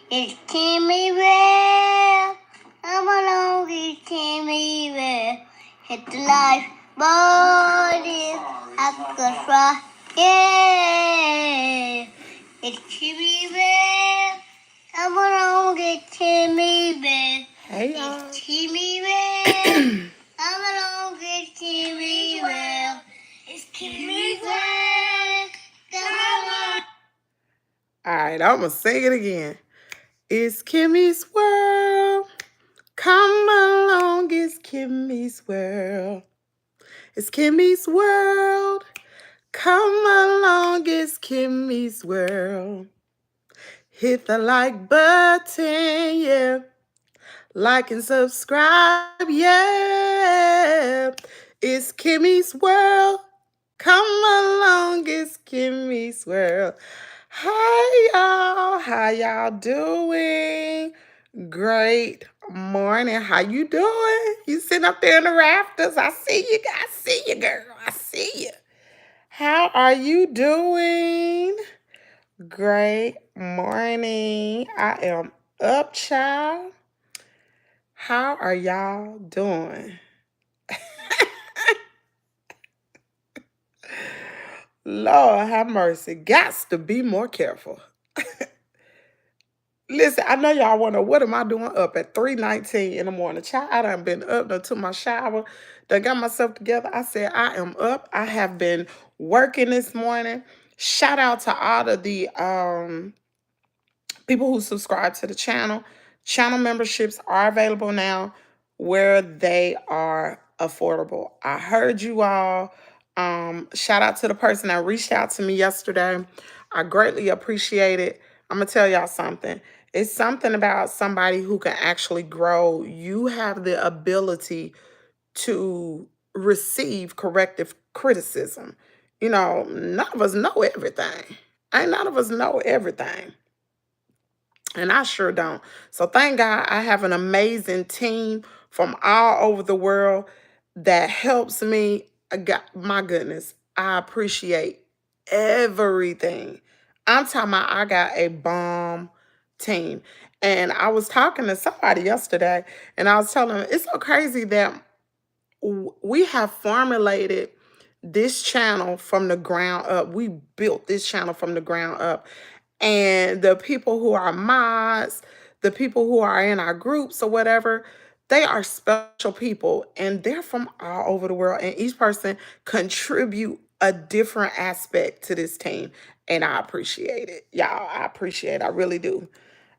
It's Kimmiestea. Come along, it's Kimmiestea. Hit the life, body, I could fly. Yeah, it's Kimmiestea. Come along, it's Kimmiestea. Hey, y'all. It's Kimmiestea. Come along, it's Kimmiestea. It's Kimmiestea. Come along. All right, I'm going to sing it again. It's Kimmie's world. Come along, it's Kimmie's world. It's Kimmie's world. Come along, it's Kimmie's world. Hit the like button, yeah. Like and subscribe, yeah. It's Kimmie's world. Come along, it's Kimmie's world. Hi, y'all. How y'all doing? Great morning. How you doing? You sitting up there in the rafters? I see you. I see you, girl. I see you. How are you doing? Great morning. I am up, child. How are y'all doing? Lord have mercy. Gots to be more careful. Listen, I know y'all wonder, what am I doing up at 3:19 in the morning? Child, I done been up, done took my shower, done got myself together. I said, I am up. I have been working this morning. Shout out to all of the people who subscribe to the channel. Channel memberships are available now where they are affordable. I heard you all. Shout out to the person that reached out to me yesterday. I greatly appreciate it. I'm going to tell y'all something. It's something about somebody who can actually grow. You have the ability to receive corrective criticism. You know, none of us know everything. Ain't none of us know everything. And I sure don't. So thank God I have an amazing team from all over the world that helps me. My goodness, I appreciate everything. I'm talking about I got a bomb team. And I was talking to somebody yesterday, and I was telling them, it's so crazy that we have formulated this channel from the ground up. We built this channel from the ground up. And the people who are mods, the people who are in our groups or whatever, they are special people, and they're from all over the world. And each person contribute a different aspect to this team. And I appreciate it. Y'all, I appreciate it. I really do.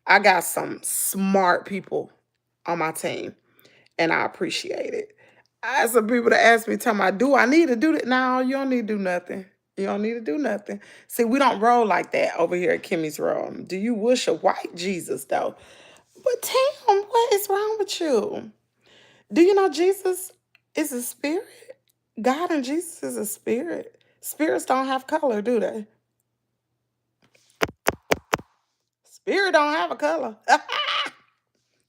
I got some smart people on my team, and I appreciate it. I had some people that ask me, talking about, do I need to do that? No, you don't need to do nothing. You don't need to do nothing. See, we don't roll like that over here at Kimmie's Room. Do you wish a white Jesus, though? But Tim, what is wrong with you? Do you know Jesus is a spirit? God and Jesus is a spirit. Spirits don't have color, do they? Spirit don't have a color.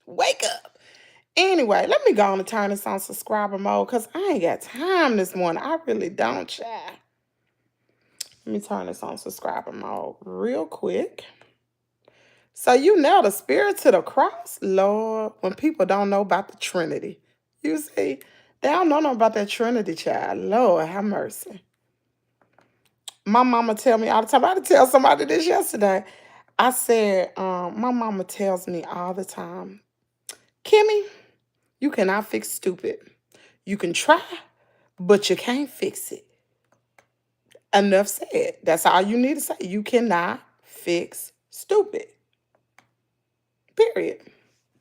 Wake up. Anyway, let me go on and turn this on subscriber mode because I ain't got time this morning. I really don't, child. Let me turn this on subscriber mode real quick. So you nailed the spirit to the cross, Lord, when people don't know about the Trinity. You see, they don't know about that Trinity, child. Lord, have mercy. My mama tell me all the time. I had to tell somebody this yesterday. I said, my mama tells me all the time, Kimmy, you cannot fix stupid. You can try, but you can't fix it. Enough said. That's all you need to say. You cannot fix stupid. Period.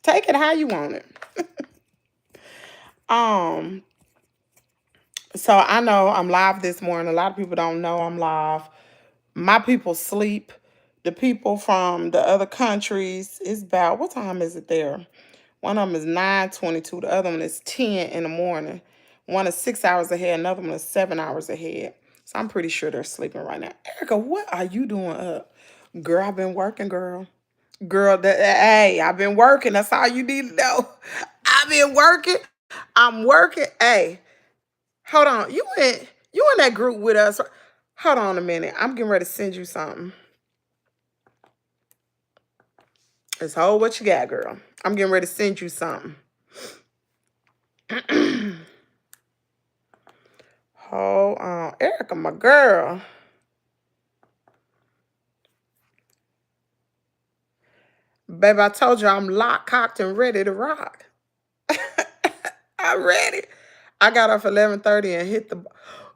Take it how you want it. So I know I'm live this morning. A lot of people don't know I'm live. My people sleep. The people from the other countries, it's about, what time is it there? One of them is 9:22. The other one is 10 in the morning. One is 6 hours ahead. Another one is 7 hours ahead. So I'm pretty sure they're sleeping right now. Erica, what are you doing up? Girl, I've been working, girl. Girl, hey, I've been working. That's all you need to know. I've been working. I'm working. Hey, hold on. You in that group with us. Hold on a minute. I'm getting ready to send you something. Let's hold what you got, girl. I'm getting ready to send you something. Hold on. Erica, my girl. Baby, I told you I'm locked, cocked, and ready to rock. I'm ready. I got off 11:30 and hit the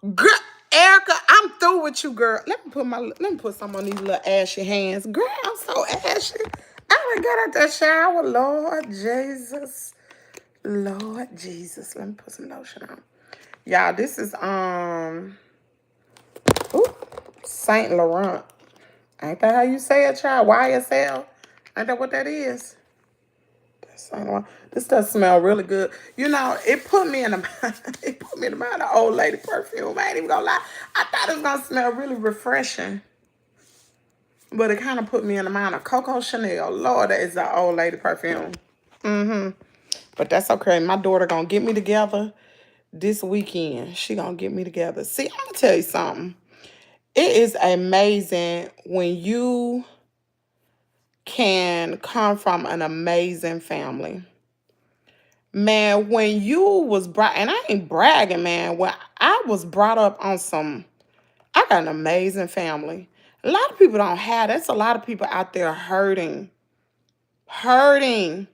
girl. Erica, I'm through with you, girl. Let me put some on these little ashy hands. Girl, I'm so ashy. I done got out the shower. Lord Jesus. Lord Jesus. Let me put some lotion on. Y'all, this is ooh, Saint Laurent. Ain't that how you say it, child? YSL. Ain't that what that is? Saint Laurent. This does smell really good. You know, it put me in the it put me in the mind of old lady perfume. I ain't even gonna lie. I thought it was gonna smell really refreshing. But it kind of put me in the mind of Coco Chanel. Lord, that is the old lady perfume. But that's okay. My daughter gonna get me together this weekend. She gonna get me together. See, I'm gonna tell you something. It is amazing when you can come from an amazing family. Man, when you was brought, and I ain't bragging, man, when I was brought up on some, I got an amazing family. A lot of people don't have, that's a lot of people out there hurting. Hurting.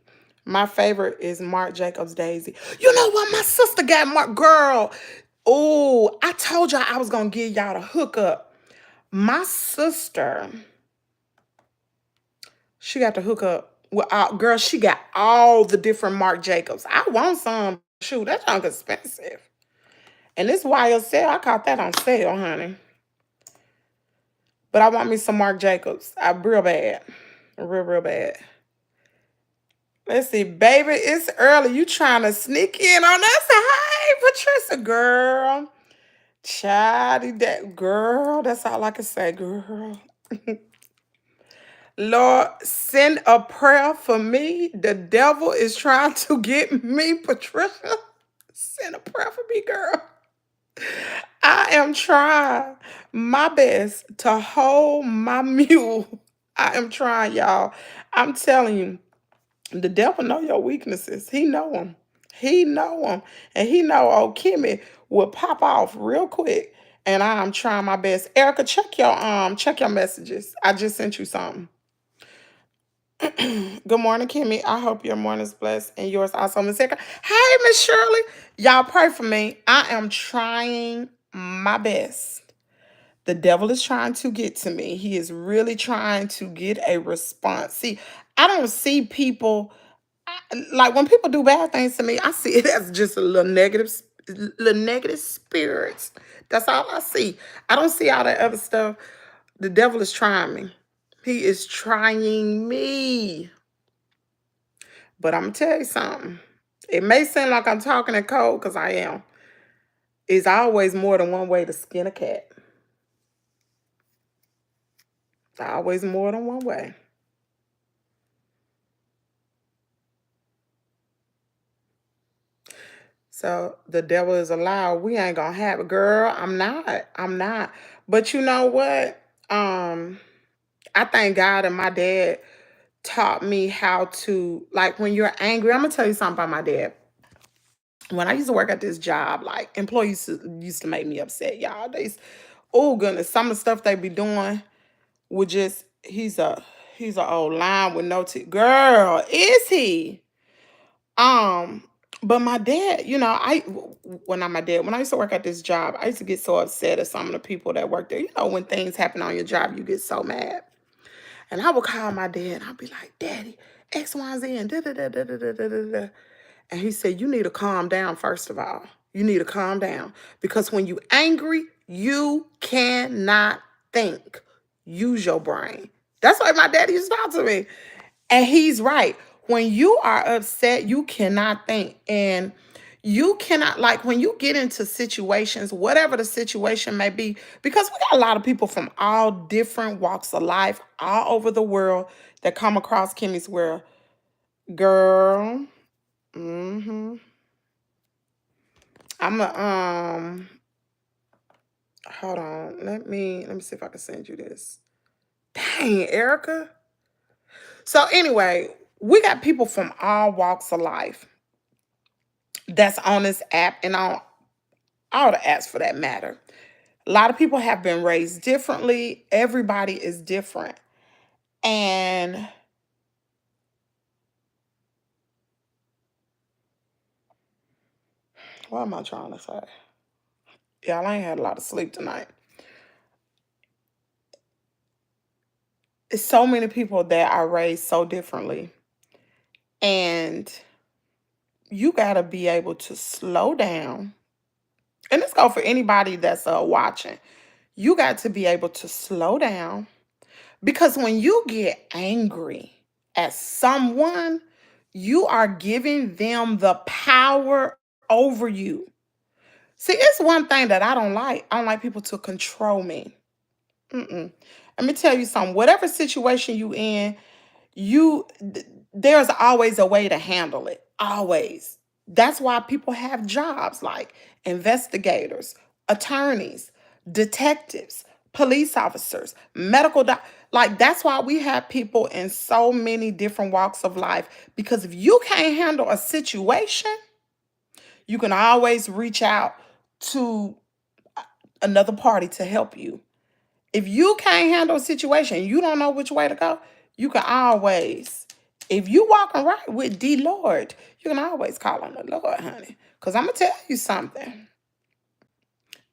My favorite is Marc Jacobs Daisy. You know what? My sister got Marc, girl. Oh, I told y'all I was going to give y'all the hookup. My sister, she got the hookup. Well, girl, she got all the different Marc Jacobs. I want some. Shoot, that junk expensive. And this YSL, I caught that on sale, honey. But I want me some Marc Jacobs. Real bad. Real bad. Let's see, baby, it's early. You trying to sneak in on us? Hey, Patricia, girl. Child, that girl. That's all I can say, girl. Lord, send a prayer for me. The devil is trying to get me, Patricia. Send a prayer for me, girl. I am trying my best to hold my mule. I am trying, y'all. I'm telling you, the devil know your weaknesses. He know them. He know them. And he know old Kimmy will pop off real quick. And I'm trying my best. Erica, check your messages. I just sent you something. Good morning, Kimmy. I hope your morning's blessed and yours also, Miss Erica. Hey, Miss Shirley. Y'all pray for me. I am trying my best. The devil is trying to get to me. He is really trying to get a response. See, I don't see people like when people do bad things to me. I see it as just a little negative spirits. That's all I see. I don't see all that other stuff. The devil is trying me. He is trying me. But I'm gonna tell you something. It may seem like I'm talking in code because I am. It's always more than one way to skin a cat. It's always more than one way. So the devil is a lie. We ain't gonna have it, girl. I'm not. I'm not. But you know what? I thank God and my dad taught me how to, like, when you're angry. I'm gonna tell you something about my dad. When I used to work at this job, like, employees used to make me upset, y'all. Oh goodness, some of the stuff they be doing would just, he's a old line with no teeth. Girl, is he? Um, but my dad, you know, not my dad, when I used to work at this job, I used to get so upset at some of the people that work there. You know, when things happen on your job, you get so mad. And I would call my dad and I'd be like, Daddy, X, Y, Z, and da da da da da da da da. And he said, you need to calm down, first of all. You need to calm down. Because when you angry, you cannot think. Use your brain. That's why my daddy used to talk to me. And he's right. When you are upset, you cannot think. And you cannot, like, when you get into situations, whatever the situation may be, because we got a lot of people from all different walks of life, all over the world that come across Kimmie's world. Girl. I'm a hold on. Let me see if I can send you this. Dang, Erica. So anyway, we got people from all walks of life that's on this app and on all the apps for that matter. A lot of people have been raised differently. Everybody is different. And what am I trying to say? Y'all, I ain't had a lot of sleep tonight. It's so many people that are raised so differently. And you got to be able to slow down. And this go for anybody that's watching. You got to be able to slow down, because when you get angry at someone, you are giving them the power over you. See, it's one thing that I don't like. I don't like people to control me. Mm-mm. Let me tell you something. Whatever situation you in, there's always a way to handle it. Always. That's why people have jobs like investigators, attorneys, detectives, police officers, like that's why we have people in so many different walks of life, because if you can't handle a situation, you can always reach out to another party to help you. If you can't handle a situation, you don't know which way to go, you can always, if you walking right with the Lord, you can always call on the Lord, honey. Because I'm going to tell you something.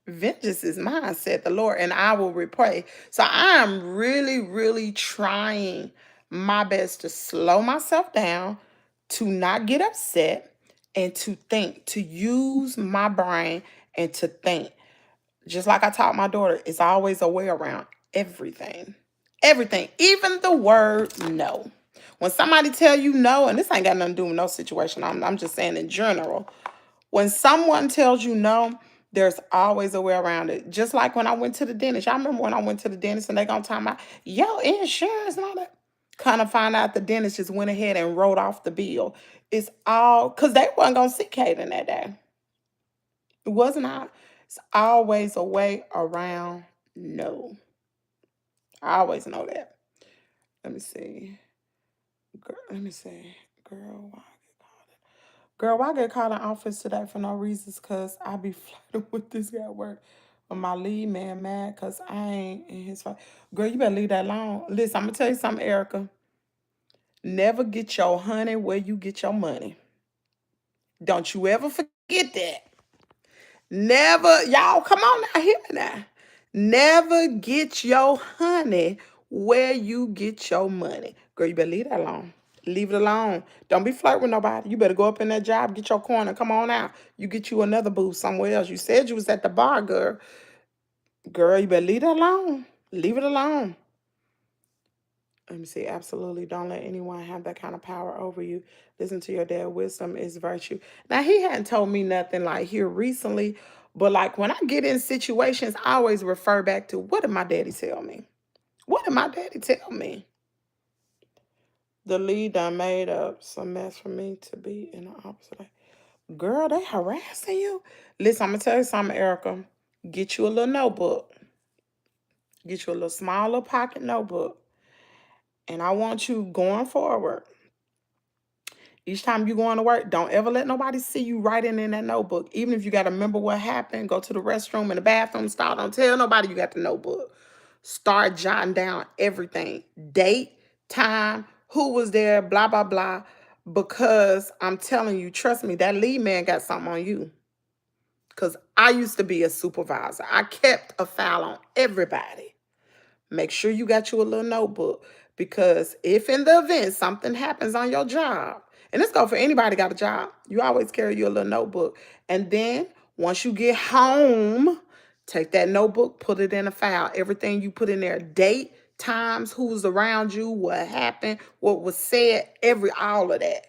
Vengeance is mine, said the Lord, and I will repay. So I am really, really trying my best to slow myself down, to not get upset, and to think, to use my brain and to think. Just like I taught my daughter, it's always a way around everything. Everything, even the word no. When somebody tell you no, and this ain't got nothing to do with no situation, I'm just saying in general. When someone tells you no, there's always a way around it. Just like when I went to the dentist. Y'all remember when I went to the dentist and they gonna talk about, yo, insurance and all that? Kind of find out the dentist just went ahead and wrote off the bill. It's all, because they wasn't gonna see Kaden that day. It wasn't all. It's always a way around no. I always know that. Let me see. Girl, let me see. Girl, why I get called in? Girl, why I get called in office today for no reasons? Because I be flirting with this guy at work. But my lead man mad because I ain't in his face. Girl, you better leave that alone. Listen, I'm going to tell you something, Erica. Never get your honey where you get your money. Don't you ever forget that. Never, y'all, come on now, hear me now. Never get your honey where you get your money. Girl, you better leave that alone. Leave it alone. Don't be flirting with nobody. You better go up in that job, get your corner, come on out. You get you another booth somewhere else. You said you was at the bar, girl. Girl, you better leave it alone. Leave it alone. Let me see. Absolutely don't let anyone have that kind of power over you. Listen to your dad. Wisdom is virtue. Now, he hadn't told me nothing like here recently, but like when I get in situations, I always refer back to, what did my daddy tell me? What did my daddy tell me? The lead done made up some mess for me to be in the opposite way. Girl, they harassing you? Listen, I'm going to tell you something, Erica. Get you a little notebook. Get you a little small little pocket notebook. And I want you going forward. Each time you going to work, don't ever let nobody see you writing in that notebook. Even if you got to remember what happened, go to the restroom and the bathroom stall. Don't tell nobody you got the notebook. Start jotting down everything. Date, time, who was there, blah, blah, blah. Because I'm telling you, trust me, that lead man got something on you. Because I used to be a supervisor. I kept a file on everybody. Make sure you got you a little notebook, because if in the event something happens on your job, and this go for anybody got a job, you always carry your little notebook. And then once you get home, take that notebook, put it in a file. Everything you put in there, date, times, who's around you, what happened, what was said, all of that.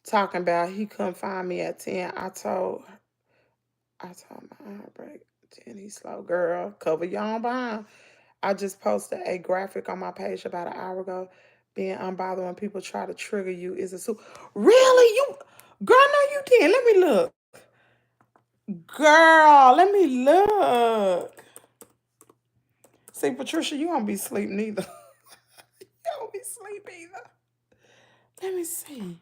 Talking about he couldn't find me at 10. I told my heartbreak. 10, he's slow. Girl, cover your own behind. I just posted a graphic on my page about an hour ago. Being unbothered when people try to trigger you is a super. Really? You, girl, no, you didn't. Let me look. Girl, let me look. See, Patricia, you don't be asleep neither. You don't be asleep sleep either. Let me see.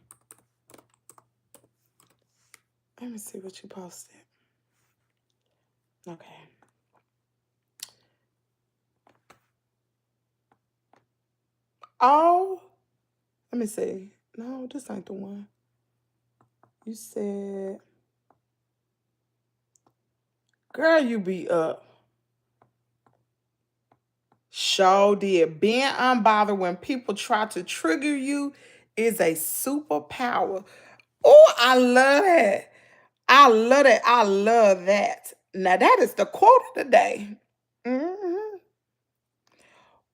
Let me see what you posted. Okay. Oh, let me see. No, this ain't the one. You said, girl, you be up. Show did. Being unbothered when people try to trigger you is a superpower. Oh, I love that. I love it. I love that. Now, that is the quote of the day. Mhm.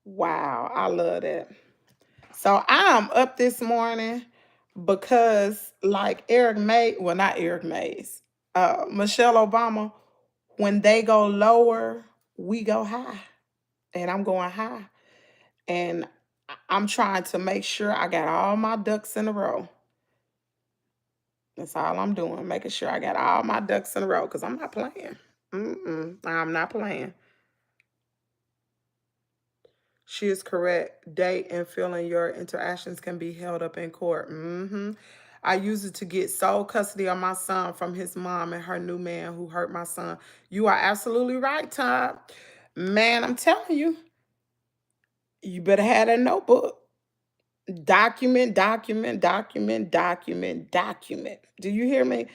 Wow, I love that. So I'm up this morning because, like Eric May, well, not Eric Mays, Michelle Obama, when they go lower, we go high. And I'm going high. And I'm trying to make sure I got all my ducks in a row. That's all I'm doing, making sure I got all my ducks in a row because I'm not playing. I'm not playing. She is correct. Date and feeling your interactions can be held up in court. I used it to get sole custody of my son from his mom and her new man who hurt my son. You are absolutely right, Todd. Man, I'm telling you, you better have that notebook. Document, document, document, document, document. Do you hear me?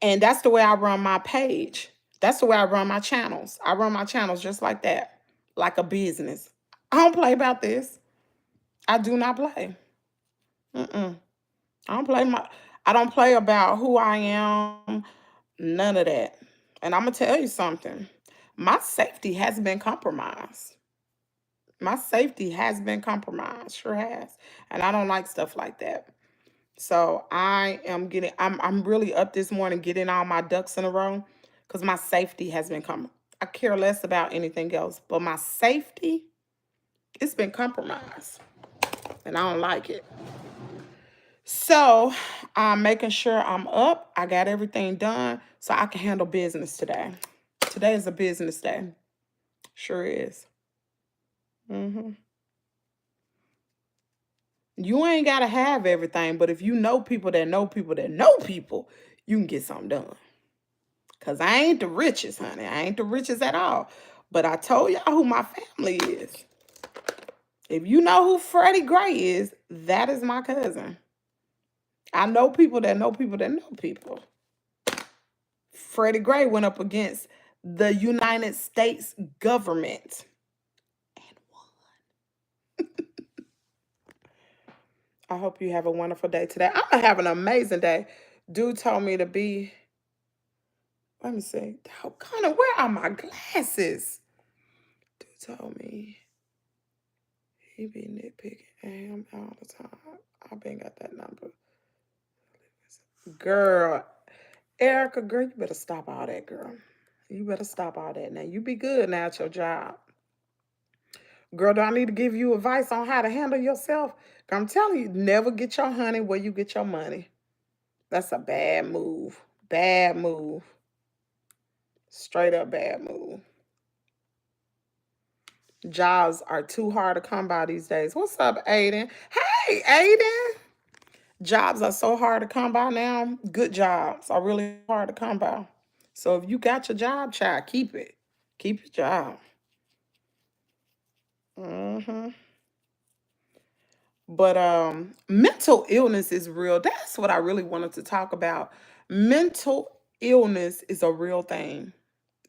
And that's the way I run my page. That's the way I run my channels. I run my channels just like that, like a business. I don't play about this. I do not play. Mm-mm. I don't play my. I don't play about who I am. None of that. And I'm gonna tell you something. My safety has been compromised. My safety has been compromised. Sure has. And I don't like stuff like that. So I'm really up this morning getting all my ducks in a row because my safety has been I care less about anything else, but my safety, it's been compromised and I don't like it. So I'm making sure I'm up. I got everything done so I can handle business today. Today is a business day. Sure is. You ain't got to have everything, but if you know people that know people that know people, you can get something done. Because I ain't the richest, honey. I ain't the richest at all. But I told y'all who my family is. If you know who Freddie Gray is, that is my cousin. I know people that know people that know people. Freddie Gray went up against the United States government and won. I hope you have a wonderful day today. I'm going to have an amazing day. Dude told me to be... Let me see. Oh, Connor, where are my glasses? Dude told me he be nitpicking him all the time. I been got that number. Girl, Erica, girl, you better stop all that, girl. You better stop all that. Now, you be good now at your job. Girl, do I need to give you advice on how to handle yourself? I'm telling you, never get your honey where you get your money. That's a bad move. Bad move. Straight up bad move. Jobs are too hard to come by these days. What's up, Aiden? Hey, Aiden. Jobs are so hard to come by now. Good jobs are really hard to come by. So if you got your job, child, keep it. Keep your job. But mental illness is real. That's what I really wanted to talk about. Mental illness is a real thing.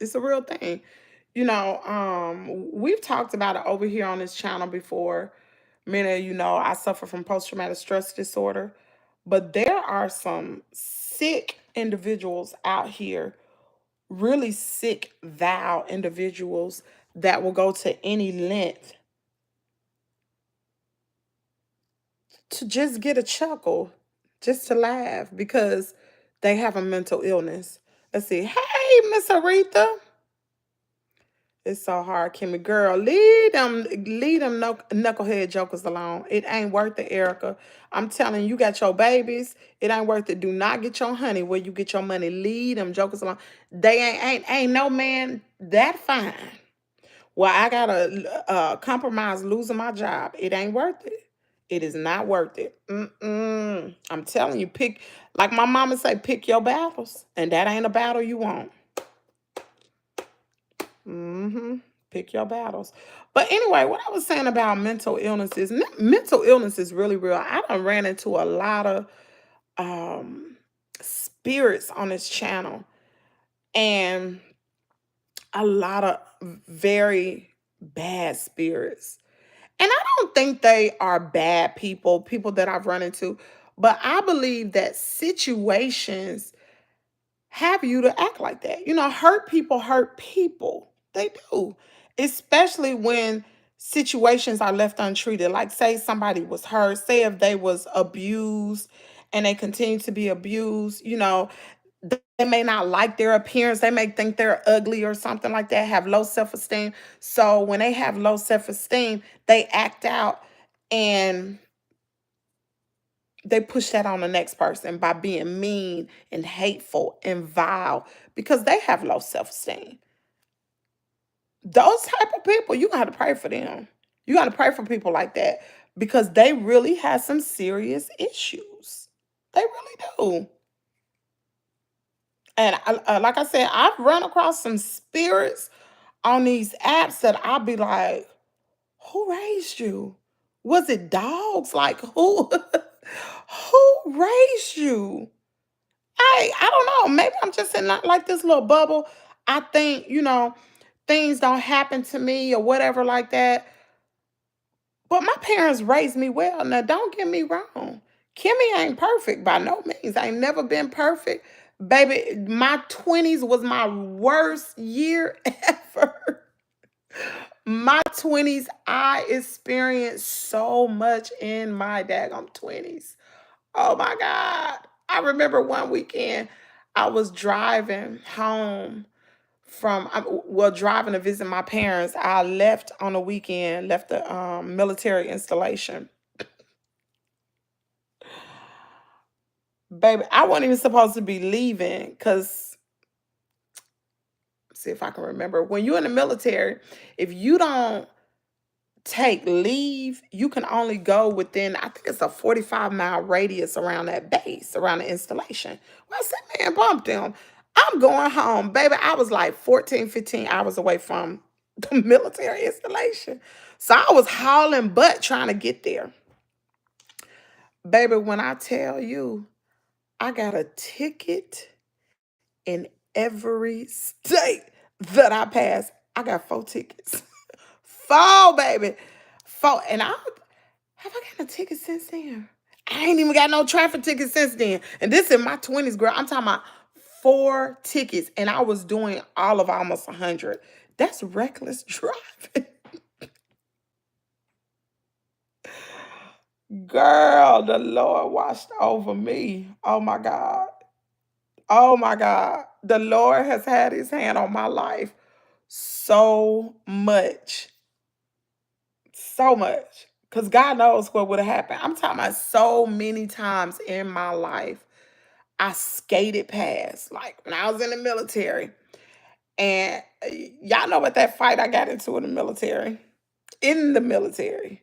It's a real thing. We've talked about it over here on this channel before. Many of you know I suffer from post-traumatic stress disorder. But there are some sick individuals out here, really sick, vile individuals that will go to any length to just get a chuckle, just to laugh because they have a mental illness. Let's see. Hey, Miss Aretha. It's so hard, Kimmy. Girl, leave them knucklehead jokers alone. It ain't worth it, Erica. I'm telling you, you got your babies. It ain't worth it. Do not get your honey where you get your money. Leave them jokers alone. They ain't no man that fine. Well, I gotta compromise losing my job. It ain't worth it. It is not worth it. I'm telling you, like my mama say, pick your battles, and that ain't a battle you want. hmm Pick your battles. But anyway, what I was saying about mental illness is mental illness is really real. I done ran into a lot of um spirits on this channel, and a lot of very bad spirits. And I don't think they are bad people that I've run into, but I believe that situations have you to act like that. Hurt people hurt people. They do. Especially when situations are left untreated. Like say somebody was hurt, say if they was abused and they continue to be abused, they may not like their appearance. They may think they're ugly or something like that, have low self-esteem. So when they have low self-esteem, they act out and they push that on the next person by being mean and hateful and vile because they have low self-esteem. Those type of people, you got to pray for them. You got to pray for people like that because they really have some serious issues. They really do. And like I said, I've run across some spirits on these apps that I'll be like, who raised you? Was it dogs? Like who who raised you? I don't know. Maybe I'm just in like this little bubble. I think, things don't happen to me or whatever like that. But my parents raised me well. Now, don't get me wrong. Kimmy ain't perfect by no means. I ain't never been perfect. Baby, my 20s was my worst year ever. My 20s, I experienced so much in my daggone 20s. Oh my God. I remember one weekend I was driving home driving to visit my parents. I left on the weekend, left the military installation. Baby, I wasn't even supposed to be leaving because, see if I can remember. When you're in the military, if you don't take leave, you can only go within, I think it's a 45-mile radius around that base, around the installation. Well, I said, man, bump them. I'm going home. Baby, I was like 14, 15 hours away from the military installation. So I was hauling butt trying to get there. Baby, when I tell you, I got a ticket in every state that I passed. I got 4 tickets. 4, baby. 4. And have I gotten a ticket since then? I ain't even got no traffic ticket since then. And this in my 20s, girl. I'm talking about 4 tickets. And I was doing all of almost 100. That's reckless driving. Girl, the Lord watched over me. Oh my God. Oh my God. The Lord has had his hand on my life so much. So much. Because God knows what would have happened. I'm talking about so many times in my life, I skated past, like when I was in the military. And y'all know what that fight I got into in the military. In the military.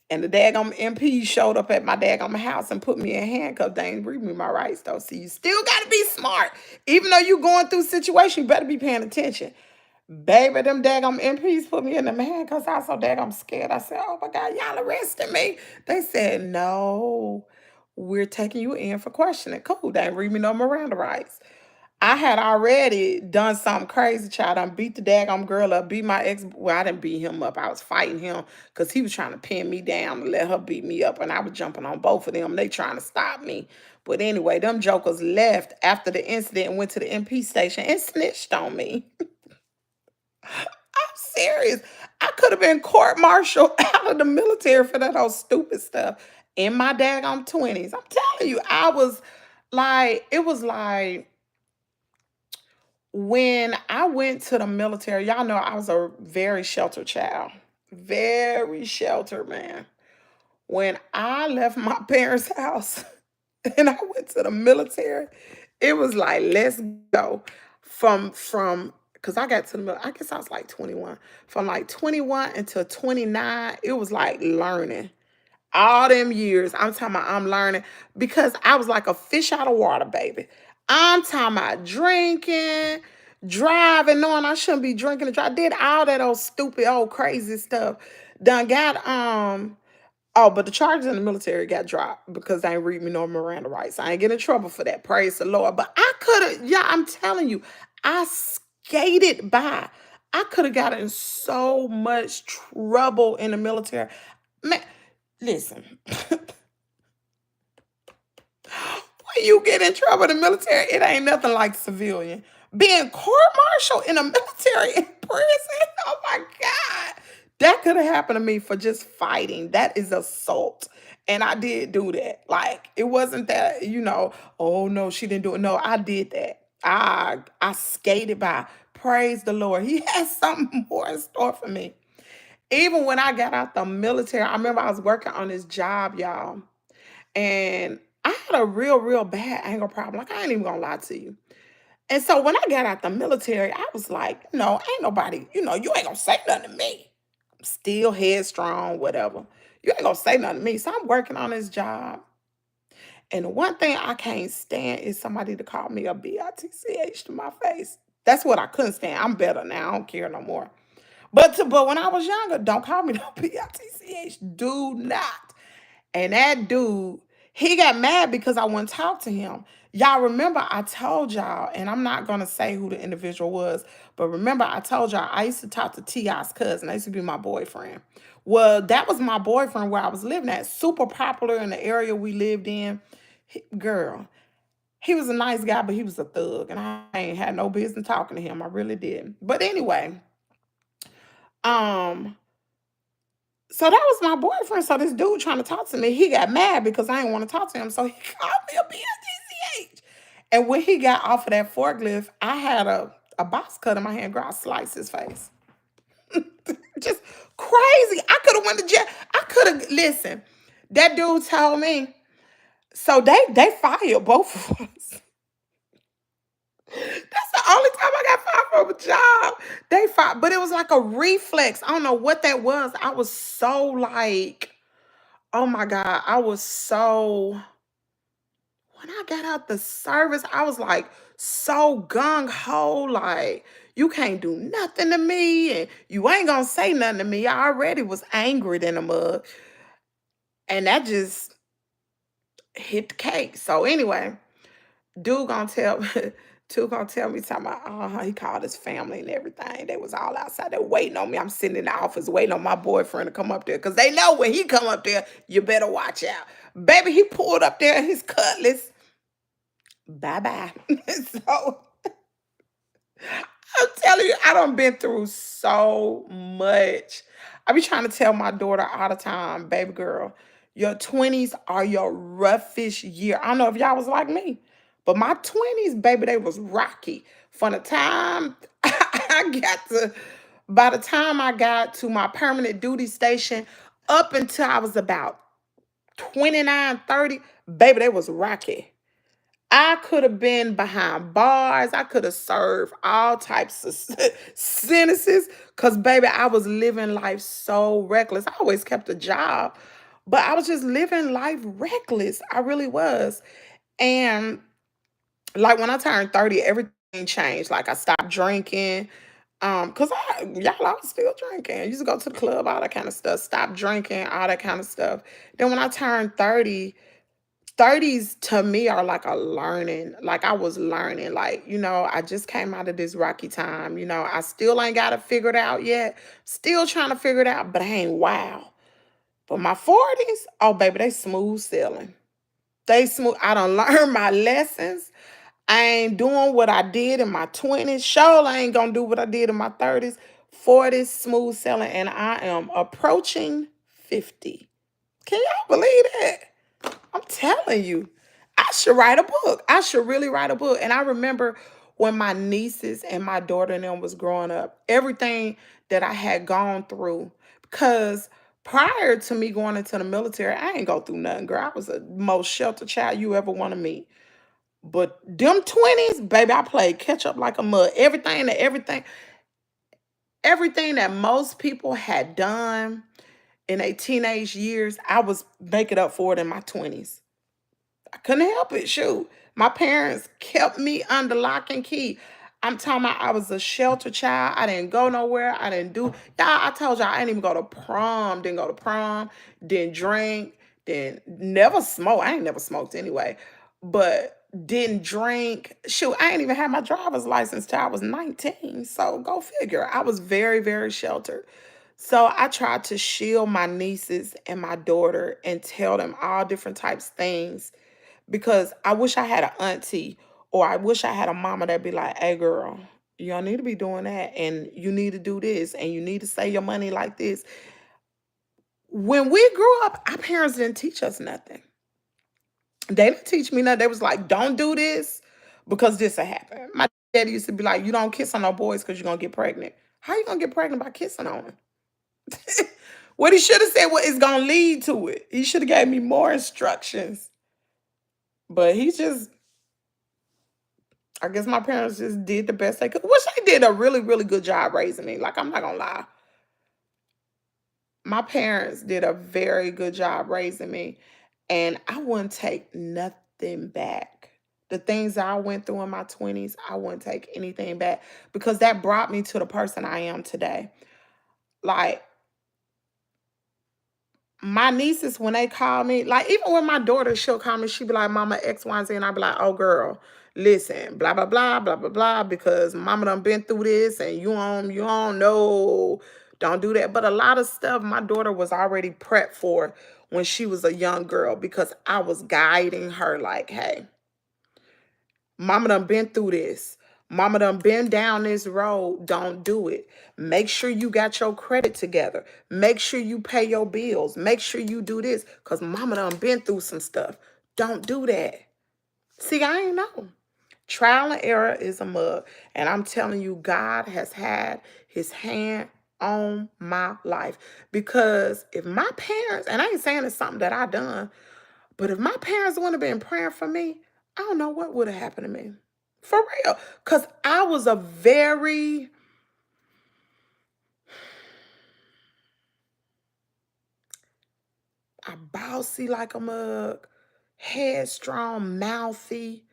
And the daggone MP showed up at my daggone house and put me in handcuffs. They ain't read me my rights though. See, you still gotta be smart. Even though you going through situation, you better be paying attention. Baby, them daggone MPs put me in the handcuffs. I was so daggone scared. I said, oh my God, y'all arrested me. They said, no, we're taking you in for questioning. Cool, they ain't read me no Miranda rights. I had already done something crazy, child. I beat the daggone girl up, beat my ex. Well, I didn't beat him up. I was fighting him because he was trying to pin me down and let her beat me up. And I was jumping on both of them. They trying to stop me. But anyway, them jokers left after the incident and went to the MP station and snitched on me. I'm serious. I could have been court-martialed out of the military for that whole stupid stuff in my daggone 20s. I'm telling you, it was like, when I went to the military, y'all know I was a very sheltered child. Very sheltered, man. When I left my parents' house and I went to the military, it was like, let's go. From because I got to the I guess I was like 21. From like 21 until 29, it was like learning. All them years, I'm talking about I'm learning because I was like a fish out of water, baby. I'm talking about drinking, driving, knowing I shouldn't be drinking and drive. Did all that old stupid, old crazy stuff. Done got oh, but the charges in the military got dropped because they ain't read me no Miranda rights. I ain't get in trouble for that. Praise the Lord. But I could have, yeah, I'm telling you, I skated by. I could have gotten in so much trouble in the military. Man, listen, when you get in trouble in the military, it ain't nothing like civilian. Being court-martialed in a military in prison, oh my God. That could have happened to me for just fighting. That is assault. And I did do that. Like, it wasn't that, oh no, she didn't do it. No, I did that. I skated by. Praise the Lord. He has something more in store for me. Even when I got out the military, I remember I was working on this job, y'all. And I had a real, real bad anger problem. Like, I ain't even gonna lie to you. And so when I got out the military, I was like, ain't nobody, you ain't gonna say nothing to me. I'm still headstrong, whatever. You ain't gonna say nothing to me. So I'm working on this job. And the one thing I can't stand is somebody to call me a bitch to my face. That's what I couldn't stand. I'm better now. I don't care no more. But when I was younger, don't call me no bitch. Do not. And that dude, he got mad because I wouldn't talk to him. Y'all remember I told y'all, and I'm not going to say who the individual was, but remember I told y'all I used to talk to T.I.'s cousin. That used to be my boyfriend. Well, that was my boyfriend where I was living at. Super popular in the area we lived in. Girl, he was a nice guy, but he was a thug. And I ain't had no business talking to him. I really didn't. But anyway, um, so that was my boyfriend. So this dude trying to talk to me, he got mad because I didn't want to talk to him. So he called me a bitch. And when he got off of that forklift, I had a box cut in my hand. Girl, I sliced his face. Just crazy. I could have went to jail. I could have, listen, that dude told me. So they fired both of us. That's the only time I got fired from a job. They fired, but it was like a reflex. I don't know what that was. I was so like, oh my God, I was so, when I got out the service, I was like so gung ho, like, you can't do nothing to me and you ain't gonna say nothing to me. I already was angry than a mug. And that just hit the cake. So anyway, dude gonna tell dude gonna tell me talking about he called his family and everything. They was all outside there waiting on me. I'm sitting in the office waiting on my boyfriend to come up there because they know when he come up there, you better watch out. Baby, he pulled up there his cutlass. Bye-bye. So I'm telling you, I done been through so much. I be trying to tell my daughter all the time, baby girl, your 20s are your roughest year. I don't know if y'all was like me, but my 20s, baby, they was rocky. From the time by the time I got to my permanent duty station, up until I was about 29, 30, baby, they was rocky. I could have been behind bars. I could have served all types of sentences because, baby, I was living life so reckless. I always kept a job, but I was just living life reckless. I really was. And like when I turned 30, everything changed. Like I stopped drinking. Cause I was still drinking. I used to go to the club, all that kind of stuff. Stop drinking, all that kind of stuff. Then when I turned 30, 30s to me are like a learning, like I was learning, like, I just came out of this rocky time. I still ain't got it figured out yet. Still trying to figure it out, but I ain't wow. But my 40s, oh baby, they smooth sailing. They smooth. I done learned my lessons. I ain't doing what I did in my 20s. Sure, I ain't gonna do what I did in my 30s. 40s, smooth sailing, and I am approaching 50. Can y'all believe that? I'm telling you, I should write a book. I should really write a book. And I remember when my nieces and my daughter and them was growing up, everything that I had gone through. Because prior to me going into the military, I ain't go through nothing, girl. I was the most sheltered child you ever want to meet. But them 20s, baby, I played catch up like a mud. Everything that most people had done in a teenage years, I was making up for it in my 20s. I couldn't help it. Shoot. My parents kept me under lock and key. I'm talking about I was a shelter child. I didn't go nowhere. I didn't do. Y'all, I told y'all I didn't even go to prom. Didn't go to prom. Didn't drink. Didn't never smoke. I ain't never smoked anyway. But didn't drink. Shoot, I ain't even had my driver's license till I was 19. So go figure. I was very, very sheltered. So I tried to shield my nieces and my daughter and tell them all different types of things because I wish I had an auntie or I wish I had a mama that'd be like, hey girl, you don't need to be doing that and you need to do this and you need to save your money like this. When we grew up, our parents didn't teach us nothing. They didn't teach me nothing. They was like, don't do this because this will happen. My daddy used to be like, you don't kiss on no boys because you're going to get pregnant. How you going to get pregnant by kissing on them? What he should have said, what is going to lead to it. He should have gave me more instructions. But he just, I guess my parents just did the best they could. Which they did a really, really good job raising me. Like, I'm not going to lie. My parents did a very good job raising me. And I wouldn't take nothing back. The things that I went through in my 20s, I wouldn't take anything back because that brought me to the person I am today. Like, my nieces, when they call me, like even when my daughter, she'll call me, she'll be like, Mama X, Y, and Z, and I'll be like, oh girl, listen, blah, blah, blah, blah, blah, blah, because mama done been through this and you don't know, don't do that. But a lot of stuff my daughter was already prepped for when she was a young girl because I was guiding her like, hey, mama done been through this. Mama done been down this road. Don't do it. Make sure you got your credit together. Make sure you pay your bills. Make sure you do this because mama done been through some stuff. Don't do that. See, I ain't know. Trial and error is a mug. And I'm telling you, God has had his hand on my life. Because if my parents, and I ain't saying it's something that I done, but if my parents wouldn't have been praying for me, I don't know what would have happened to me. For real. Because I was a very, bossy like a mug, headstrong, mouthy.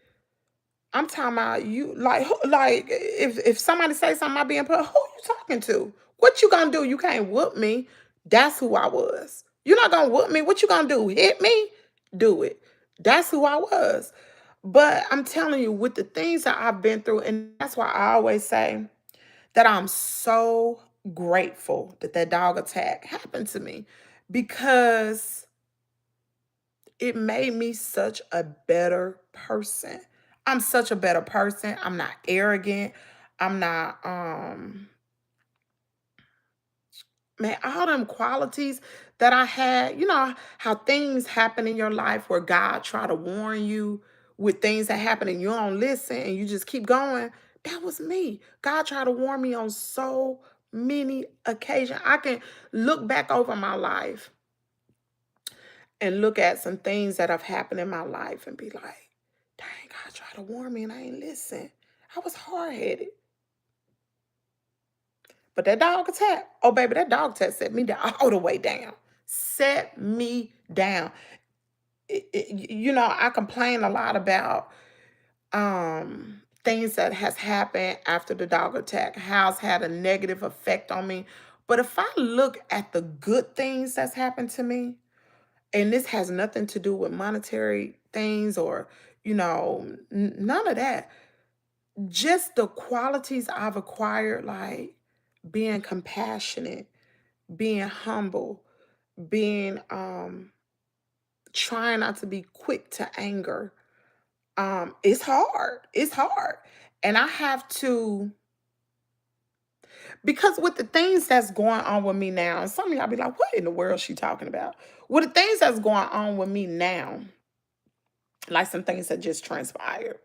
I'm talking about you, like if somebody say something, I be in put, who you talking to? What you gonna do? You can't whoop me. That's who I was. You're not gonna whoop me. What you gonna do? Hit me? Do it. That's who I was. But I'm telling you, with the things that I've been through, and that's why I always say that I'm so grateful that that dog attack happened to me because it made me such a better person. I'm such a better person. I'm not arrogant. I'm not man, all them qualities that I had, you know how things happen in your life where God try to warn you with things that happen and you don't listen and you just keep going. That was me. God tried to warn me on so many occasions. I can look back over my life and look at some things that have happened in my life and be like, dang, God tried to warn me and I ain't listen. I was hard-headed. But that dog attack, oh baby, that dog attack set me down all the way down. Set me down. You know, I complain a lot about things that has happened after the dog attack, how it's had a negative effect on me. But if I look at the good things that's happened to me, and this has nothing to do with monetary things or, you know, none of that. Just the qualities I've acquired, like being compassionate, being humble, being trying not to be quick to anger. It's hard. It's hard. And I have to, because with the things that's going on with me now, and some of y'all be like, what in the world is she talking about? With the things that's going on with me now, like some things that just transpired.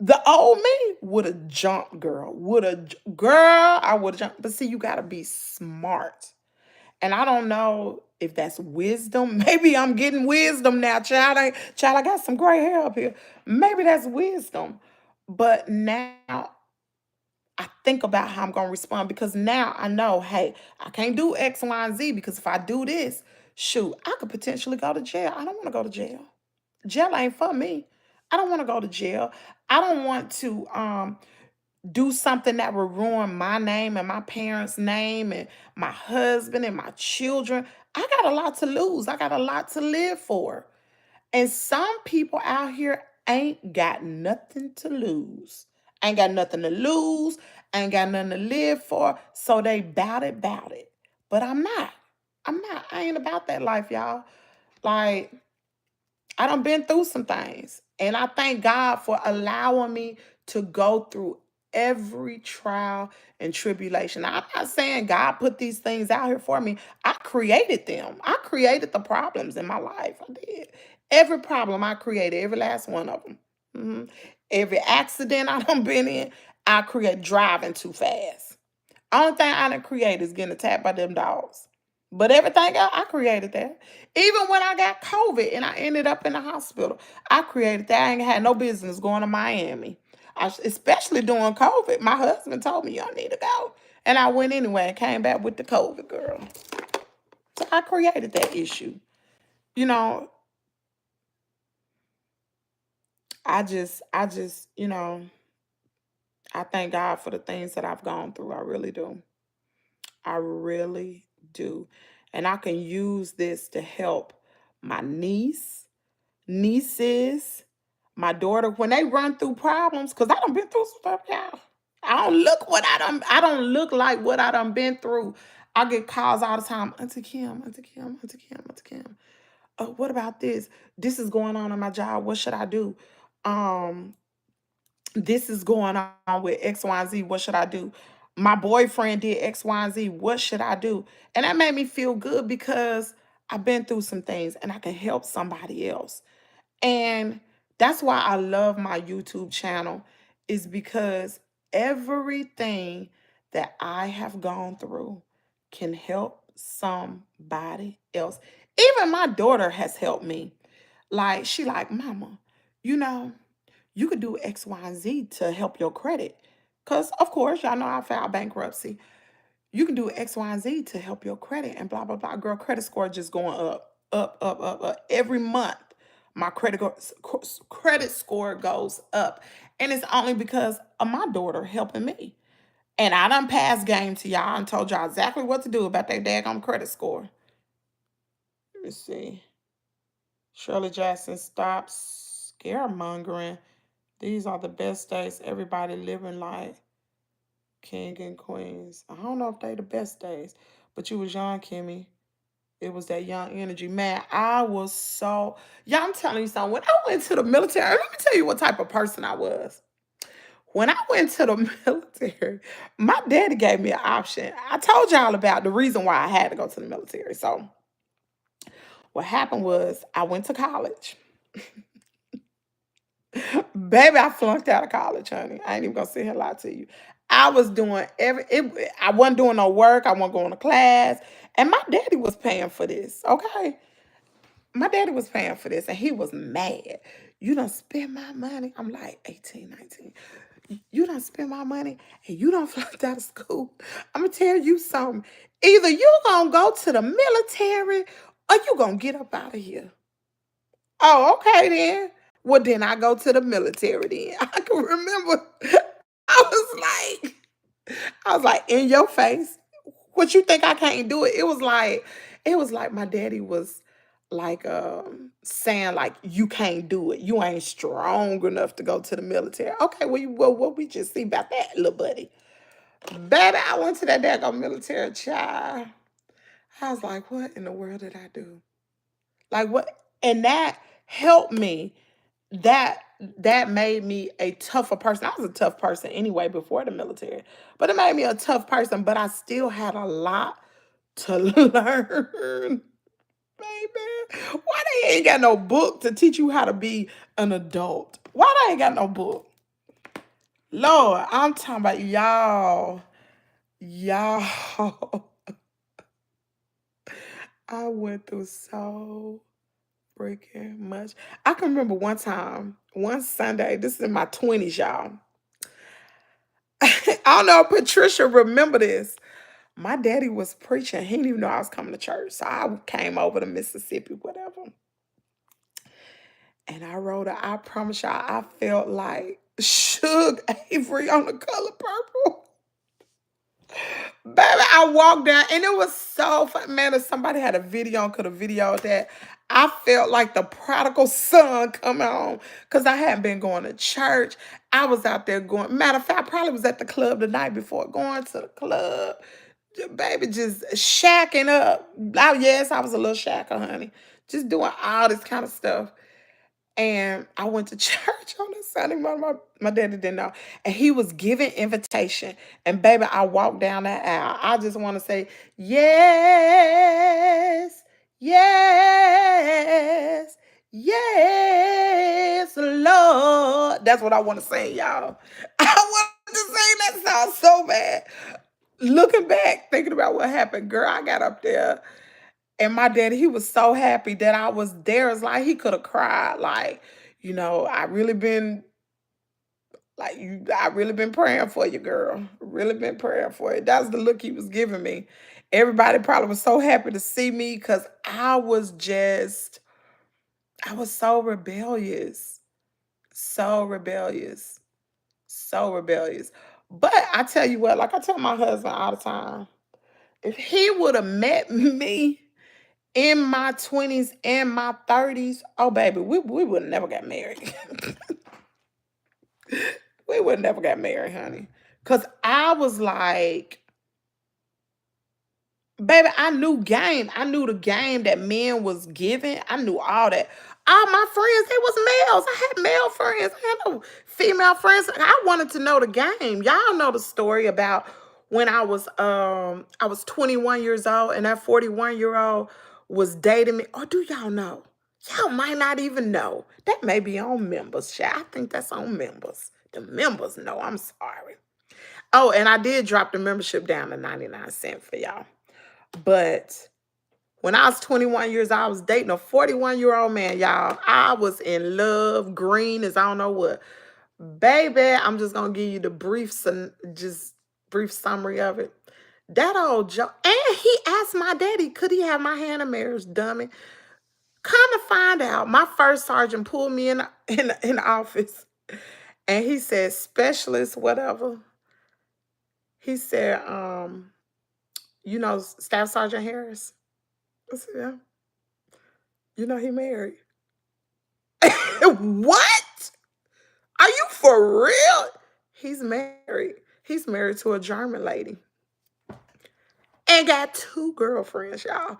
The old me would have jumped, girl. I would have jumped. But see, you gotta be smart. And I don't know if that's wisdom. Maybe I'm getting wisdom now, child. I got some gray hair up here. Maybe that's wisdom. But now I think about how I'm going to respond because now I know, hey, I can't do X, Y, and Z because if I do this, shoot, I could potentially go to jail. I don't want to go to jail. Jail ain't for me. I don't want to go to jail. I don't want to do something that will ruin my name and my parents' name and my husband and my children. I got a lot to lose. I got a lot to live for. And some people out here ain't got nothing to lose. Ain't got nothing to lose. Ain't got nothing to live for. So they bout it, bout it. But I'm not. I'm not. I ain't about that life, y'all. Like, I done been through some things. And I thank God for allowing me to go through every trial and tribulation. Now, I'm not saying God put these things out here for me. I created them. I created the problems in my life. I did. Every problem I created, every last one of them. Every accident I done been in, I create driving too fast. Only thing I done create is getting attacked by them dogs. But everything else, I created that. Even when I got COVID and I ended up in the hospital, I created that. I ain't had no business going to Miami. Especially during COVID. My husband told me, y'all need to go. And I went anyway and came back with the COVID, girl. So I created that issue. You know, I just, I thank God for the things that I've gone through. I really do. I really do. And I can use this to help my nieces, my daughter, when they run through problems, because I done been through some stuff, y'all. I don't look like what I done been through. I get calls all the time. Auntie Kim, Auntie Kim, Auntie Kim, Auntie Kim. What about this? This is going on in my job. What should I do? Um, this is going on with X, Y, and Z. What should I do? My boyfriend did X, Y, and Z. What should I do? And that made me feel good because I've been through some things and I can help somebody else. And that's why I love my YouTube channel, is because everything that I have gone through can help somebody else. Even my daughter has helped me. Like, she like, Mama, you know, you could do X, Y, and Z to help your credit. Because, of course, y'all know I filed bankruptcy. You can do X, Y, and Z to help your credit and blah, blah, blah. Girl, credit score just going up, up, up, up, up. Every month, my credit score goes up. And it's only because of my daughter helping me. And I done passed game to y'all and told y'all exactly what to do about that daggone credit score. Let me see. Shirley Jackson, stop scaremongering. These are the best days. Everybody living like king and queens. I don't know if they the best days, but you was young, Kimmy. It was that young energy. Man, I was so... Yeah, I'm telling you something. When I went to the military, let me tell you what type of person I was. When I went to the military, my daddy gave me an option. I told y'all about the reason why I had to go to the military. So what happened was I went to college. Baby, I flunked out of college, honey. I ain't even gonna sit here and lie to you. I was doing I wasn't doing no work. I wasn't going to class. And my daddy was paying for this, okay? My daddy was paying for this, and he was mad. You done spend my money. I'm like 18, 19. You done spend my money, and you done flunked out of school. I'm gonna tell you something. Either you gonna go to the military, or you gonna get up out of here. Oh, okay then. Well, then I go to the military then. I can remember I was like, in your face. What you think I can't do it? It was like my daddy was like saying like you can't do it. You ain't strong enough to go to the military. Okay, well what we just see about that, little buddy. Baby, I went to that daggone military, child. I was like, what in the world did I do? Like what? And that helped me. That made me a tougher person. I was a tough person anyway before the military, but it made me a tough person. But I still had a lot to learn, baby. Why they ain't got no book to teach you how to be an adult? Why they ain't got no book? Lord, I'm talking about y'all. I went through so freaking much. I can remember one time, one Sunday, this is in my 20s, y'all. I don't know if Patricia remember this. My daddy was preaching. He didn't even know I was coming to church. So I came over to Mississippi, whatever. And I wrote her, I promise y'all, I felt like Suge Avery on The Color Purple. Baby, I walked down and it was so fun. Man, if somebody had a video and could have videoed that, I felt like the prodigal son coming home because I hadn't been going to church. I was out there going. Matter of fact, I probably was at the club the night before going to the club. Baby, just shacking up. Oh, yes, I was a little shacker, honey. Just doing all this kind of stuff. And I went to church on a Sunday morning. My daddy didn't know. And he was giving invitation. And baby, I walked down that aisle. I just want to say, yes, yes, yes, Lord. That's what I want to say, y'all. I want to sing that song so bad. Looking back, thinking about what happened, girl, I got up there and my daddy, he was so happy that I was there. It's like he could have cried. Like, I really been I really been praying for you, girl. Really been praying for you. That's the look he was giving me. Everybody probably was so happy to see me because I was so rebellious. So rebellious. So rebellious. But I tell you what, like I tell my husband all the time, if he would have met me in my 20s and my 30s, oh baby, we would never got married. We would never got married, honey. Cause I was like, baby, I knew game. I knew the game that men was giving. I knew all that. All my friends, they was males. I had male friends. I had no female friends. I wanted to know the game. Y'all know the story about when I was 21 years old and that 41-year-old was dating me. Or do y'all know? Y'all might not even know. That may be on members, child. I think that's on members. The members know. I'm sorry. Oh, and I did drop the membership down to 99 cents for y'all. But when I was 21 years old, I was dating a 41-year-old man, y'all. I was in love, green as I don't know what. Baby, I'm just gonna give you the brief summary of it. That old Joe, and he asked my daddy, could he have my hand in marriage, dummy? Kind of find out, my first sergeant pulled me in the office, and he said, specialist, whatever. He said, Staff Sergeant Harris. I said, yeah. He married. What? Are you for real? He's married. He's married to a German lady. And got two girlfriends, y'all.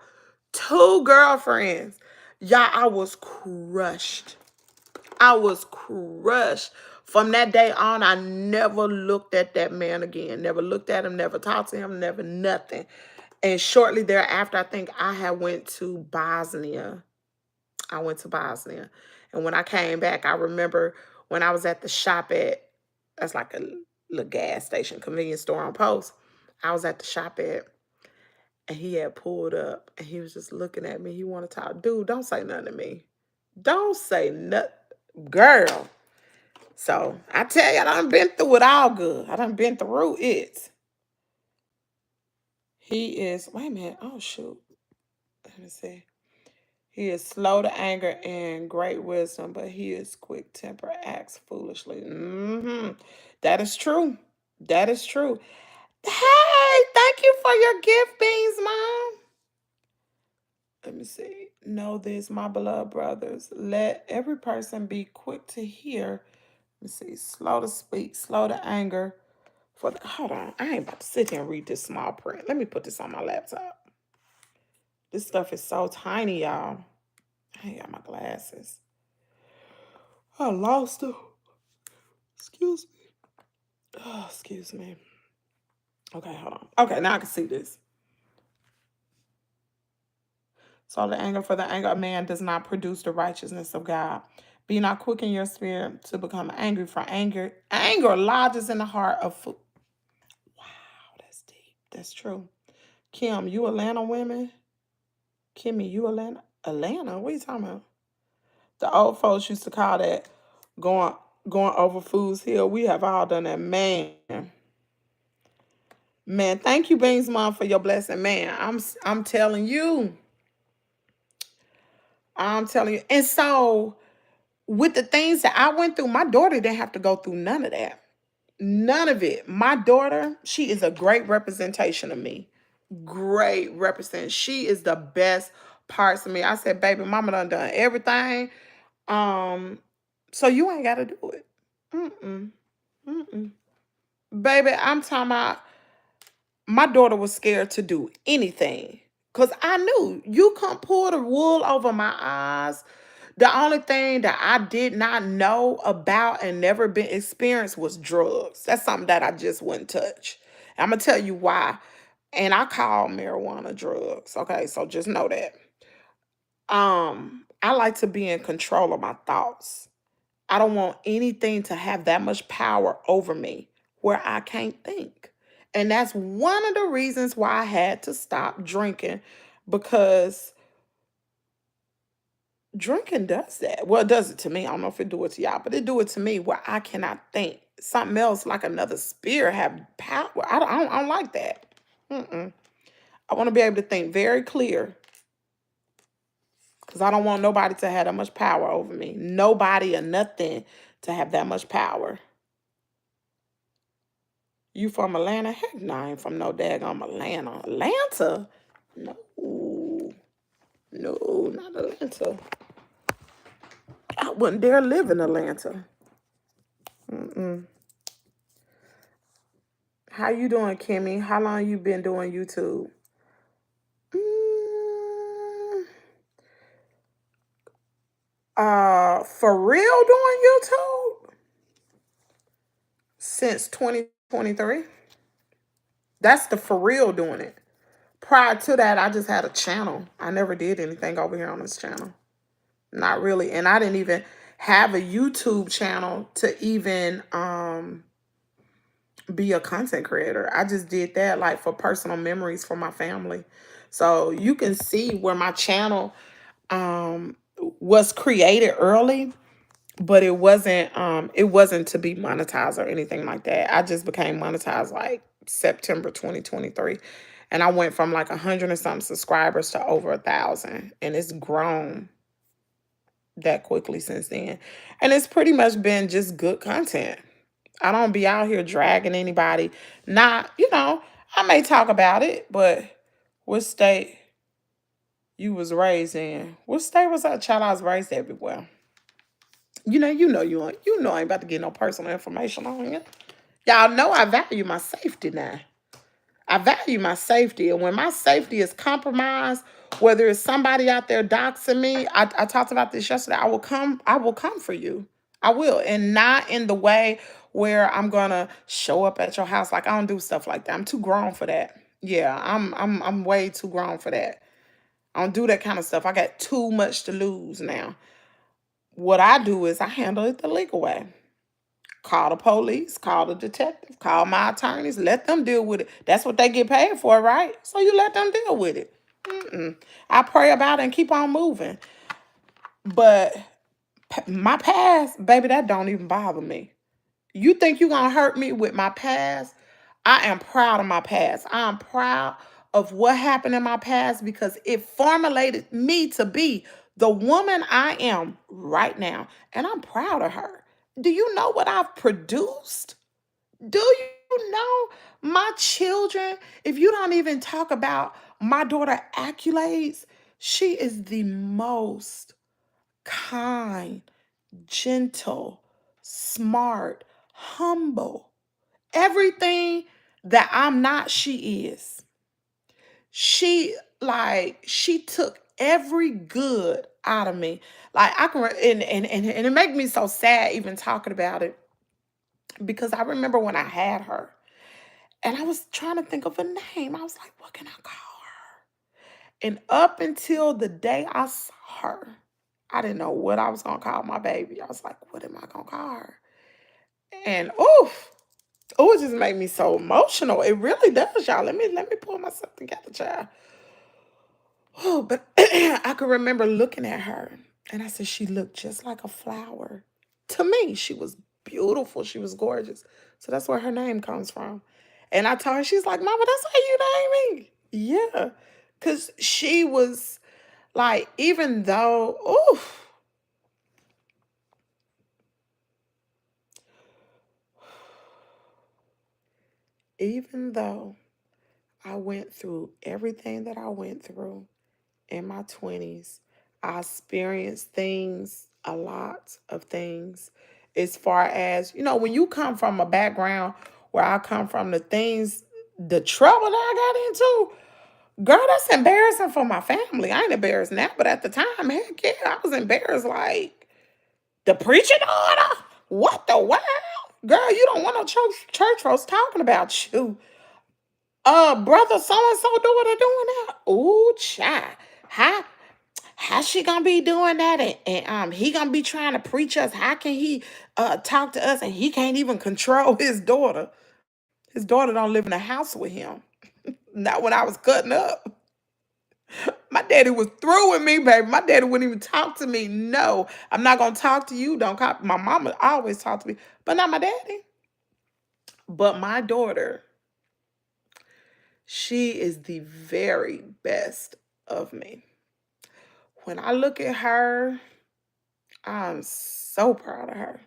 Two girlfriends. Y'all, I was crushed. I was crushed. From that day on, I never looked at that man again. Never looked at him, never talked to him, never nothing. And shortly thereafter, I think I had went to Bosnia. I went to Bosnia. And when I came back, I remember when I was at the shop that's like a little gas station, convenience store on Post. I was at the shop and he had pulled up and he was just looking at me. He wanted to talk. Dude, don't say nothing to me. Don't say nothing. Girl. So I tell you, I done been through it all good. I done been through it. He is, wait a minute. Oh, shoot. Let me see. He is slow to anger and great wisdom, but he is quick temper, acts foolishly. That is true. That is true. Hey, thank you for your gift, Beans, Mom. Let me see. Know this, my beloved brothers. Let every person be quick to hear. Let me see. Slow to speak, slow to anger. Hold on. I ain't about to sit here and read this small print. Let me put this on my laptop. This stuff is so tiny, y'all. I ain't got my glasses. I lost them. Excuse me. Oh, excuse me. Okay, hold on. Okay, now I can see this. So the anger for the anger of man does not produce the righteousness of God. Be not quick in your spirit to become angry, for anger lodges in the heart of fool. Wow, that's deep. That's true. Kim, you Atlanta women? Kimmy, you Atlanta? Atlanta? What are you talking about? The old folks used to call that going over Fool's Hill. We have all done that, man. Man, thank you, Beans Mom, for your blessing. Man, I'm telling you. I'm telling you. And so with the things that I went through, my daughter didn't have to go through none of that. None of it. My daughter, she is a great representation of me. Great represent. She is the best parts of me. I said, baby, mama done everything. Um, so you ain't gotta do it. Mm-mm. Mm-mm. Baby, I'm talking about my daughter was scared to do anything. Cause I knew you couldn't pull the wool over my eyes. The only thing that I did not know about and never been experienced was drugs. That's something that I just wouldn't touch. I'm gonna tell you why. And I call marijuana drugs. Okay, so just know that. I like to be in control of my thoughts. I don't want anything to have that much power over me where I can't think. And that's one of the reasons why I had to stop drinking, because drinking does that. Well, it does it to me. I don't know if it do it to y'all, but it do it to me where I cannot think. Something else like another spirit have power. I don't like that. Mm-mm. I want to be able to think very clear, because I don't want nobody to have that much power over me. Nobody or nothing to have that much power. You from Atlanta? Heck no, I ain't from no daggone Atlanta. Atlanta? No. No, not Atlanta. I wouldn't dare live in Atlanta. Mm-mm. How you doing, Kimmy? How long you been doing YouTube? Mm, for real doing YouTube? Since 2023? That's the for real doing it. Prior to that, I just had a channel. I never did anything over here on this channel. Not really. And I didn't even have a YouTube channel to even be a content creator. I just did that like for personal memories for my family. So you can see where my channel was created early, but it wasn't to be monetized or anything like that. I just became monetized like September 2023. And I went from like 100 and something subscribers to over 1,000. And it's grown that quickly since then. And it's pretty much been just good content. I don't be out here dragging anybody. Not, I may talk about it, but what state you was raised in? What state was that? Child, I was raised everywhere. You know I ain't about to get no personal information on you. Y'all know I value my safety now. I value my safety. And when my safety is compromised, whether it's somebody out there doxing me, I talked about this yesterday. I will come for you. I will. And not in the way where I'm gonna show up at your house. Like, I don't do stuff like that. I'm too grown for that. Yeah, I'm way too grown for that. I don't do that kind of stuff. I got too much to lose now. What I do is I handle it the legal way. Call the police, call the detective, call my attorneys, let them deal with it. That's what they get paid for, right? So you let them deal with it. I pray about it and keep on moving. But my past, baby, that don't even bother me. You think you're going to hurt me with my past? I am proud of my past. I'm proud of what happened in my past because it formulated me to be the woman I am right now. And I'm proud of her. Do you know what I've produced? Do you know my children? If you don't even talk about my daughter accolades, she is the most kind, gentle, smart, humble. Everything that I'm not, she is. She took every good out of me. Like I can and it make me so sad even talking about it because I remember when I had her and I was trying to think of a name. I was like, what can I call her? And up until the day I saw her, I didn't know what I was gonna call my baby. I was like, what am I gonna call her? And oof, it just made me so emotional. It really does, y'all. Let me pull myself together, child. Oh, but I could remember looking at her and I said, she looked just like a flower. To me, she was beautiful. She was gorgeous. So that's where her name comes from. And I told her, she's like, Mama, that's how you name me. Yeah. Because she was like, even though, even though I went through everything that I went through in my 20s, I experienced things, a lot of things, as far as, when you come from a background where I come from, the trouble that I got into, girl, that's embarrassing for my family. I ain't embarrassed now, but at the time, heck yeah, I was embarrassed. Like, the preacher daughter? What the world? Girl, you don't want no church folks talking about you. Brother so-and-so doing that. Ooh, child. How she gonna be doing that? And he gonna be trying to preach us. How can he talk to us and he can't even control his daughter? His daughter don't live in a house with him. Not when I was cutting up. My daddy was through with me, baby. My daddy wouldn't even talk to me. No, I'm not gonna talk to you. Don't call. My mama always talked to me, but not my daddy. But my daughter, she is the very best of me. When I look at her, I'm so proud of her.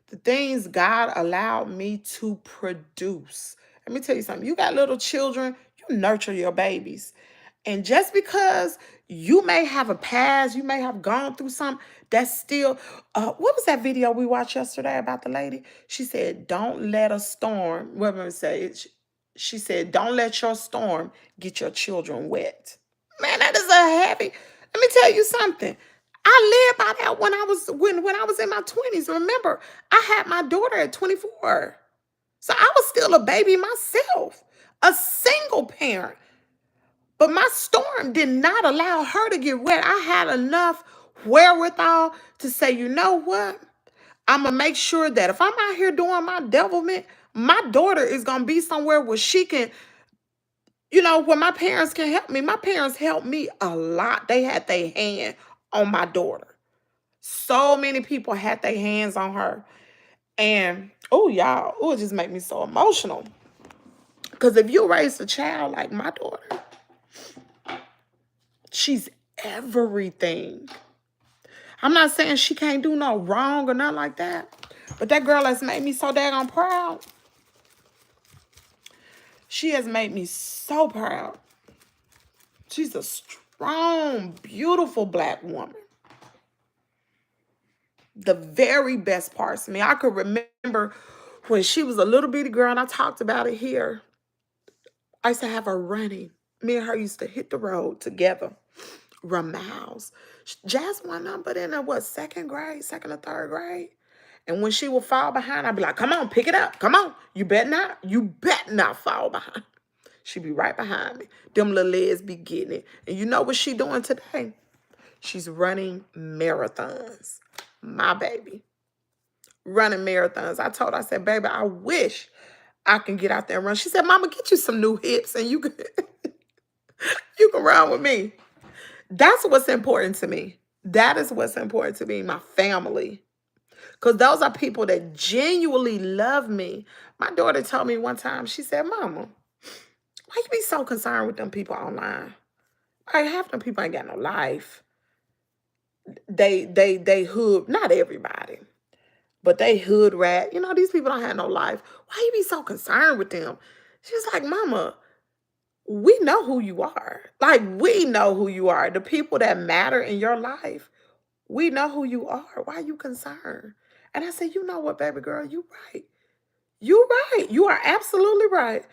The things God allowed me to produce. Let me tell you something. You got little children, you nurture your babies. And just because you may have a past, you may have gone through something, that's still, what was that video we watched yesterday about the lady? She said, don't let a storm, what am I say? She said, don't let your storm get your children wet. Man, that is a heavy. Let me tell you something. I lived by that when I was in my 20s. Remember, I had my daughter at 24. So I was still a baby myself, a single parent. But my storm did not allow her to get wet. I had enough wherewithal to say, you know what? I'm going to make sure that if I'm out here doing my devilment, my daughter is going to be somewhere where she can, where my parents can help me. My parents helped me a lot. They had their hand on my daughter. So many people had their hands on her. And, y'all, it just make me so emotional. Because if you raise a child like my daughter, she's everything. I'm not saying she can't do no wrong or nothing like that. But that girl has made me so daggone proud. She has made me so proud. She's a strong, beautiful Black woman. The very best parts of me. I could remember when she was a little bitty girl, and I talked about it here. I used to have her running. Me and her used to hit the road together, run miles. Jazz went up, but in second or third grade. And when she would fall behind, I'd be like, come on, pick it up. Come on. You bet not fall behind. She'd be right behind me. Them little legs be getting it. And you know what she doing today? She's running marathons. My baby. Running marathons. I told her, I said, baby, I wish I can get out there and run. She said, Mama, get you some new hips and you can, you can run with me. That's what's important to me. That is what's important to me, my family. Because those are people that genuinely love me. My daughter told me one time, she said, Mama, why you be so concerned with them people online? Like, half them people ain't got no life. They hood, not everybody, but they hood rat. These people don't have no life. Why you be so concerned with them? She's like, Mama, we know who you are. Like, we know who you are. The people that matter in your life, we know who you are. Why are you concerned? And I said, you know what, baby girl, you right. You right. You are absolutely right.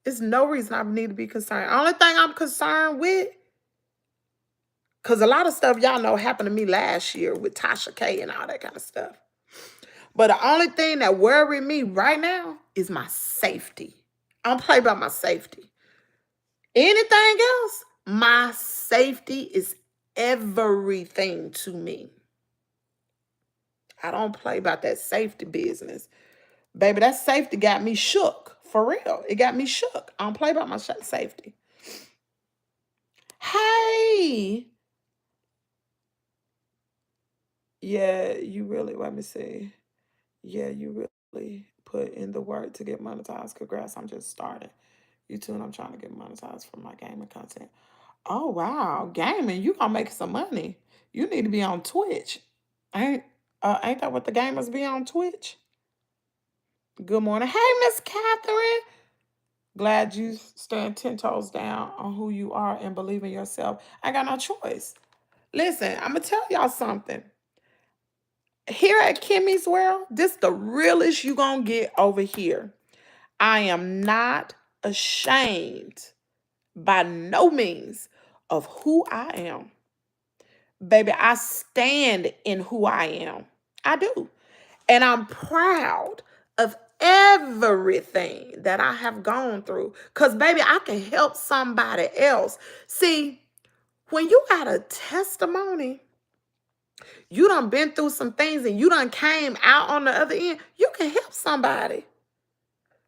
There's no reason I need to be concerned. Only thing I'm concerned with, because a lot of stuff y'all know happened to me last year with Tasha K and all that kind of stuff. But the only thing that worries me right now is my safety. I don't play about my safety. Anything else, my safety is everything to me. I don't play about that safety business. Baby, that safety got me shook. For real. It got me shook. I don't play about my safety. Hey. Yeah, you really, let me see. Yeah, you put in the work to get monetized. Congrats, I'm just starting YouTube and I'm trying to get monetized from my gaming content. Oh wow, gaming, you gonna make some money. You need to be on Twitch. Ain't that what the gamers be on Twitch? Good morning. Hey, Miss Catherine. Glad you stand 10 toes down on who you are and believe in yourself. I got no choice. Listen, I'm gonna tell y'all something. Here at Kimmie's World, this the realest you gonna get over here. I am not ashamed by no means of who I am. Baby, I stand in who I am. I do. And I'm proud of everything that I have gone through. Because, baby, I can help somebody else. See, when you got a testimony, you done been through some things and you done came out on the other end, you can help somebody.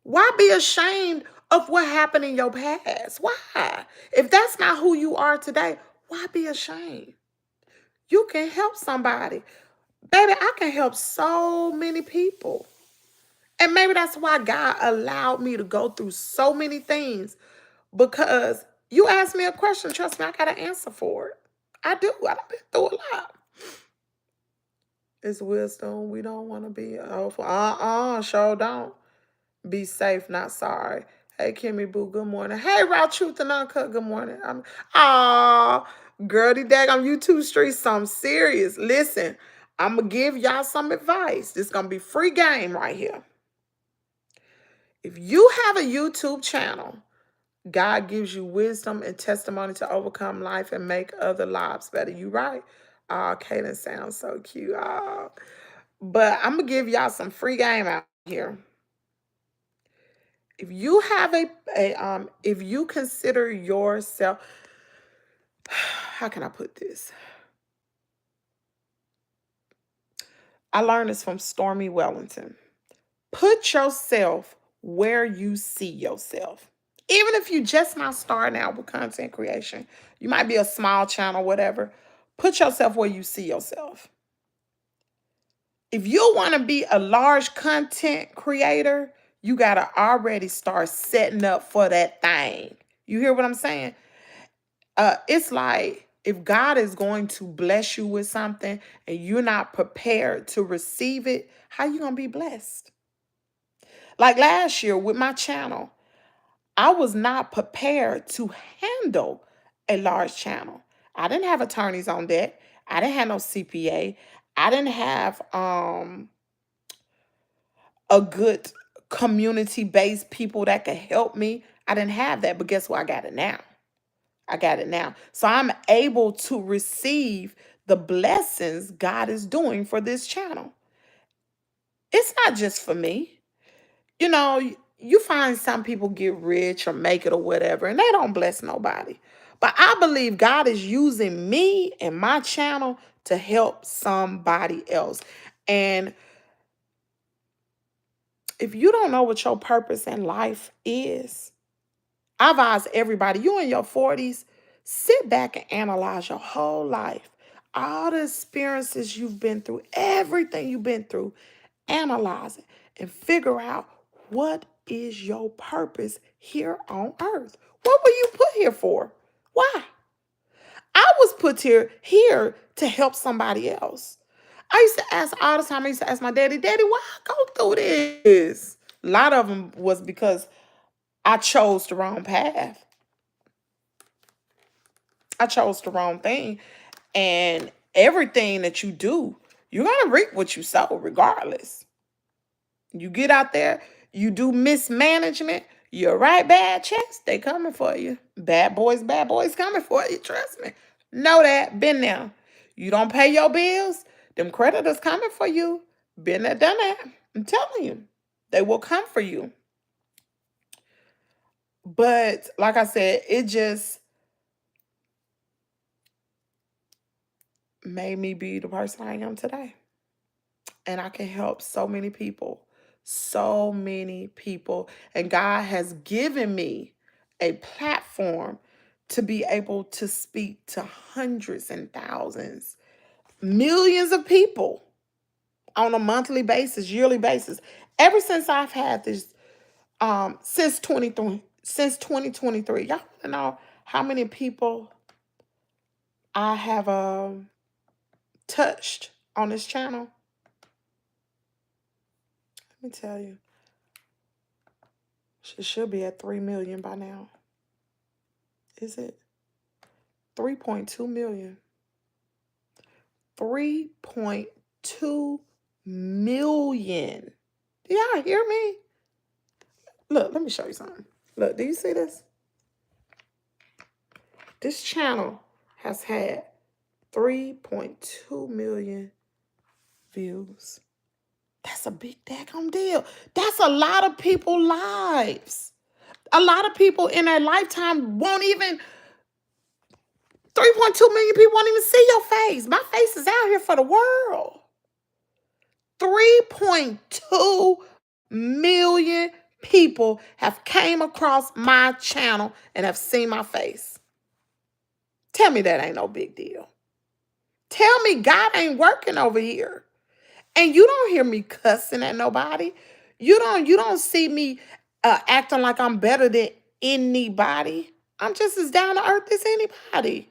Why be ashamed of what happened in your past? Why? If that's not who you are today, why be ashamed? You can help somebody. Baby, I can help so many people. And maybe that's why God allowed me to go through so many things. Because you ask me a question, trust me, I got an answer for it. I do. I've been through a lot. It's wisdom. We don't want to be awful. Sure don't. Be safe, not sorry. Hey, Kimmy Boo, good morning. Hey, Raw Truth and Uncut, good morning. Girl, dag on YouTube streets, something serious. Listen, I'm going to give y'all some advice. This is going to be free game right here. If you have a YouTube channel, God gives you wisdom and testimony to overcome life and make other lives better. You right? Kaden sounds so cute. But I'm going to give y'all some free game out here. If you have if you consider yourself, how can I put this? I learned this from Stormy Wellington. Put yourself where you see yourself. Even if you just not starting out with content creation, you might be a small channel, whatever. Put yourself where you see yourself. If you want to be a large content creator, you got to already start setting up for that thing. You hear what I'm saying? It's like if God is going to bless you with something and you're not prepared to receive it, how you going to be blessed? Like last year with my channel, I was not prepared to handle a large channel. I didn't have attorneys on deck. I didn't have no CPA. I didn't have a good community-based people that could help me. I didn't have that, but guess what? I got it now. I got it now. So I'm able to receive the blessings God is doing for this channel. It's not just for me. You know, you find some people get rich or make it or whatever, and they don't bless nobody. But I believe God is using me and my channel to help somebody else. And if you don't know what your purpose in life is, I advise everybody, you in your 40s, sit back and analyze your whole life. All the experiences you've been through, everything you've been through, analyze it and figure out what is your purpose here on earth. What were you put here for? Why? I was put here to help somebody else. I used to ask all the time, I used to ask my daddy, why I go through this? A lot of them was because I chose the wrong path. I chose the wrong thing. And everything that you do, you're going to reap what you sow regardless. You get out there, you do mismanagement, you're right, bad checks, they coming for you. Bad boys coming for you, trust me. Know that, been there. You don't pay your bills, them creditors coming for you. Been there, done that. I'm telling you, they will come for you. But like I said, it just made me be the person I am today. And I can help so many people. So many people. And God has given me a platform to be able to speak to hundreds and thousands, millions of people on a monthly basis, yearly basis. Ever since I've had this, since 2023, y'all want to know how many people I have touched on this channel? Let me tell you. She should be at 3 million by now. Is it? 3.2 million. 3.2 million. Do y'all hear me? Look, let me show you something. Look, do you see this? This channel has had 3.2 million views. That's a big daggone deal. That's a lot of people's lives. A lot of people in their lifetime won't even, 3.2 million people won't even see your face. My face is out here for the world. 3.2 million people have came across my channel and have seen my face. Tell me that ain't no big deal. Tell me God ain't working over here. And you don't hear me cussing at nobody. You don't see me acting like I'm better than anybody. I'm just as down to earth as anybody.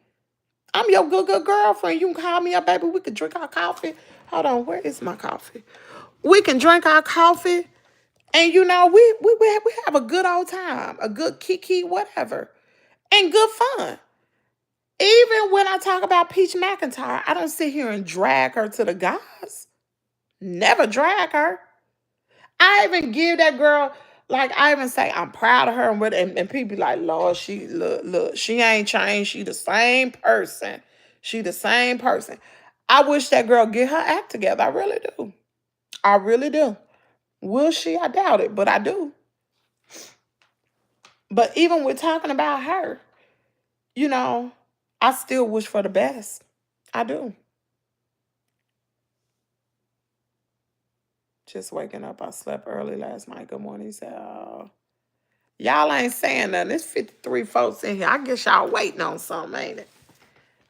I'm your good girlfriend. You can call me up, baby. We could drink our coffee. Hold on, where is my coffee? We can drink our coffee, and we have a good old time, a good kiki, whatever, and good fun. Even when I talk about Peach McIntyre, I don't sit here and drag her to the gods. Never drag her. I even give that girl, like, I even say I'm proud of her, and people be like, Lord, she look, she ain't changed. She the same person. She the same person. I wish that girl get her act together. I really do. I really do. Will she? I doubt it, but I do. But even with talking about her, I still wish for the best. I do. Just waking up. I slept early last night. Good morning. He said, oh, y'all ain't saying nothing. There's 53 folks in here. I guess y'all waiting on something, ain't it?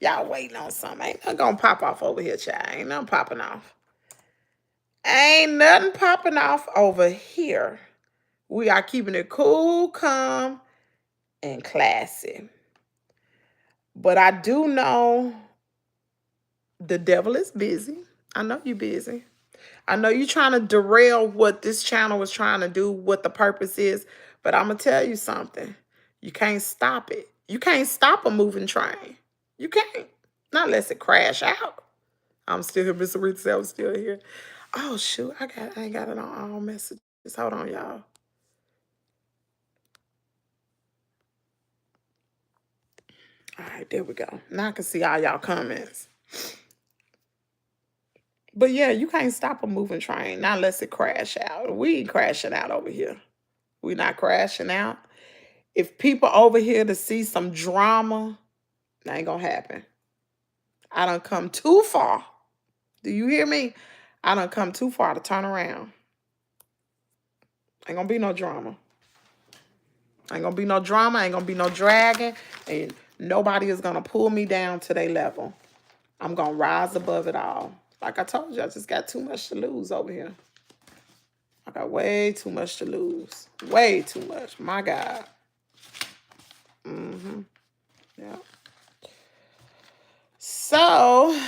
Y'all waiting on something. Ain't nothing gonna pop off over here, child. Ain't nothing popping off. Ain't nothing popping off over here. We are keeping it cool, calm, and classy. But I do know the devil is busy. I know you're busy. I know you're trying to derail what this channel was trying to do, what the purpose is. But I'm going to tell you something. You can't stop it. You can't stop a moving train. You can't. Not unless it crash out. I'm still here, Mr. Rita. I'm still here. Oh, shoot. I ain't got it on all messages. Hold on, y'all. All right, there we go. Now I can see all y'all comments. But yeah, you can't stop a moving train, not unless it crash out. We ain't crashing out over here. We not crashing out. If people over here to see some drama, that ain't gonna happen. I done come too far. Do you hear me? I done come too far to turn around. Ain't gonna be no drama. Ain't gonna be no drama. Ain't gonna be no dragging. And nobody is gonna pull me down to their level. I'm gonna rise above it all. Like I told you, I just got too much to lose over here. I got way too much to lose. Way too much. My God. Yeah. So,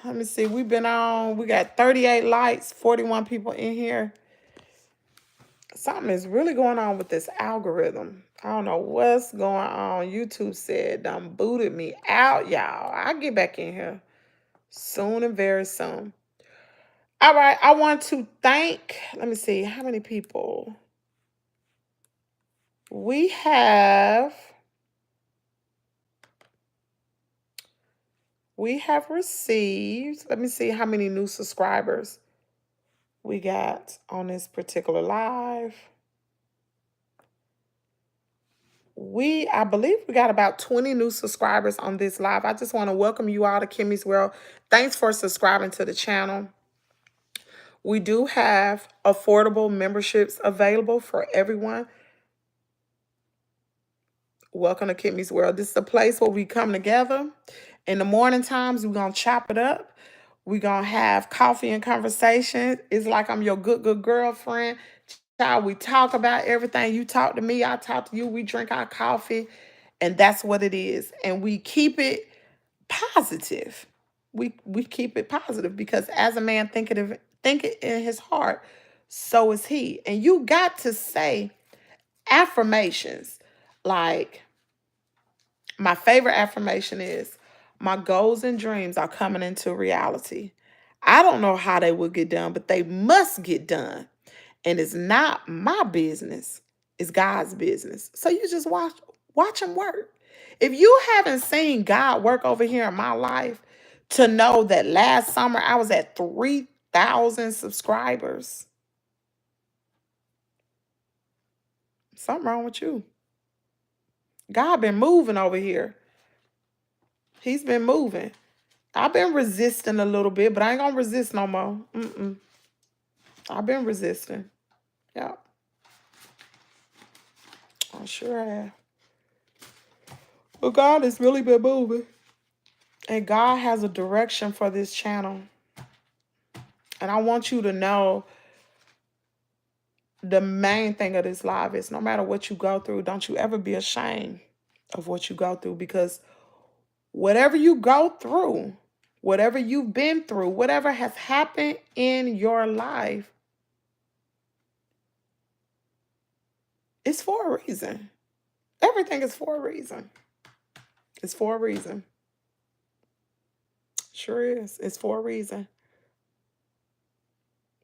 let me see. We got 38 likes, 41 people in here. Something is really going on with this algorithm. I don't know what's going on. YouTube said done booted me out, y'all. I'll get back in here soon and very soon. All right. I want to thank, let me see, how many people? We have received, let me see how many new subscribers we got on this particular live. I believe we got about 20 new subscribers on this live. I just want to welcome you all to Kimmie's World. Thanks for subscribing to the channel. We do have affordable memberships available for everyone. Welcome to Kimmie's World. This is a place where we come together. In the morning times, we're going to chop it up. We're going to have coffee and conversation. It's like I'm your good girlfriend how we talk about everything. You talk to me, I talk to you. We drink our coffee, and that's what it is. And we keep it positive. We keep it positive because as a man thinketh in his heart, so is he. And you got to say affirmations. Like my favorite affirmation is my goals and dreams are coming into reality. I don't know how they will get done, but they must get done. And it's not my business, it's God's business. So you just watch him work. If you haven't seen God work over here in my life, to know that last summer I was at 3,000 subscribers, something wrong with you. God been moving over here. He's been moving. I've been resisting a little bit, but I ain't gonna resist no more. I've been resisting. Yeah, I sure have. But God has really been moving. And God has a direction for this channel. And I want you to know the main thing of this live is no matter what you go through, don't you ever be ashamed of what you go through, because whatever you go through, whatever you've been through, whatever has happened in your life, it's for a reason. Everything is for a reason. It's for a reason. Sure is. It's for a reason.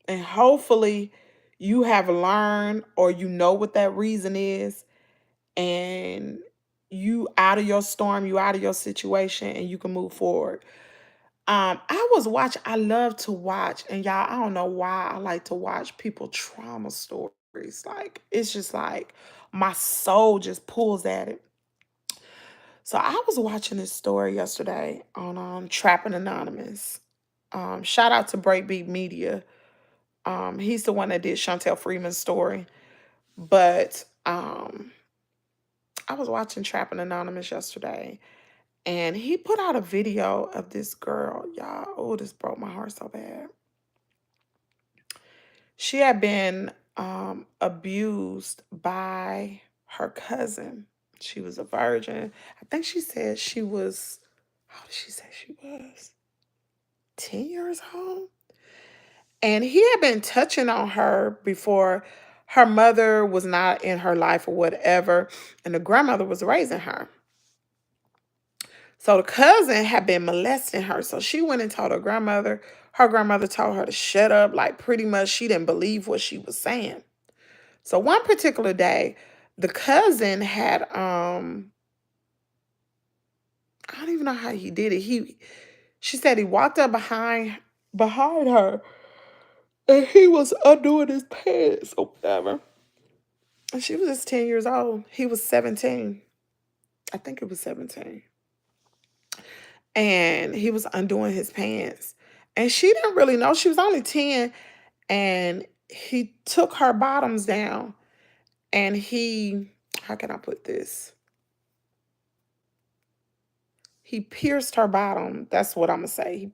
And hopefully you have learned, or you know what that reason is, and you out of your storm, you out of your situation, and you can move forward. I love to watch, and y'all, I don't know why I like to watch people trauma stories. Like, it's just like my soul just pulls at it. So I was watching this story yesterday on Trapping Anonymous. Shout out to Breakbeat Media. He's the one that did Chantel Freeman's story. But I was watching Trapping Anonymous yesterday, and he put out a video of this girl, y'all. Oh, this broke my heart so bad. She had been abused by her cousin. She was a virgin. I think she said she was, how did she say she was? 10 years old? And he had been touching on her before. Her mother was not in her life or whatever, and the grandmother was raising her. So the cousin had been molesting her. So she went and told her grandmother. Her grandmother told her to shut up. Like, pretty much she didn't believe what she was saying. So one particular day, the cousin had I don't even know how he did it. She said he walked up behind her, and he was undoing his pants or whatever. And she was just 10 years old. He was 17. I think it was 17. And he was undoing his pants. And she didn't really know. She was only 10. And he took her bottoms down. And how can I put this? He pierced her bottom. That's what I'm going to say. He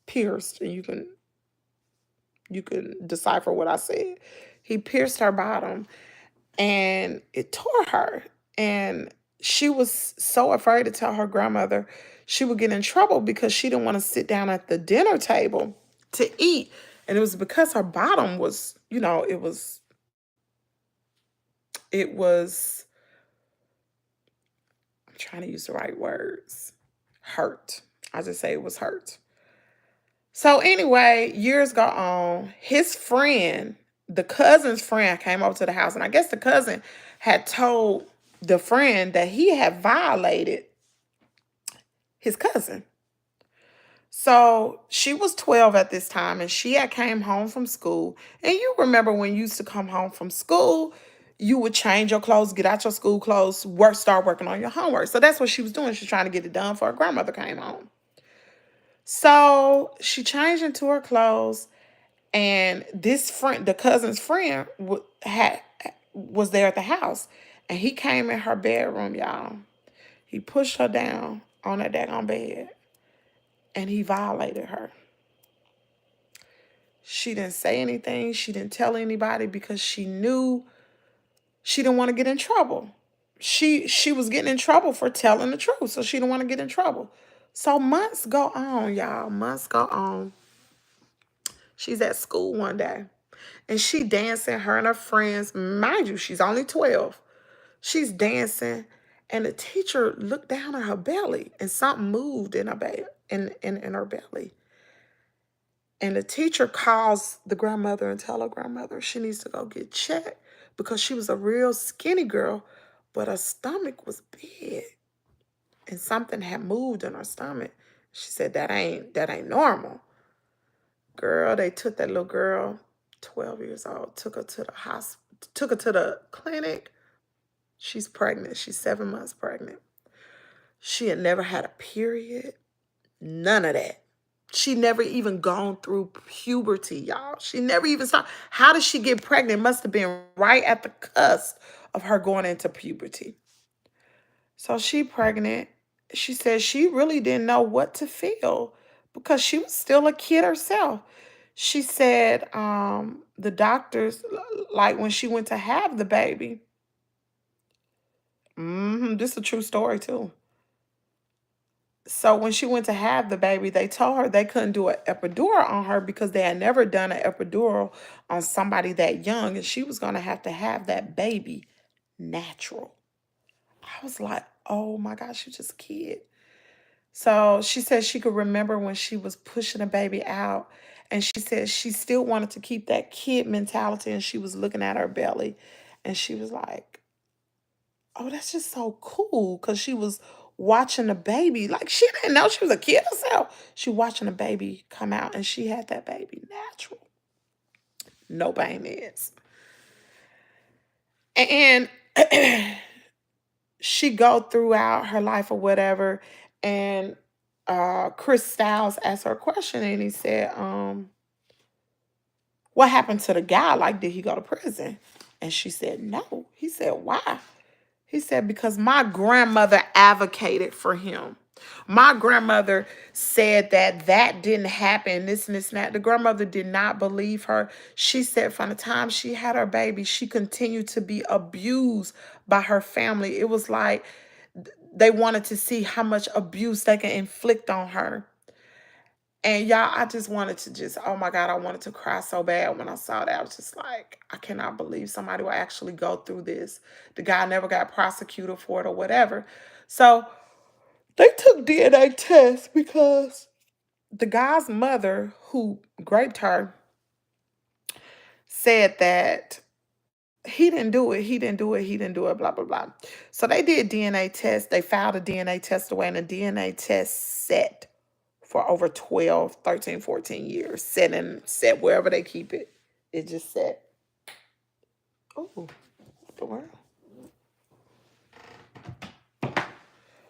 pierced, and you can decipher what I said. He pierced her bottom, and it tore her. And she was so afraid to tell her grandmother she would get in trouble, because she didn't want to sit down at the dinner table to eat. And it was because her bottom was, I'm trying to use the right words. Hurt. I just say it was hurt. So anyway, years go on. His friend, the cousin's friend, came over to the house. And I guess the cousin had told the friend that he had violated his cousin. So she was 12 at this time, and she had came home from school. And you remember when you used to come home from school, you would change your clothes, get out your school clothes, start working on your homework. So that's what she was doing. She was trying to get it done before her grandmother came home. So she changed into her clothes, and this friend, the cousin's friend, was there at the house. And he came in her bedroom, y'all. He pushed her down on that daggone bed, and he violated her. She didn't say anything. She didn't tell anybody because she knew she didn't want to get in trouble. She was getting in trouble for telling the truth, so she didn't want to get in trouble. So months go on, y'all. Months go on. She's at school one day and she dancing, her and her friends. Mind you, she's only 12. She's dancing and the teacher looked down at her belly and something moved in her in her belly. And the teacher calls the grandmother and tell her grandmother she needs to go get checked because she was a real skinny girl, but her stomach was big and something had moved in her stomach. She said, that ain't normal. Girl, they took that little girl, 12 years old, took her to the hospital, took her to the clinic. She's pregnant. She's 7 months pregnant. She had never had a period. None of that. She never even gone through puberty, y'all. She never even saw. How did she get pregnant? Must have been right at the cusp of her going into puberty. So she pregnant. She said she really didn't know what to feel because she was still a kid herself. She said the doctors, like when she went to have the baby, this is a true story too. So when she went to have the baby, they told her they couldn't do an epidural on her because they had never done an epidural on somebody that young, and she was going to have that baby natural. I was like, oh my gosh, she's just a kid. So she said she could remember when she was pushing the baby out, and she said she still wanted to keep that kid mentality, and she was looking at her belly, and she was like, oh, that's just so cool, because she was watching the baby. Like, she didn't know she was a kid herself. She watching the baby come out, and she had that baby natural. No pain meds. And she go throughout her life or whatever, and Chris Styles asked her a question, and he said, what happened to the guy? Like, did he go to prison? And she said, no. He said, why? He said, because my grandmother advocated for him. My grandmother said that didn't happen, this and this and that. The grandmother did not believe her. She said from the time she had her baby, she continued to be abused by her family. It was like they wanted to see how much abuse they can inflict on her. And y'all, I just wanted to oh my God, I wanted to cry so bad when I saw that. I was just like, I cannot believe somebody will actually go through this. The guy never got prosecuted for it or whatever. So they took DNA tests because the guy's mother who raped her said that he didn't do it, he didn't do it, he didn't do it, blah, blah, blah. So they did DNA tests. They filed a DNA test away, and the DNA test set for over 12, 13, 14 years. Set wherever they keep it. It just set. Oh, what the world?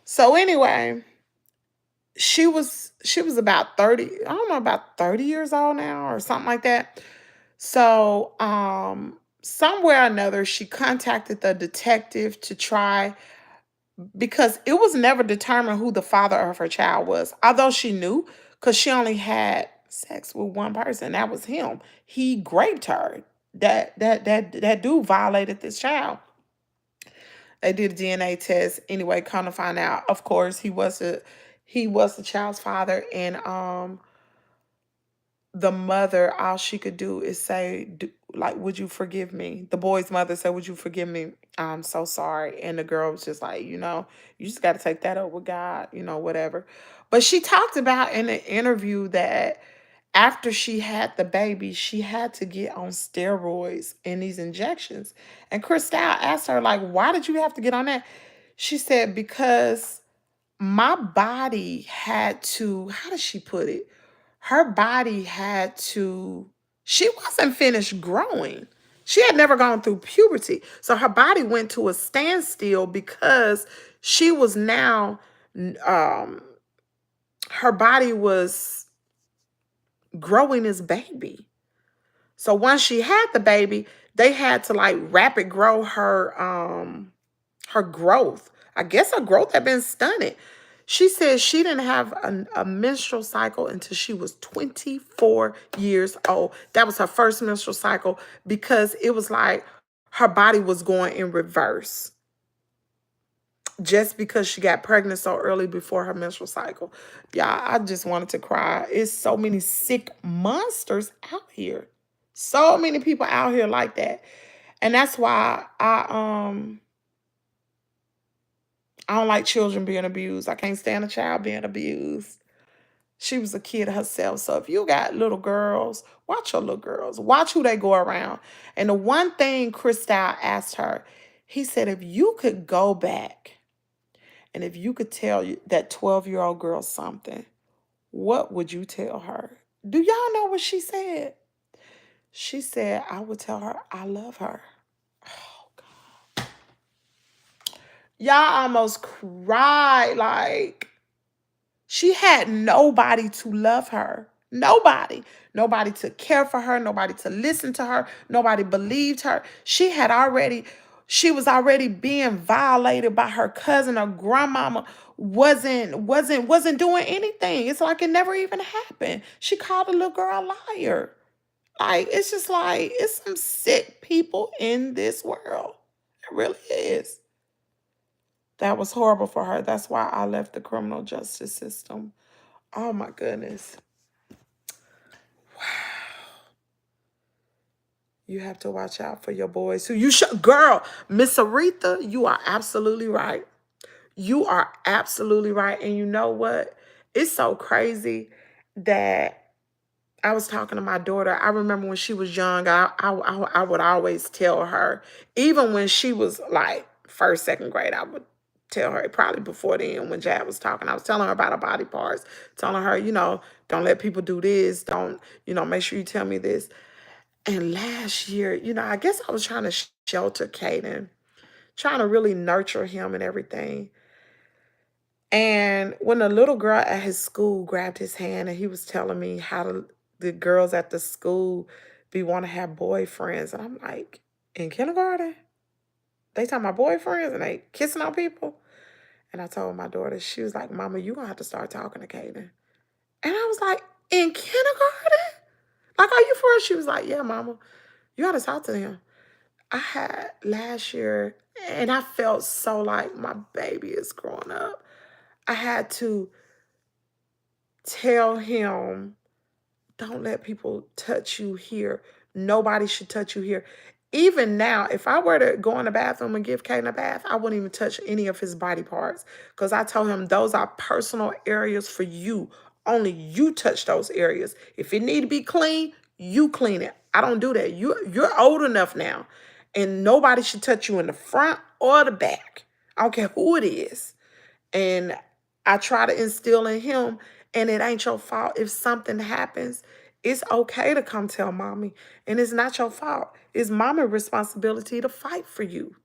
So anyway, she was about 30, I don't know, about 30 years old now or something like that. So somewhere or another, she contacted the detective to try, because it was never determined who the father of her child was. Although she knew, because she only had sex with one person. That was him. He raped her. That dude violated this child. They did a DNA test. Anyway, come to find out, of course, he was the child's father, and the mother, all she could do is say, like, would you forgive me? The boy's mother said, would you forgive me? I'm so sorry. And the girl was just like, you just got to take that up with God, whatever. But she talked about in an interview that after she had the baby, she had to get on steroids and these injections. And Christelle asked her, like, why did you have to get on that? She said, because my body had to, how does she put it? Her body she wasn't finished growing. She had never gone through puberty. So her body went to a standstill because she was now, her body was growing this baby. So once she had the baby, they had to like rapid grow her growth. I guess her growth had been stunted. She said she didn't have a menstrual cycle until she was 24 years old. That was her first menstrual cycle because it was like her body was going in reverse just because she got pregnant so early before her menstrual cycle. Y'all, I just wanted to cry. It's so many sick monsters out here. So many people out here like that. And that's why I don't like children being abused. I can't stand a child being abused. She was a kid herself. So if you got little girls, watch your little girls. Watch who they go around. And the one thing Christelle asked her, he said, if you could go back and if you could tell that 12-year-old girl something, what would you tell her? Do y'all know what she said? She said, I would tell her I love her. Oh, God. Y'all almost cried. Like, she had nobody to love her. Nobody. Nobody to care for her. Nobody to listen to her. Nobody believed her. She was already being violated by her cousin. Her grandmama wasn't doing anything. It's like it never even happened. She called the little girl a liar. Like, it's just like, it's some sick people in this world. It really is. That was horrible for her. That's why I left the criminal justice system. Oh my goodness. Wow. You have to watch out for your boys. Who you should, girl, Miss Aretha, you are absolutely right. You are absolutely right. And you know what? It's so crazy that I was talking to my daughter. I remember when she was young, I would always tell her, even when she was like first, second grade, I would tell her, probably before then when Jad was talking, I was telling her about her body parts, telling her, don't let people do this. Don't, make sure you tell me this. And last year, I guess I was trying to shelter Caden, trying to really nurture him and everything. And when a little girl at his school grabbed his hand and he was telling me how the girls at the school want to have boyfriends. And I'm like, in kindergarten? They talking about boyfriends and they kissing on people? And I told my daughter, she was like, Mama, you going to have to start talking to Caden. And I was like, in kindergarten? Like, are you for real? She was like, yeah, Mama, you got to talk to him. I had last year, and I felt so like my baby is growing up. I had to tell him, don't let people touch you here. Nobody should touch you here. Even now, if I were to go in the bathroom and give Caden a bath, I wouldn't even touch any of his body parts because I told him those are personal areas for you. Only you touch those areas. If it need to be clean, you clean it. I don't do that. You're old enough now, and nobody should touch you in the front or the back. I don't care who it is. And I try to instill in him, and it ain't your fault if something happens. It's okay to come tell mommy, and it's not your fault. It's mama's responsibility to fight for you.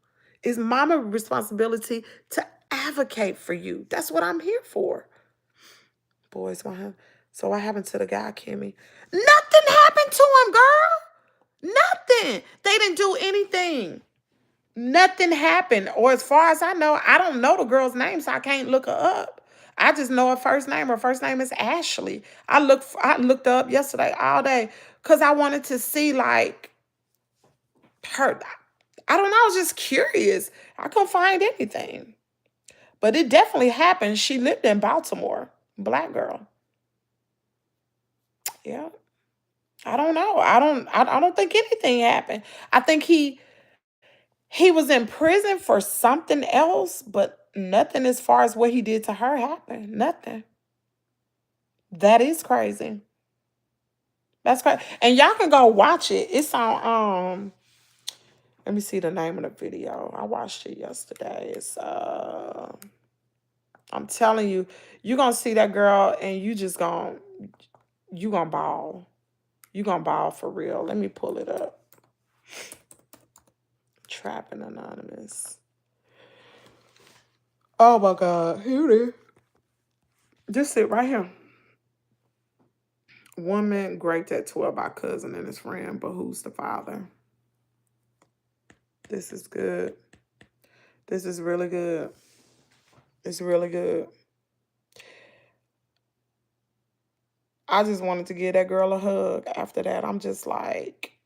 It's mama's responsibility to advocate for you. That's what I'm here for. Boys, so what happened to the guy, Kimmy? Nothing happened to him, girl. Nothing. They didn't do anything. Nothing happened. Or as far as I know, I don't know the girl's name, so I can't look her up. I just know her first name. Her first name is Ashley. I looked her up yesterday all day because I wanted to see like her. I don't know. I was just curious. I couldn't find anything. But it definitely happened. She lived in Baltimore. Black girl. Yeah. I don't know. I don't think anything happened. I think he was in prison for something else, but nothing as far as what he did to her happened. Nothing. That is crazy. That's crazy. And y'all can go watch it. It's on let me see the name of the video. I watched it yesterday. It's I'm telling you, you're gonna see that girl and you gonna bawl. You gonna bawl for real. Let me pull it up. Trapping Anonymous. Oh my God. Here it is. Just sit right here. Woman raped at 12 by cousin and his friend, but who's the father? This is good. This is really good. It's really good. I just wanted to give that girl a hug after that. I'm just like,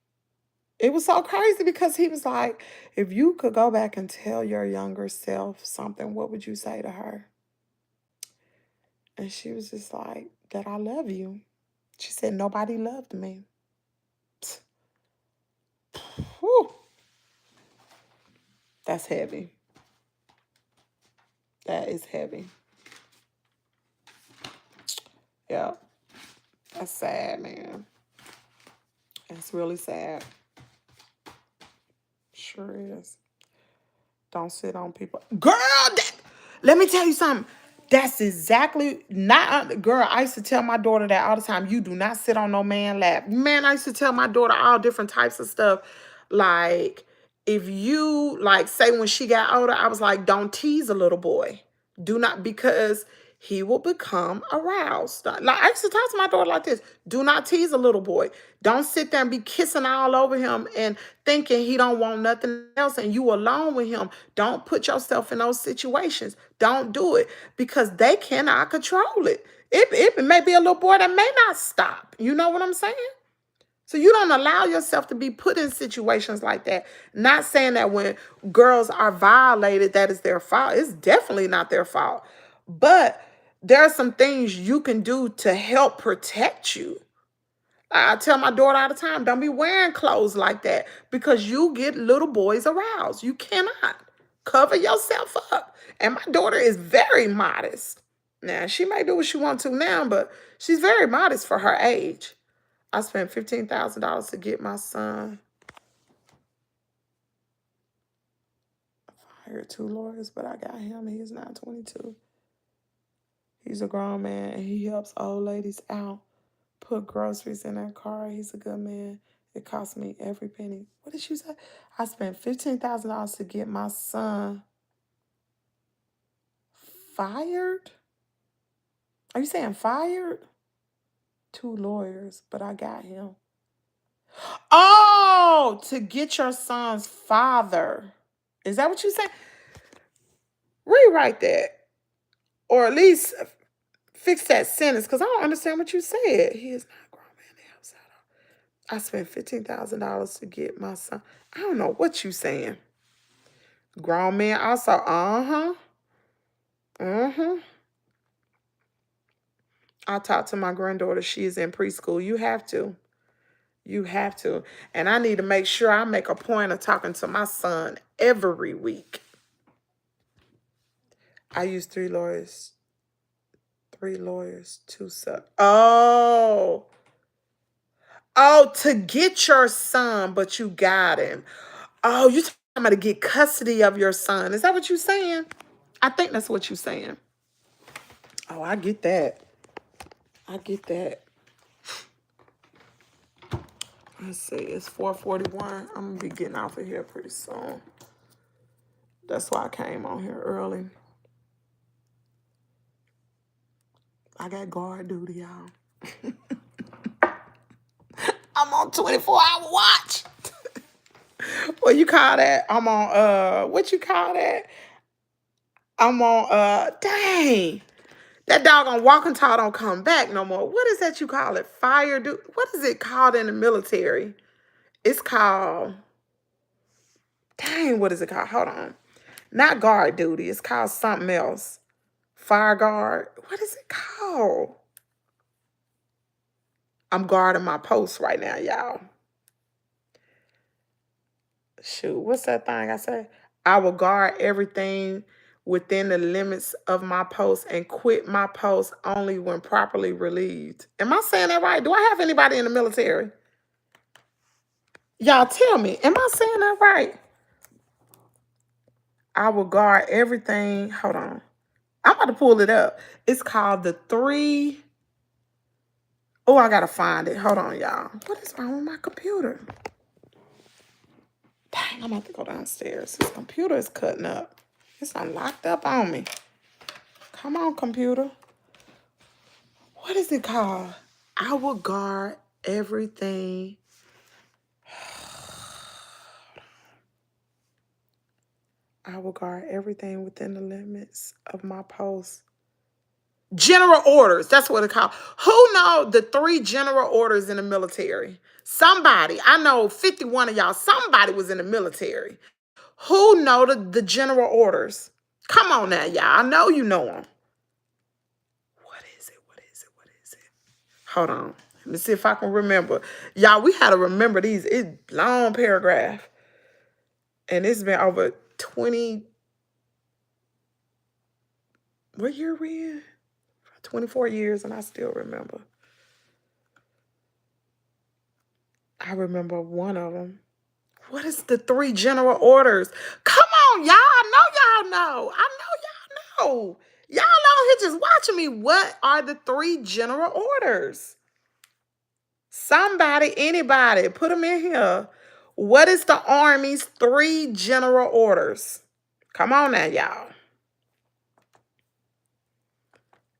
it was so crazy because he was like, if you could go back and tell your younger self something, what would you say to her? And she was just like, that I love you. She said, nobody loved me. Whew. That's heavy. That is heavy. Yeah. That's sad, man. That's really sad. Sure is. Don't sit on people. Girl, let me tell you something. That's exactly not girl. I used to tell my daughter that all the time. You do not sit on no man lap. Man, I used to tell my daughter all different types of stuff. Like, if you like say when she got older, I was like, don't tease a little boy. Do not, because he will become aroused. Like, I used to talk to my daughter like this. Do not tease a little boy. Don't sit there and be kissing all over him and thinking he don't want nothing else and you alone with him. Don't put yourself in those situations. Don't do it because they cannot control it. It may be a little boy that may not stop. You know what I'm saying? So you don't allow yourself to be put in situations like that. Not saying that when girls are violated, that is their fault. It's definitely not their fault. But there are some things you can do to help protect you. I tell my daughter all the time, don't be wearing clothes like that because you get little boys aroused. You cannot. Cover yourself up. And my daughter is very modest. Now, she may do what she wants to now, but she's very modest for her age. I spent $15,000 to get my son. I hired 2 lawyers, but I got him. He's now 22. He's a grown man, and he helps old ladies out. Put groceries in their car. He's a good man. It cost me every penny. What did you say? I spent $15,000 to get my son fired? Are you saying fired? 2 lawyers, but I got him. Oh, to get your son's father. Is that what you said? Rewrite that. Or at least fix that sentence because I don't understand what you said. He is not a grown man that helps out. I spent $15,000 to get my son. I don't know what you saying. Grown man also. Uh-huh. Uh-huh. I talked to my granddaughter. She is in preschool. You have to. You have to. And I need to make sure I make a point of talking to my son every week. I use 3 lawyers. 3 lawyers, 2 sub. Oh. Oh, to get your son, but you got him. Oh, you talking about to get custody of your son. Is that what you're saying? I think that's what you're saying. Oh, I get that. I get that. Let's see. It's 4:41. I'm going to be getting off of here pretty soon. That's why I came on here early. I got guard duty, y'all. I'm on 24-hour watch. What you call that? I'm on, what you call that? I'm on, dang. That doggone walking tall don't come back no more. What is that you call it? Fire duty? What is it called in the military? It's called, dang, what is it called? Hold on. Not guard duty. It's called something else. Fire guard. What is it called? I'm guarding my post right now, y'all. Shoot, what's that thing I say? I will guard everything within the limits of my post and quit my post only when properly relieved. Am I saying that right? Do I have anybody in the military? Y'all tell me, am I saying that right? I will guard everything. Hold on. I'm about to pull it up. It's called the 3. Oh, I got to find it. Hold on, y'all. What is wrong with my computer? Dang, I'm about to go downstairs. This computer is cutting up. It's unlocked up on me. Come on, computer. What is it called? I will guard everything. I will guard everything within the limits of my post. General orders. That's what it's called. Who know the 3 general orders in the military? Somebody. I know 51 of y'all. Somebody was in the military. Who know the general orders? Come on now, y'all. I know you know them. What is it? What is it? What is it? Hold on. Let me see if I can remember. Y'all, we had to remember these. It's long paragraph. And it's been over 20. What year we in? 24 years, and I still remember. I remember one of them. What is the 3 general orders? Come on, y'all. I know y'all know. I know y'all know. Y'all out here just watching me. What are the 3 general orders? Somebody, anybody, put them in here. What is the Army's 3 general orders? Come on now, y'all.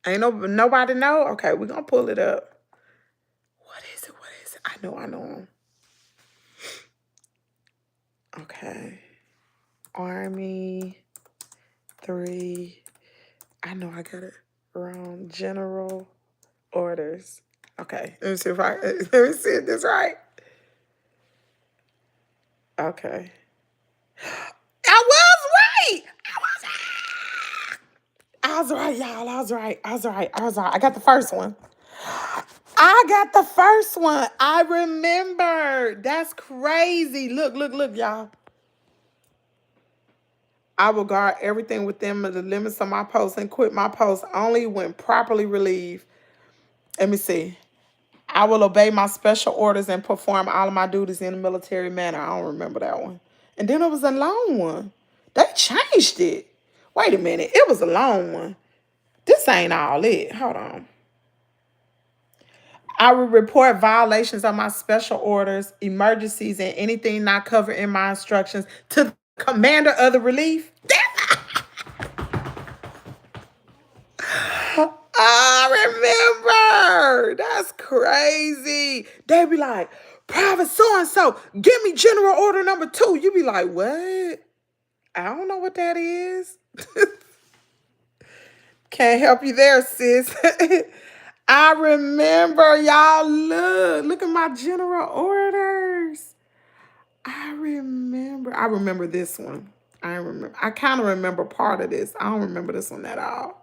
Ain't nobody know? Okay, we're going to pull it up. What is it? What is it? I know. Okay. Army 3. I know I got it wrong. General orders. Okay. Let me see if this right. Okay. I was right. I was right, y'all. I was right. I got the first one. I remember. That's crazy. Look, y'all. I will guard everything within the limits of my post and quit my post only when properly relieved. Let me see. I will obey my special orders and perform all of my duties in a military manner. I don't remember that one. And then it was a long one. They changed it. Wait a minute. It was a long one. This ain't all it. Hold on. I will report violations of my special orders, emergencies, and anything not covered in my instructions to the commander of the relief. I remember. That's crazy. They be like, Private so-and-so, give me general order number 2. You be like, what? I don't know what that is. Can't help you there, sis. I remember, y'all. Look at my general orders. I remember this one. I kind of remember part of this. I don't remember this one at all.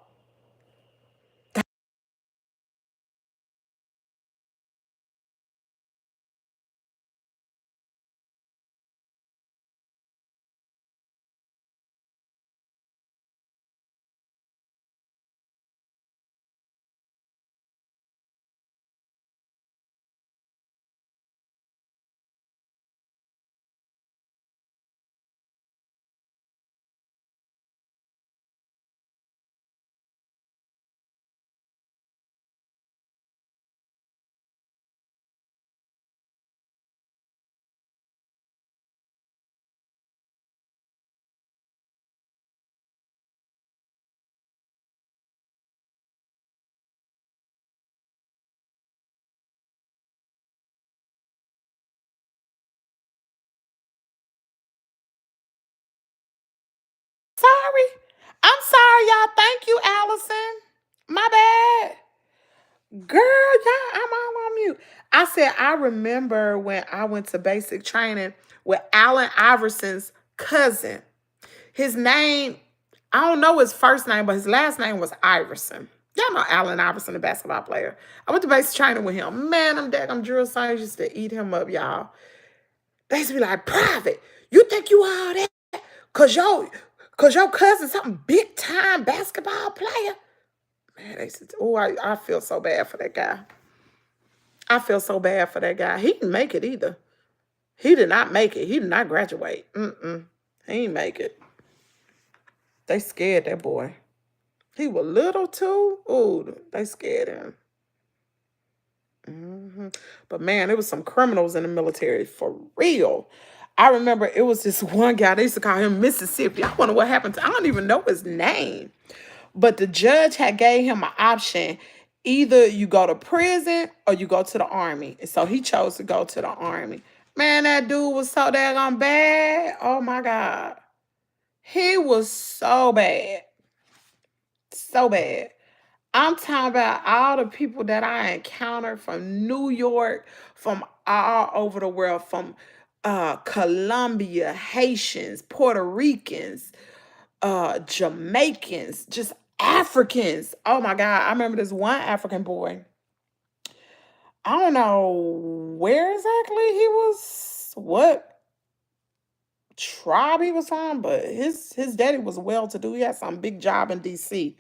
Sorry. I'm sorry, y'all. Thank you, Allison. My bad. Girl, y'all, I'm all on mute. I said, I remember when I went to basic training with Allen Iverson's cousin. His name, I don't know his first name, but his last name was Iverson. Y'all know Allen Iverson, the basketball player. I went to basic training with him. Man, them daggum drill sergeants used to eat him up, y'all. They used to be like, Private, you think you all that? Cause your cousin something big time basketball player. Man, they said, oh, I feel so bad for that guy. He didn't make it either. He did not make it. He did not graduate. He didn't make it. They scared that boy. He was little too. Ooh, they scared him. But man, there was some criminals in the military for real. I remember it was this one guy, they used to call him Mississippi. I wonder what happened to, I don't even know his name. But the judge had gave him an option. Either you go to prison or you go to the Army. And so he chose to go to the Army. Man, that dude was so daggone bad. Oh my God. He was so bad. So bad. I'm talking about all the people that I encountered from New York, from all over the world, from Colombia, Haitians, Puerto Ricans, Jamaicans, just Africans. Oh my God. I remember this one African boy. I don't know where exactly he was, what tribe he was from, but his daddy was well to do. He had some big job in DC.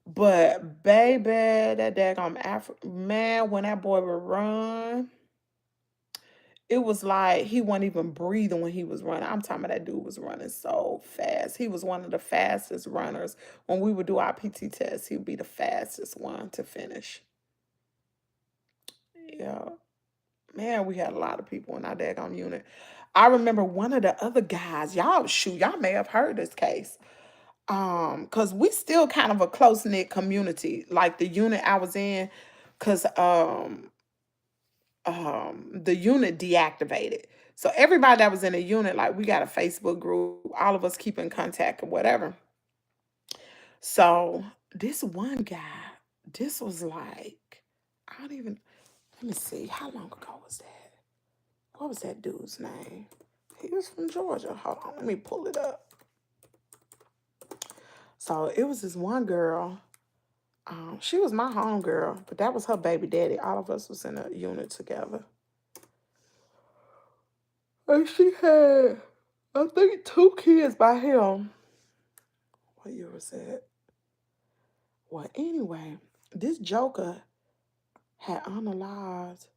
But baby, that daggone man, when that boy would run, it was like he wasn't even breathing when he was running. I'm talking about that dude was running so fast. He was one of the fastest runners. When we would do our PT test, he would be the fastest one to finish. Yeah. Man, we had a lot of people in our daggone unit. I remember one of the other guys, y'all may have heard this case. Because we still kind of a close-knit community, like the unit I was in, because the unit deactivated. So everybody that was in the unit, like we got a Facebook group, all of us keep in contact or whatever. So this one guy, this was like, I don't even, let me see, how long ago was that? What was that dude's name? He was from Georgia. Hold on, let me pull it up. So it was this one girl. She was my home girl, but that was her baby daddy. All of us was in a unit together. And she had, I think, 2 kids by him. What year was that? Well, anyway, this joker had unalived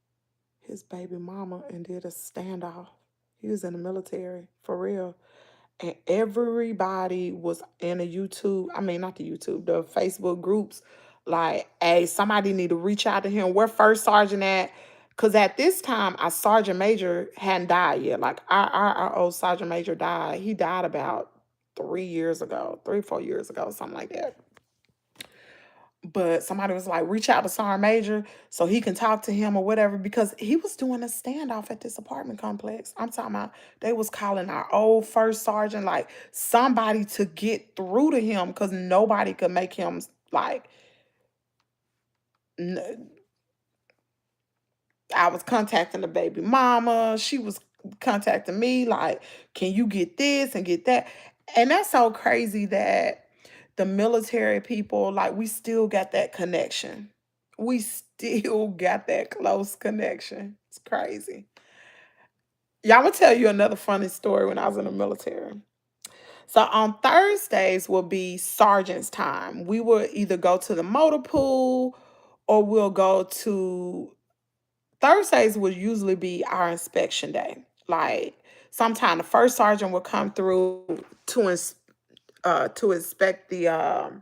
his baby mama and did a standoff. He was in the military, for real. And everybody was in a YouTube, I mean, not the YouTube, the Facebook groups, like, hey, somebody need to reach out to him. Where First Sergeant at? Because at this time, our Sergeant Major hadn't died yet. Like, our old Sergeant Major died. He died about 3 years ago, 3, 4 years ago, something like that. But somebody was like, reach out to Sergeant Major so he can talk to him or whatever, because he was doing a standoff at this apartment complex. I'm talking about they was calling our old first sergeant, like somebody to get through to him because nobody could make him like. I was contacting the baby mama. She was contacting me like, can you get this and get that? And that's so crazy that the military people, like, we still got that connection. We still got that close connection. It's crazy. Yeah, I'm gonna tell you another funny story when I was in the military. So on Thursdays will be sergeant's time. We will either go to the motor pool or we'll go to Thursdays would usually be our inspection day. Like sometime the first sergeant will come through to inspect the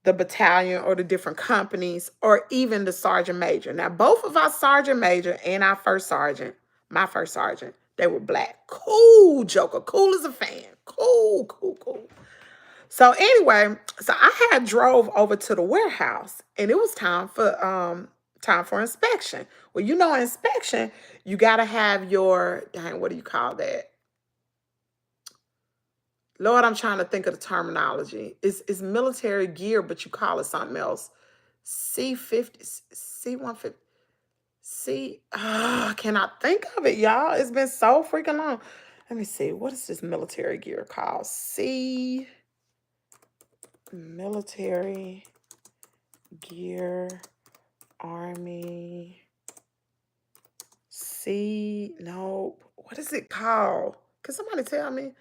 battalion or the different companies or even the sergeant major. Now, both of our sergeant major and our first sergeant, my first sergeant, they were black. Cool joker, cool as a fan. Cool, cool, cool. So anyway, so I had drove over to the warehouse and it was time for inspection. Well, you know, inspection, you gotta have your, dang, what do you call that? Lord, I'm trying to think of the terminology. It's military gear, but you call it something else. C50, C150, I cannot think of it, y'all. It's been so freaking long. Let me see. What is this military gear called? Military gear, Army. Nope. What is it called? Can somebody tell me?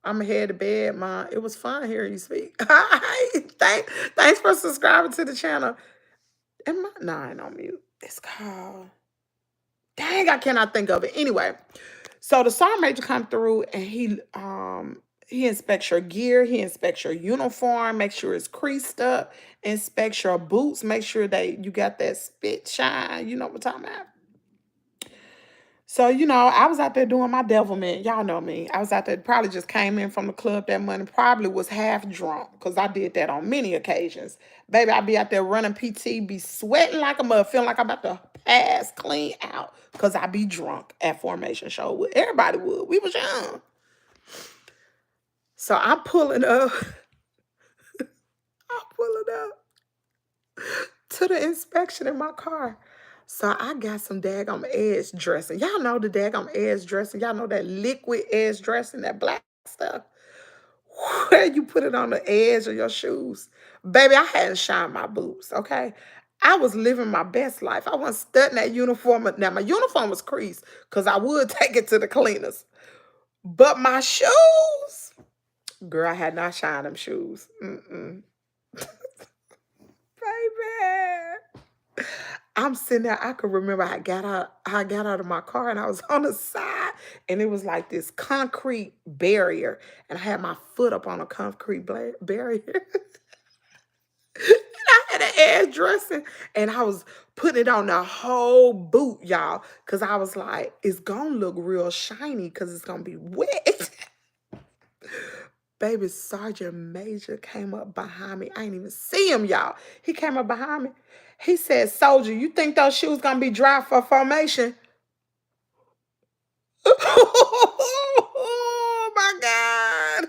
I'm head to bed, Ma. It was fun hearing you speak. Thanks for subscribing to the channel. No, I ain't on mute. It's called. Dang, I cannot think of it. Anyway, so the sergeant major come through and he inspects your gear, he inspects your uniform, make sure it's creased up, inspects your boots, make sure that you got that spit shine. You know what I'm talking about? So, you know, I was out there doing my devilment. Y'all know me. I was out there, probably just came in from the club that morning, probably was half drunk because I did that on many occasions. Baby, I'd be out there running PT, be sweating like a mud, feeling like I'm about to pass clean out because I be drunk at formation show. Everybody would. We was young. So I'm pulling up. I'm pulling up. to the inspection in my car. So I got some daggum edge dressing. Y'all know the daggum edge dressing. Y'all know that liquid edge dressing, that black stuff. Where you put it on the edge of your shoes. Baby, I hadn't shined my boots, okay? I was living my best life. I wasn't studying that uniform. Now, my uniform was creased because I would take it to the cleaners. But my shoes, girl, I had not shined them shoes. Mm-mm. Baby. I'm sitting there. I could remember I got out of my car and I was on the side and it was like this concrete barrier. And I had my foot up on a concrete barrier. I had an edge dressing and I was putting it on the whole boot, y'all. Cause I was like, it's gonna look real shiny because it's gonna be wet. Baby, Sergeant Major came up behind me. I ain't even see him, y'all. He came up behind me. He said, "Soldier, you think those shoes gonna be dry for formation?" Oh my God.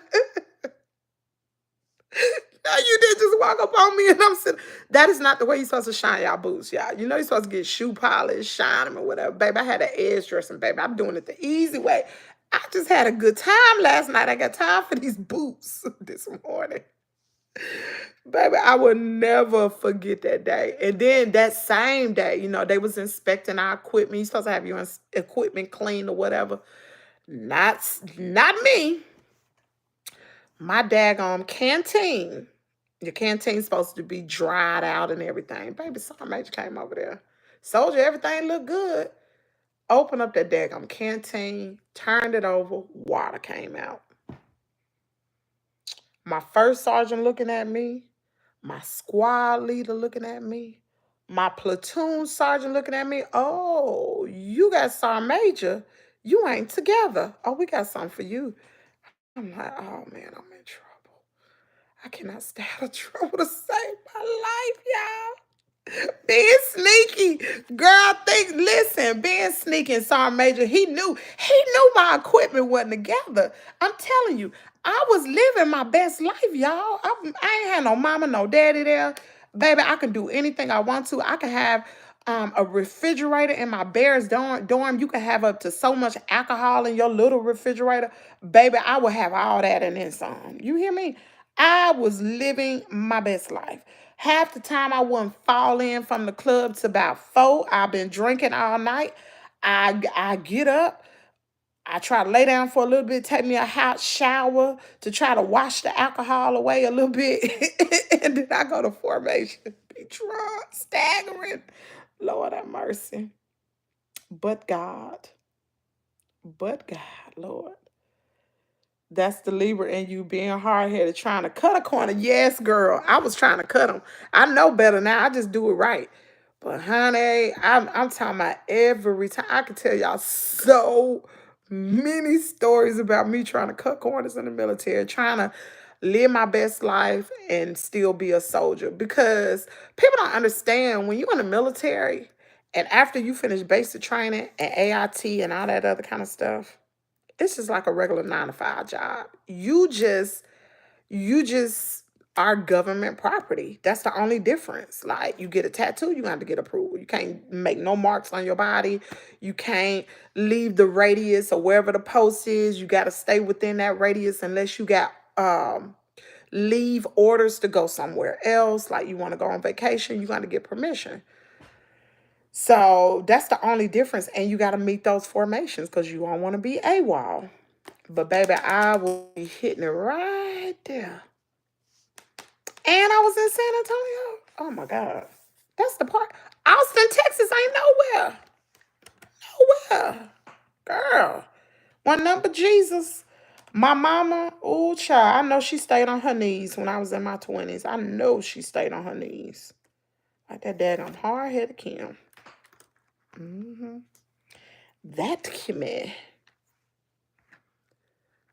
No, you didn't just walk up on me and I'm sitting. That is not the way you're supposed to shine y'all boots, y'all. You know you're supposed to get shoe polish, shine them or whatever. Baby, I had an edge dressing, baby. I'm doing it the easy way. I just had a good time last night. I got time for these boots this morning. Baby, I will never forget that day. And then that same day, you know, they was inspecting our equipment. You're supposed to have your equipment clean or whatever. Not me. My daggone canteen. Your canteen's supposed to be dried out and everything. Baby, Sergeant Major came over there. Soldier, everything looked good. Open up that daggone canteen, turned it over, water came out. My first sergeant looking at me, my squad leader looking at me, my platoon sergeant looking at me. Oh, you got Sergeant Major. You ain't together. Oh, we got something for you. I'm like, oh man, I'm in trouble. I cannot stay out of trouble to save my life, y'all. Being sneaky. Girl, listen, being sneaky and Sergeant Major, he knew my equipment wasn't together. I'm telling you, I was living my best life, y'all. I ain't had no mama, no daddy there. Baby, I can do anything I want to. I can have a refrigerator in my Bears dorm. You can have up to so much alcohol in your little refrigerator. Baby, I will have all that and then some. You hear me? I was living my best life. Half the time I wouldn't fall in from the club to about 4. I've been drinking all night. I get up. I try to lay down for a little bit, take me a hot shower to try to wash the alcohol away a little bit. And then I go to formation. Be drunk, staggering. Lord have mercy. But God. But God, Lord. That's the Libra in you being hard-headed, trying to cut a corner. Yes, girl. I was trying to cut them. I know better now. I just do it right. But honey, I'm talking about every time. I can tell y'all so many stories about me trying to cut corners in the military, trying to live my best life and still be a soldier. Because people don't understand when you're in the military and after you finish basic training and AIT and all that other kind of stuff, it's just like a regular 9 to 5 job. You just are government property. That's the only difference. Like you get a tattoo, you have to get approval. You can't make no marks on your body. You can't leave the radius or wherever the post is. You got to stay within that radius unless you got leave orders to go somewhere else. Like you want to go on vacation, you got to get permission. So that's the only difference. And you got to meet those formations because you don't want to be AWOL. But baby, I will be hitting it right there. And I was in San Antonio. Oh my God. That's the part. Austin, Texas ain't nowhere. Nowhere. Girl. One number Jesus. My mama, oh child, I know she stayed on her knees when I was in my 20s. I know she stayed on her knees. Like that daggone hard-headed Kim. That Kimmy.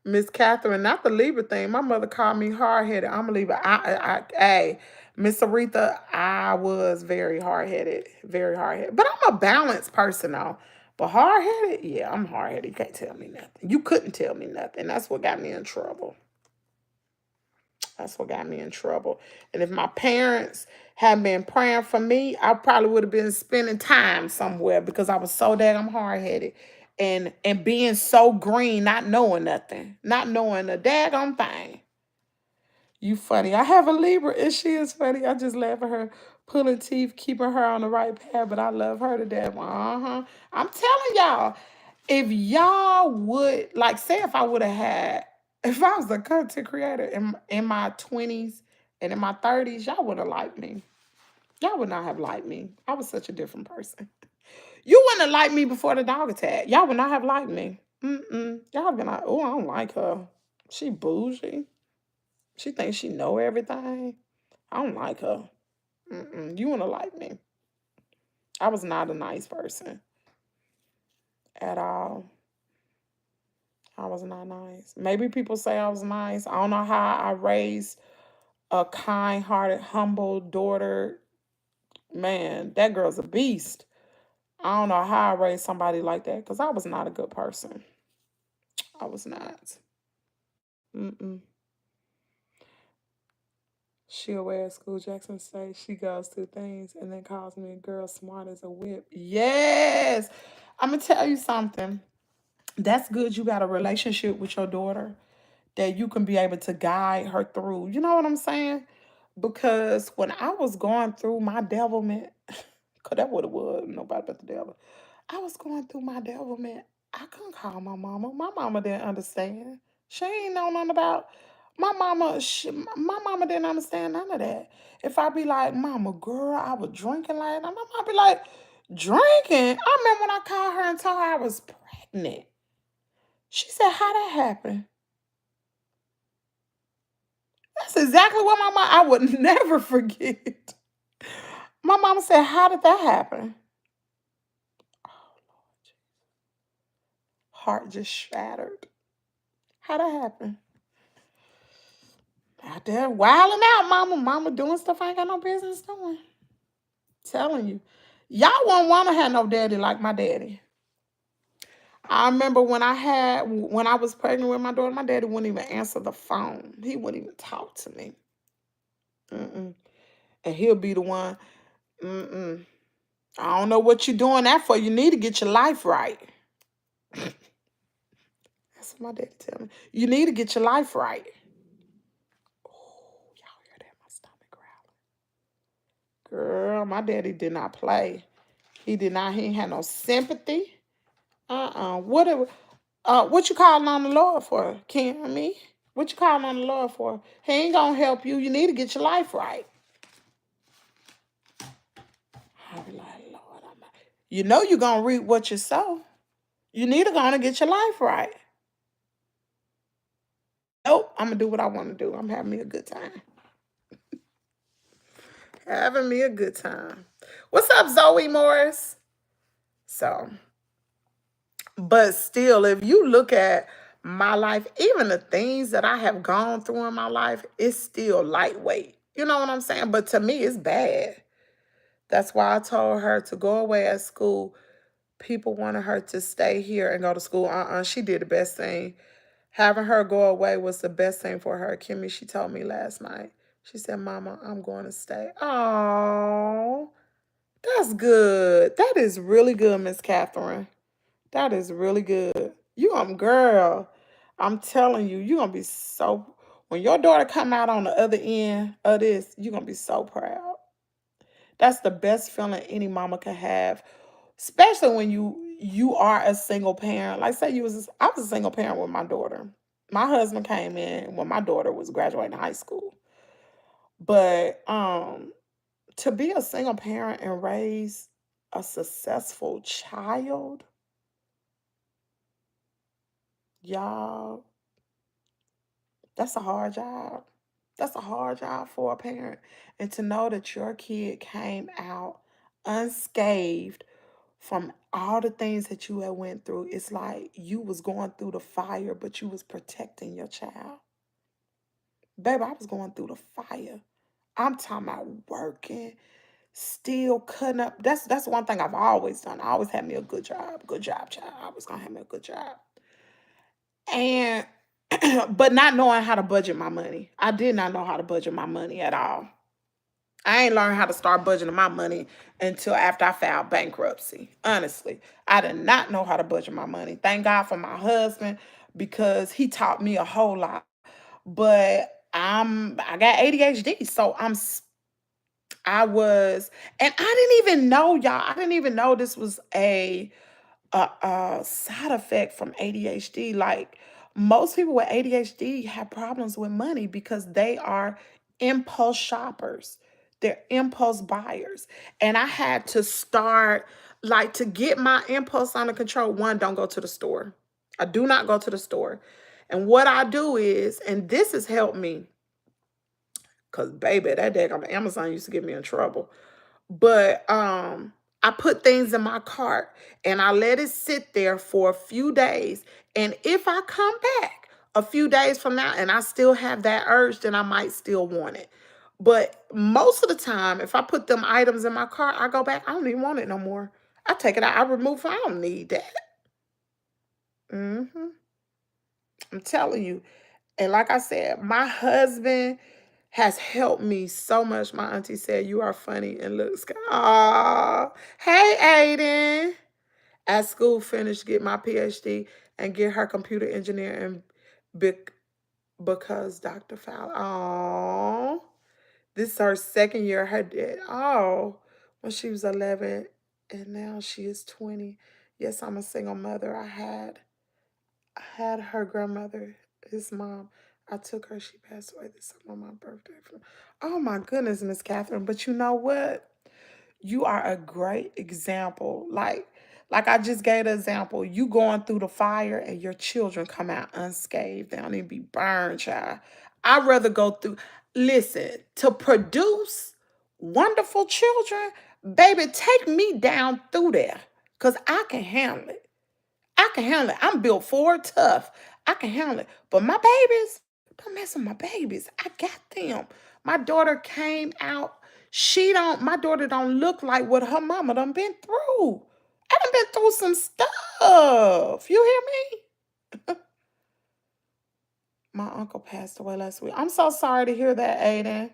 Miss Catherine, not the Libra thing. My mother called me hard-headed. I'm a Libra. Hey, Miss Aretha, I was very hard-headed. Very hard-headed. But I'm a balanced person, though. But hard-headed? Yeah, I'm hard-headed. You can't tell me nothing. You couldn't tell me nothing. That's what got me in trouble. That's what got me in trouble. And if my parents had been praying for me, I probably would have been spending time somewhere because I was so damn hard headed and being so green, not knowing nothing, not knowing a daggone thing. You funny. I have a Libra and she is funny. I just laugh at her pulling teeth, keeping her on the right path, but I love her to death. Uh-huh. I'm telling y'all, if y'all would, like, say if I would have had, if I was a content creator in my 20s and in my 30s, y'all would have liked me. Y'all would not have liked me. I was such a different person. You wouldn't have liked me before the dog attack. Y'all would not have liked me. Mm-mm. Y'all would be like, oh, I don't like her. She bougie. She thinks she know everything. I don't like her. Mm-mm. You wouldn't have liked me. I was not a nice person at all. I was not nice. Maybe people say I was nice. I don't know how I raised a kind-hearted, humble daughter. Man, that girl's a beast. I don't know how I raised somebody like that because I was not a good person. I was not. Mm-mm. She away at school. Jackson says she goes through things and then calls me a girl smart as a whip. Yes. I'm going to tell you something. That's good. You got a relationship with your daughter that you can be able to guide her through. You know what I'm saying? Because when I was going through my devilment, because that what it was, nobody but the devil. I was going through my devilment. I couldn't call my mama. My mama didn't understand. She ain't know nothing about my mama. My mama didn't understand none of that. If I be like, Mama, girl, I was drinking last night, my mama be like, drinking? I remember when I called her and told her I was pregnant. She said, how that happened? That's exactly what my mom, I would never forget. My mama said, how did that happen? Heart just shattered. How that happen? Out there wilding out, mama. Mama doing stuff I ain't got no business doing. Telling you. Y'all won't want to have no daddy like my daddy. I remember when I was pregnant with my daughter, my daddy wouldn't even answer the phone. He wouldn't even talk to me. Mm-mm. And he'll be the one, mm-mm. I don't know what you're doing that for. You need to get your life right. That's what my daddy tell me. You need to get your life right. Oh, y'all hear that? My stomach growling. Girl, my daddy did not play. He did not. He ain't had no sympathy. What you calling on the Lord for, Kimmy? What you calling on the Lord for? He ain't gonna help you. You need to get your life right. I be like, Lord, you know you're gonna reap what you sow. You need to go on and get your life right. Nope, I'm gonna do what I want to do. I'm having me a good time. Having me a good time. What's up, Zoe Morris? So, but still, if you look at my life, even the things that I have gone through in my life, it's still lightweight. You know what I'm saying? But to me, it's bad. That's why I told her to go away at school. People wanted her to stay here and go to school. She did the best thing. Having her go away was the best thing for her. Kimmy, she told me last night. She said, Mama, I'm going to stay. Oh, that's good. That is really good, Miss Catherine. That is really good. Girl, I'm telling you, you're going to be so, when your daughter come out on the other end of this, you're going to be so proud. That's the best feeling any mama can have, especially when you are a single parent. Like say I was a single parent with my daughter. My husband came in when my daughter was graduating high school. But to be a single parent and raise a successful child, y'all, that's a hard job. That's a hard job for a parent. And to know that your kid came out unscathed from all the things that you had went through, it's like you was going through the fire, but you was protecting your child. Baby, I was going through the fire. I'm talking about working, still cutting up. That's one thing I've always done. I always had me a good job. Good job, child. I was gonna have me a good job. And but not knowing how to budget my money. I did not know how to budget my money at all. I ain't learned how to start budgeting my money until after I filed bankruptcy. Honestly, I did not know how to budget my money. Thank God for my husband because he taught me a whole lot. But I got ADHD, so I was, and I didn't even know, y'all. I didn't even know this was a side effect from ADHD. Like most people with ADHD have problems with money because they are impulse shoppers. They're impulse buyers. And I had to start, like, to get my impulse under control. One, don't go to the store. I do not go to the store. And what I do is, and this has helped me, because baby, that day on Amazon used to get me in trouble. But I put things in my cart and I let it sit there for a few days. And if I come back a few days from now and I still have that urge, then I might still want it. But most of the time, if I put them items in my cart, I go back, I don't even want it no more. I take it out, I remove it. I don't need that. I'm telling you. And like I said, my husband has helped me so much. My auntie said, "You are funny and looks good." Aw, hey, Aiden. At school, finished, get my PhD, and get her computer engineering because Dr. Fowler. Oh, this is her second year. Her dad. Oh, when she was 11, and now she is 20. Yes, I'm a single mother. I had her grandmother, his mom. I took her. She passed away this summer on my birthday. Oh my goodness, Miss Catherine. But you know what? You are a great example. Like I just gave an example. You going through the fire and your children come out unscathed. They don't even be burned, child. I'd rather go through. Listen, to produce wonderful children, baby, take me down through there. Because I can handle it. I can handle it. I'm built for it, tough. I can handle it. But my babies, don't mess with my babies. I got them. My daughter came out. My daughter don't look like what her mama done been through. I done been through some stuff. You hear me? My uncle passed away last week. I'm so sorry to hear that, Aiden.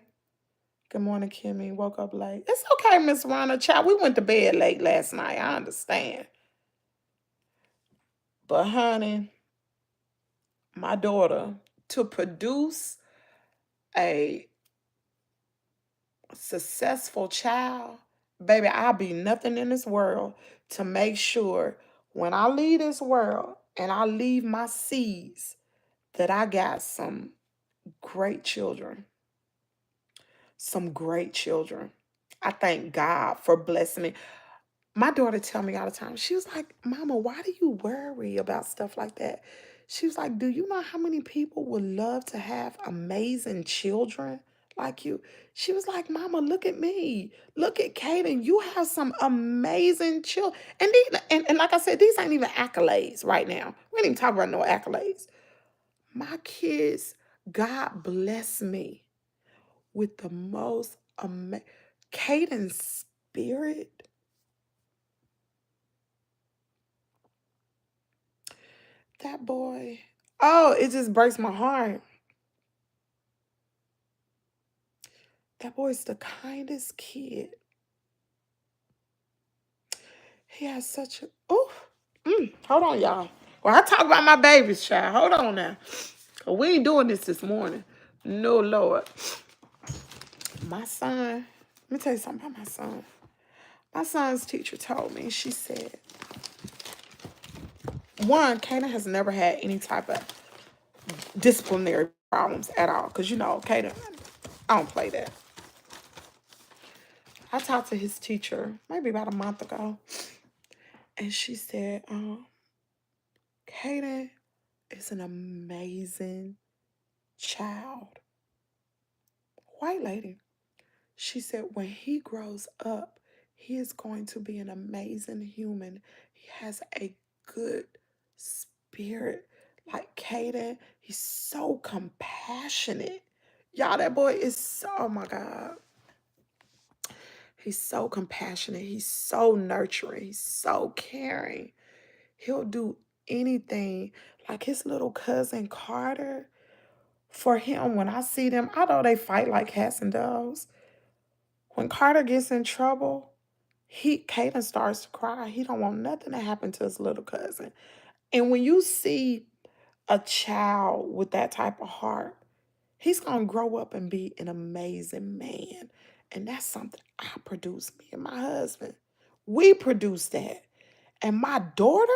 Good morning, Kimmy. Woke up late. It's okay, Miss Rhonda. Child, we went to bed late last night. I understand. But honey, my daughter, to produce a successful child, baby, I'll be nothing in this world to make sure when I leave this world and I leave my seeds that I got some great children. Some great children. I thank God for blessing me. My daughter tell me all the time, she was like, "Mama, why do you worry about stuff like that?" She was like, "Do you know how many people would love to have amazing children like you?" She was like, "Mama, look at me. Look at Kaden. You have some amazing children." And like I said, these ain't even accolades right now. We ain't even talking about no accolades. My kids, God bless me with the most amazing. Caden's spirit. That boy. Oh, it just breaks my heart. That boy's the kindest kid. He has such a. Oh, hold on, y'all. Well, I talk about my babies, child. Hold on now. We ain't doing this morning. No, Lord. My son, let me tell you something about my son. My son's teacher told me, she said, one, Kaden has never had any type of disciplinary problems at all. Because, you know, Kaden, I don't play that. I talked to his teacher maybe about a month ago. And she said, Kaden is an amazing child. White lady. She said, when he grows up, he is going to be an amazing human. He has a good spirit. Like Kaden, he's so compassionate. Y'all, that boy is so, oh my God. He's so compassionate. He's so nurturing. He's so caring. He'll do anything. Like his little cousin Carter, for him, when I see them, although they fight like cats and dogs, When Carter gets in trouble, Caden starts to cry. He don't want nothing to happen to his little cousin. And when you see a child with that type of heart, he's gonna grow up and be an amazing man. And that's something I produce, me and my husband. We produce that. And my daughter,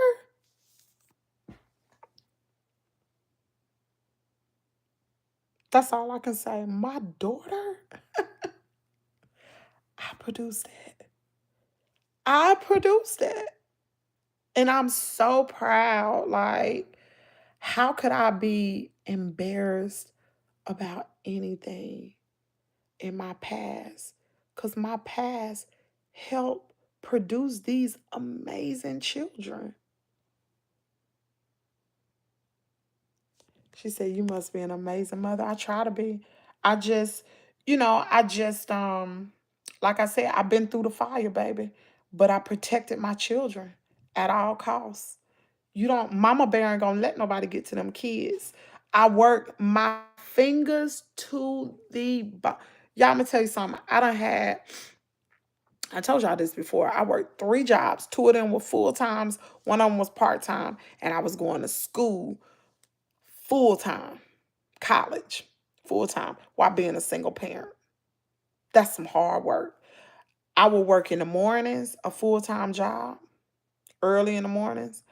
that's all I can say. My daughter, I produced that. I produced that. And I'm so proud. Like, how could I be embarrassed about anything in my past? Because my past helped produce these amazing children. She said, "You must be an amazing mother." I try to be. I just, like I said, I've been through the fire, baby. But I protected my children at all costs. Mama bear ain't gonna let nobody get to them kids. I work my fingers to the bone. Y'all, I'm gonna tell you something. I told y'all this before. I worked 3 jobs. 2 of them were full times. One of them was part time. And I was going to school full time, college full time, while being a single parent. That's some hard work. I would work in the mornings, a full time job, early in the mornings.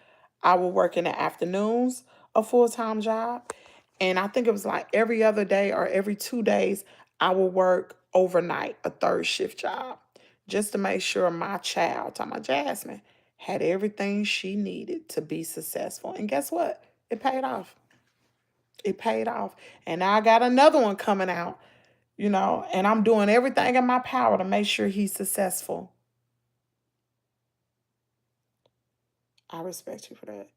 I would work in the afternoons, a full time job. And I think it was like every other day or every 2 days, I would work overnight, a third shift job, just to make sure my child, talking about Jasmine, had everything she needed to be successful. And guess what? It paid off. It paid off. And now I got another one coming out, and I'm doing everything in my power to make sure he's successful. I respect you for that.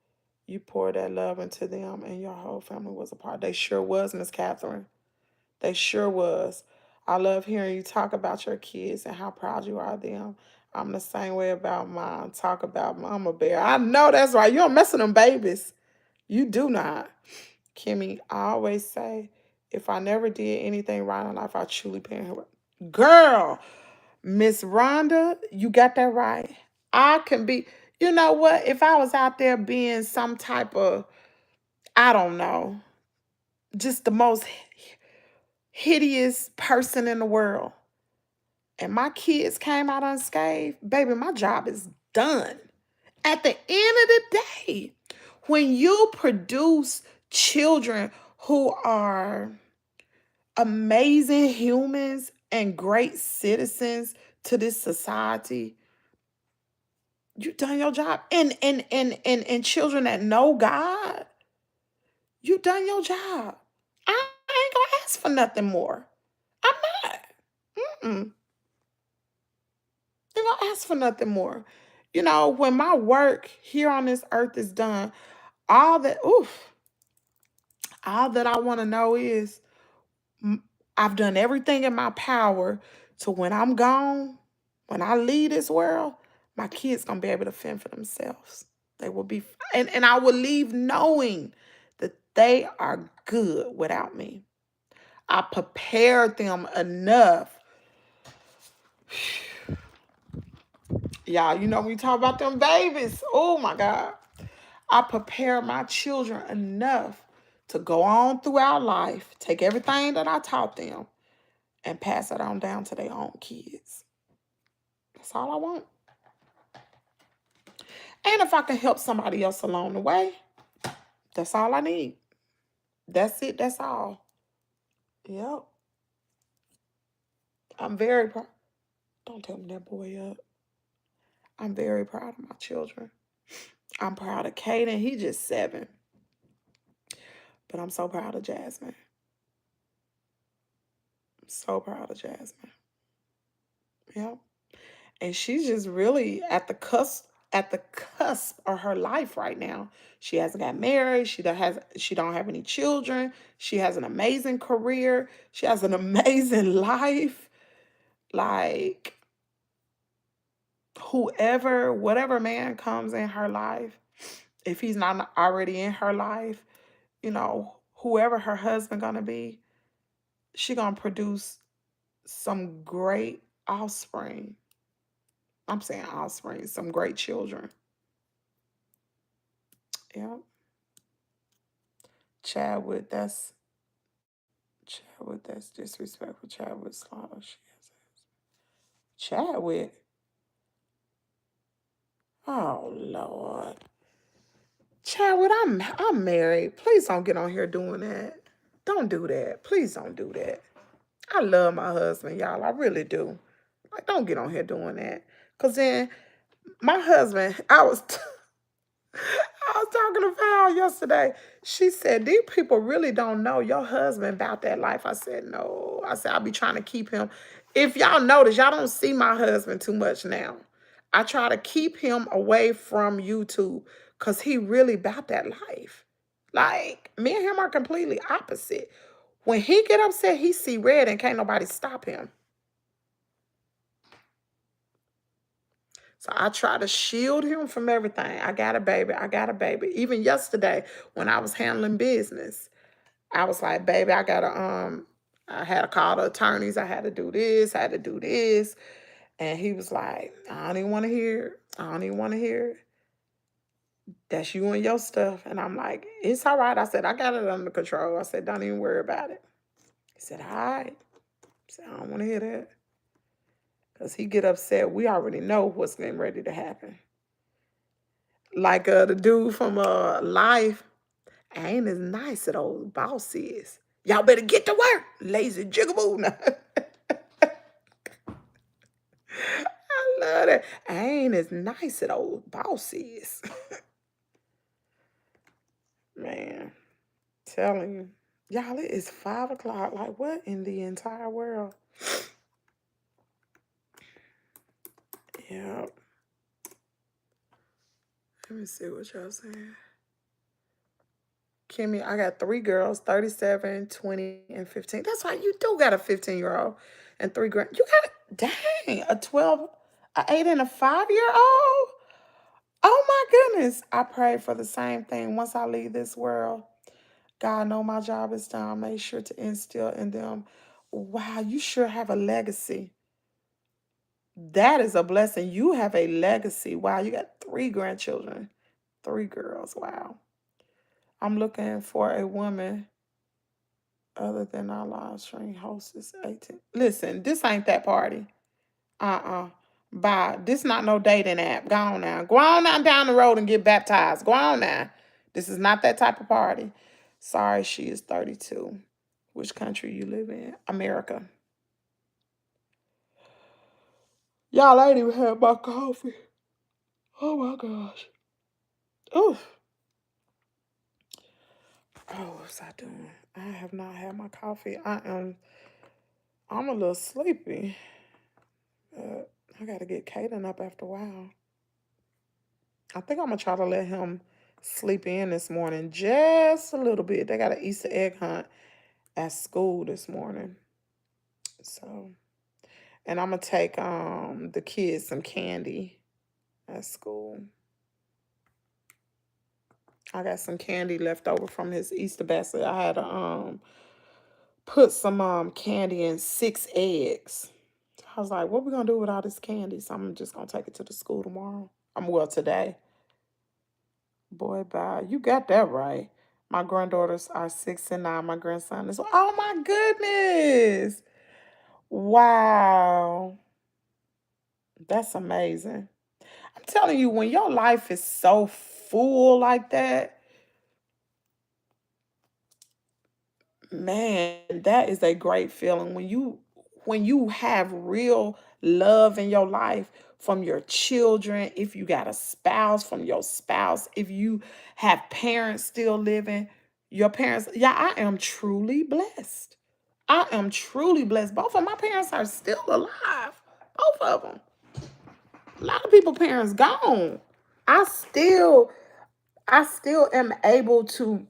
You poured that love into them, and your whole family was a part. They sure was, Miss Catherine. They sure was. I love hearing you talk about your kids and how proud you are of them. I'm the same way about mine. Talk about Mama Bear. I know that's right. You don't mess with them babies. You do not. Kimmy, I always say, if I never did anything right in life, I truly parent her. Girl, Miss Rhonda, you got that right. I can be, you know what? If I was out there being some type of, I don't know, just the most hideous person in the world, and my kids came out unscathed, baby, my job is done. At the end of the day, when you produce children who are amazing humans and great citizens to this society, you done your job. And children that know God, you done your job. I ain't gonna ask for nothing more. I'm not. Mm-mm. Ain't gonna ask for nothing more. When my work here on this earth is done, all that, all that I want to know is I've done everything in my power to when I'm gone, when I leave this world, my kids gonna be able to fend for themselves. They will be, and I will leave knowing that they are good without me. I prepared them enough. Y'all, when you talk about them babies, oh my God. I prepared my children enough to go on throughout life, take everything that I taught them, and pass it on down to their own kids. That's all I want. And if I can help somebody else along the way, that's all I need. That's it. That's all. Yep. I'm very proud. Don't tell me that boy up. I'm very proud of my children. I'm proud of Caden. He just 7. But I'm so proud of Jasmine. I'm so proud of Jasmine. Yep. And she's just really at the cusp of her life right now. She hasn't got married. She don't have any children. She has an amazing career. She has an amazing life. Like, whatever man comes in her life, if he's not already in her life, whoever her husband gonna be, she gonna produce some great offspring. I'm saying offspring, some great children. Yep. Chadwick, that's disrespectful. Chadwick slaughter. Chadwick. Oh Lord. Chadwick, I'm married. Please don't get on here doing that. Don't do that. Please don't do that. I love my husband, y'all. I really do. Like, don't get on here doing that. Cause then my husband, I was talking to Val yesterday. She said, these people really don't know your husband about that life. I said, no. I said, I'll be trying to keep him. If y'all notice, y'all don't see my husband too much now. I try to keep him away from YouTube because he really about that life. Like, me and him are completely opposite. When he get upset, he see red and can't nobody stop him. So I try to shield him from everything. I got a baby. I got a baby. Even yesterday when I was handling business, I was like, baby, I had to call the attorneys. I had to do this. I had to do this. And he was like, I don't even want to hear it. I don't even want to hear it. That's you and your stuff. And I'm like, it's all right. I said, I got it under control. I said, don't even worry about it. He said, all right. I said, I don't want to hear that. Because he get upset. We already know what's getting ready to happen. Like the dude from Life, I ain't as nice as old boss is. Y'all better get to work, lazy jigaboo. I love that. I ain't as nice as old boss is. Man, telling you. Y'all, it is 5 o'clock. Like, what in the entire world? Yep. Let me see what y'all saying. Kimmy, I got 3 girls, 37, 20, and 15. That's right, you do got a 15-year-old and 3 grand. You got, dang, a 12, a 8, and a 5-year-old? Oh my goodness. I pray for the same thing once I leave this world. God know my job is done. Make sure to instill in them. Wow, you sure have a legacy. That is a blessing. You have a legacy. Wow, you got 3 grandchildren. 3 girls. Wow. I'm looking for a woman other than our live stream hostess 18. Listen, this ain't that party. Bye. This not no dating app. Go on now. Go on now down the road and get baptized. Go on now. This is not that type of party. Sorry, she is 32. Which country you live in? America. Y'all ain't even had my coffee. Oh my gosh. Oh. Oh, what's I doing? I have not had my coffee. I'm a little sleepy. I gotta get Caden up after a while. I think I'm gonna try to let him sleep in this morning just a little bit. They got an Easter egg hunt at school this morning. So, and I'm gonna take the kids some candy at school. I got some candy left over from his Easter basket. I had to put some candy in 6 eggs. I was like, what we gonna do with all this candy? So I'm just gonna take it to the school tomorrow. Today. Boy, bye. You got that right. My granddaughters are 6 and 9. My grandson is, oh my goodness. Wow. That's amazing. I'm telling you, when your life is so full like that, man, that is a great feeling. When you have real love in your life from your children, if you got a spouse, from your spouse, if you have parents still living, your parents, yeah, I am truly blessed. I am truly blessed. Both of my parents are still alive. Both of them. A lot of people parents gone. I still am able to,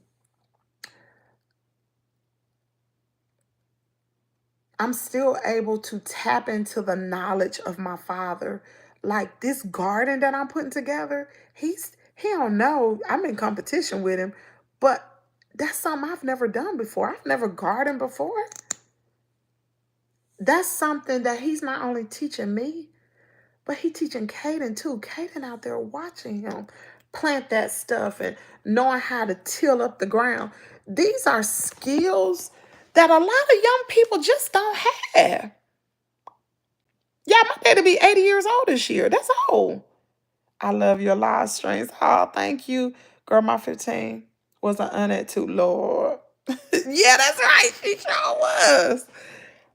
I'm still able to tap into the knowledge of my father. Like this garden that I'm putting together, he don't know. I'm in competition with him, but that's something I've never done before. I've never gardened before. that's something that he's not only teaching me, but he teaching Caden too. Caden out there watching him plant that stuff and knowing how to till up the ground. These are skills that a lot of young people just don't have. Yeah, my daddy be 80 years old this year. That's old. I love your live streams. Oh, thank you. Girl, my 15 was an unit too, Lord. Yeah, that's right. She sure was.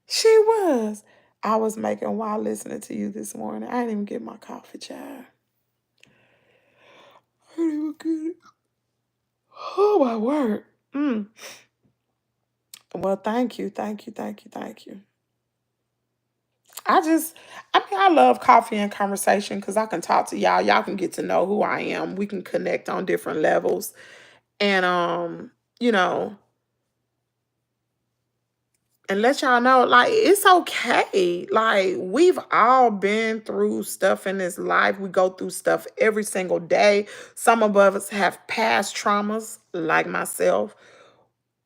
She was. I was making while listening to you this morning. I didn't even get my coffee, child. I didn't even get it. Oh, my word. Well, thank you. Thank you. Thank you. Thank you. I love coffee and conversation because I can talk to y'all. Y'all can get to know who I am. We can connect on different levels. And, you know, and let y'all know, like, it's okay. Like, we've all been through stuff in this life. We go through stuff every single day. Some of us have past traumas, like myself.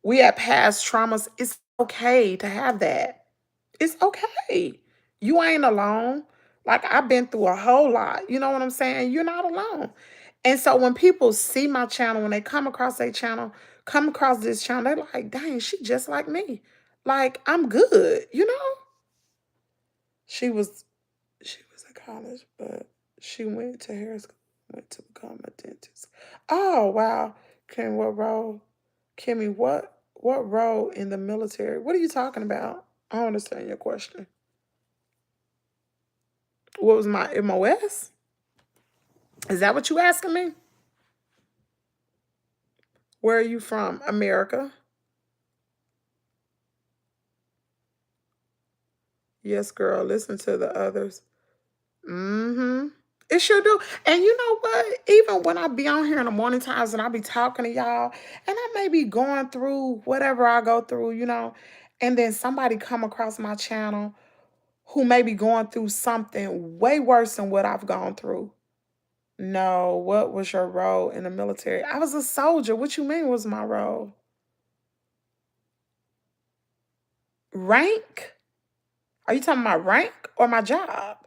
We have past traumas. It's okay to have that. It's okay. You ain't alone. Like, I've been through a whole lot. You know what I'm saying? You're not alone. And so when people see my channel, when they come across their channel, come across this channel, they're like, dang, she just like me. Like, I'm good, you know? She was in college, but she went to Harris, went to become a dentist. Oh, wow. Kim, what role? Kimmy, what role in the military? What are you talking about? I don't understand your question. What was my MOS? Is that what you asking me? Where are you from? America. Yes, girl. Listen to the others. Mm-hmm. It sure do. And you know what? Even when I be on here in the morning times and I be talking to y'all, and I may be going through whatever I go through, you know, and then somebody come across my channel who may be going through something way worse than what I've gone through. No, what was your role in the military? I was a soldier. What you mean was my role? Rank? Are you talking about rank or my job?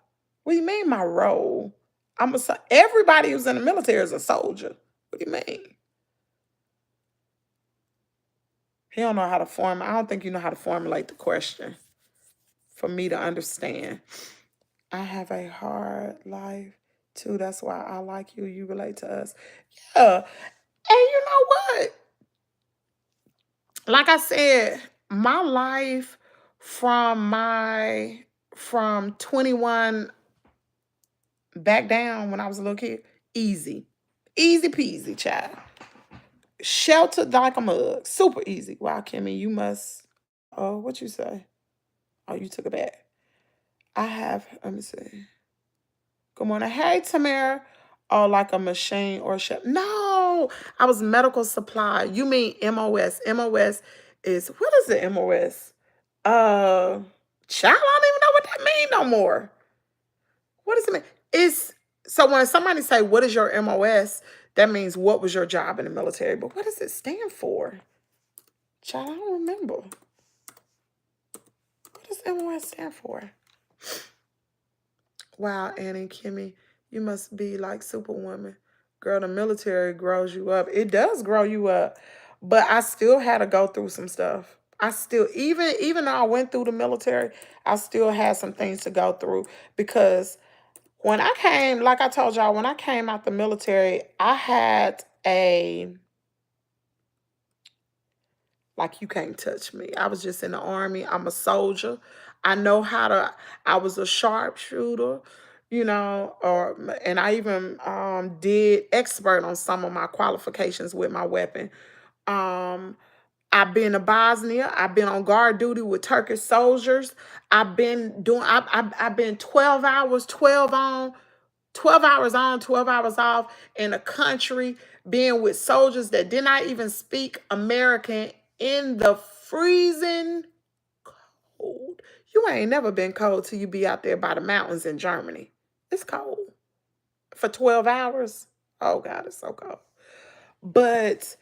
What do you mean my role? Everybody who's in the military is a soldier. What do you mean? He don't know how to form. I don't think you know how to formulate the question for me to understand. I have a hard life too. That's why I like you. You relate to us. Yeah. And you know what? Like I said, my life from 21 back down when I was a little kid, easy. Easy peasy, child. Sheltered like a mug. Super easy. Wow, Kimmy, you must. Oh, what you say? Oh, you took it back. Let me see. Good morning. Hey, Tamara. Oh, like a machine or ship. No, I was medical supply. You mean MOS. MOS is, what is the MOS? Child, I don't even know what that mean no more. What does it mean? So when somebody say, what is your MOS? That means what was your job in the military. But what does it stand for? Child, I don't remember. What does MOS stand for? Wow, Annie, Kimmy, you must be like Superwoman. Girl, the military grows you up. It does grow you up. But I still had to go through some stuff. I still, even though I went through the military, I still had some things to go through. Because when I came, like I told y'all, when I came out the military, I had like, you can't touch me. I was just in the Army. I'm a soldier. I was a sharpshooter, you know, and I even did expert on some of my qualifications with my weapon. Um, I've been to Bosnia. I've been on guard duty with Turkish soldiers. I've been 12 hours, 12 on, 12 hours on, 12 hours off in a country, being with soldiers that did not even speak American in the freezing cold. You ain't never been cold till you be out there by the mountains in Germany. It's cold for 12 hours. Oh God, it's so cold. But,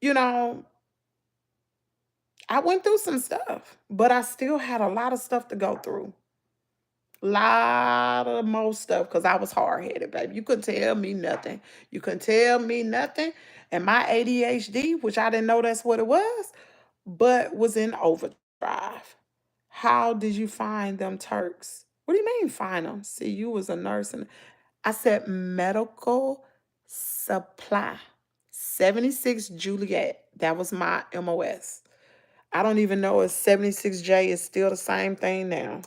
you know, I went through some stuff, but I still had a lot of stuff to go through. Lot of most stuff because I was hard headed, baby. You couldn't tell me nothing. You couldn't tell me nothing. And my ADHD, which I didn't know that's what it was, but was in overdrive. How did you find them Turks? What do you mean find them? See, you was a nurse and I said medical supply. 76 Juliet. That was my MOS. I don't even know if 76J is still the same thing now.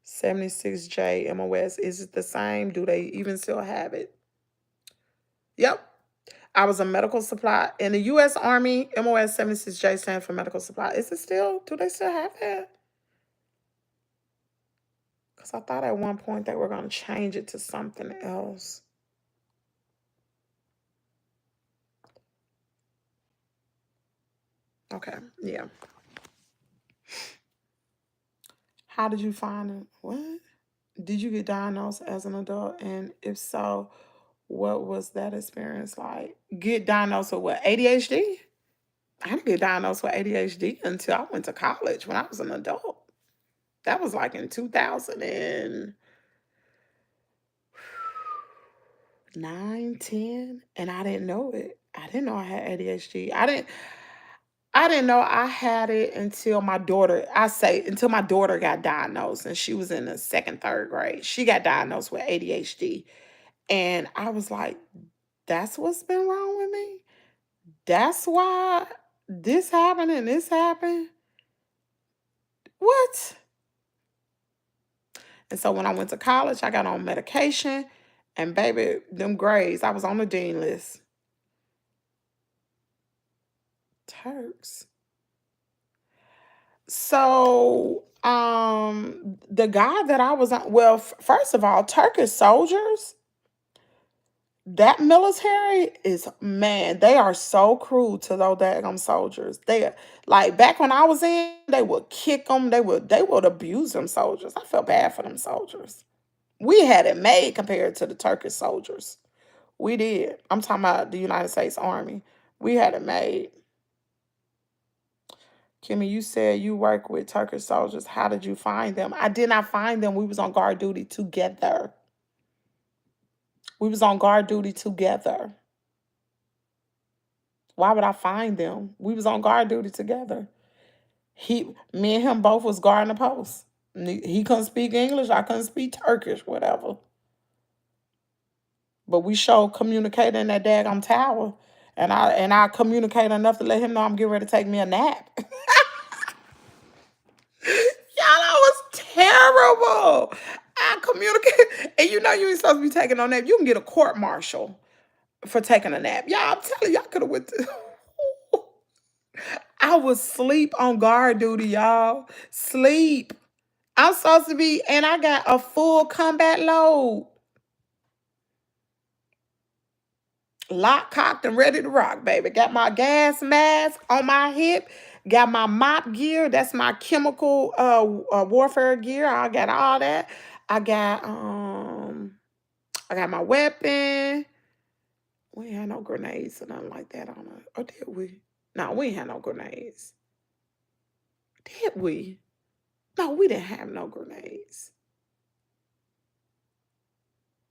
76J MOS. Is it the same? Do they even still have it? Yep. I was a medical supply in the U.S. Army. MOS 76J stands for medical supply. Is it still? Do they still have that? Because I thought at one point they were going to change it to something else. Okay. Yeah. How did you find it? What? Did you get diagnosed as an adult? And if so, what was that experience like? Get diagnosed with what? ADHD? I didn't get diagnosed with ADHD until I went to college when I was an adult. That was like in 2009, 10, and I didn't know it. I didn't know I had ADHD. I didn't know I had it until my daughter, until my daughter got diagnosed and she was in the second, third grade. She got diagnosed with ADHD. And I was like, that's what's been wrong with me? That's why this happened and this happened? What? And so when I went to college, I got on medication and baby, them grades, I was on the dean list. Turks. So, the guy that I was on, well, first of all, Turkish soldiers, that military is, man, they are so cruel to those daggum soldiers. They like back when I was in, they would kick them, they would abuse them soldiers. I felt bad for them soldiers. We had it made compared to the Turkish soldiers. We did. I'm talking about the United States Army. We had it made. Kimmy, you said you work with Turkish soldiers. How did you find them? I did not find them. We was on guard duty together. We was on guard duty together. Why would I find them? We was on guard duty together. Me and him both was guarding the post. He couldn't speak English. I couldn't speak Turkish, whatever. But we showed communicating in that daggum tower. And I communicated enough to let him know I'm getting ready to take me a nap. Y'all, that was terrible. I communicate. And you know you ain't supposed to be taking no nap. You can get a court martial for taking a nap. Y'all, I'm telling you, I could have went to... I was sleep on guard duty, y'all. Sleep. I'm supposed to be, and I got a full combat load. Lock, cocked, and ready to rock, baby. Got my gas mask on my hip. Got my mop gear. That's my chemical warfare gear. I got all that. I got my weapon. We ain't had no grenades or nothing like that on us. Or did we? No, we ain't had no grenades. Did we? No, we didn't have no grenades.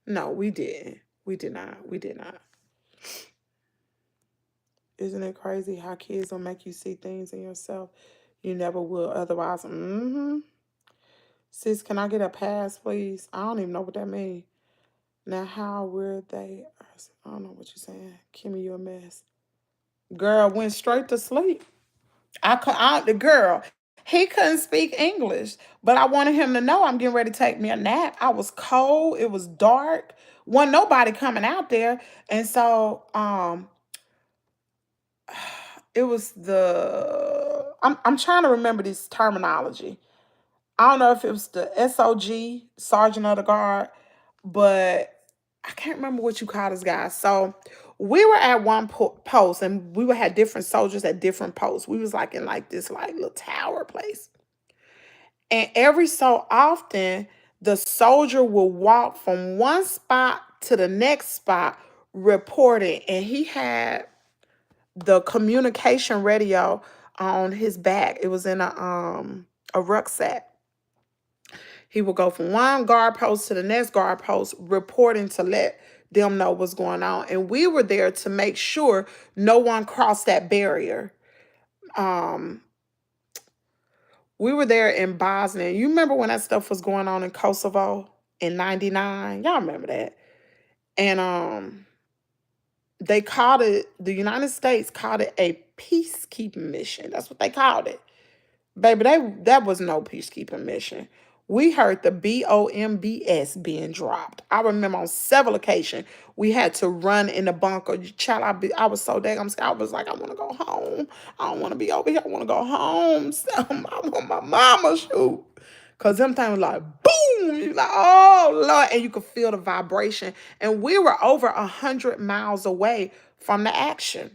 No, we didn't. We did not. We did not. Isn't it crazy how kids will make you see things in yourself you never will otherwise? Sis, can I get a pass, please? I don't even know what that means. Now, how weird they are. I don't know what you're saying. Kimmy, you a mess. Girl went straight to sleep. The girl, he couldn't speak English, but I wanted him to know I'm getting ready to take me a nap. I was cold. It was dark. Wasn't nobody coming out there. And so, it was I'm trying to remember this terminology. I don't know if it was the SOG, Sergeant of the Guard, but I can't remember what you call this guy. So we were at one post and we would have different soldiers at different posts. We was like in like this like little tower place. And every so often, the soldier will walk from one spot to the next spot reporting. And he had the communication radio on his back. It was in a rucksack. He would go from one guard post to the next guard post, reporting to let them know what's going on. And we were there to make sure no one crossed that barrier. We were there in Bosnia. You remember when that stuff was going on in Kosovo in '99? Y'all remember that? And they called it, the United States called it a peacekeeping mission. That's what they called it. Baby, that was no peacekeeping mission. We heard the bombs being dropped. I remember on several occasions we had to run in the bunker. Child, I was so daggone scared. I was like, I want to go home. I don't want to be over here. I want to go home. So I want my mama shoot. Because them things was like, boom. You're like, oh, Lord. And you could feel the vibration. And we were over 100 miles away from the action.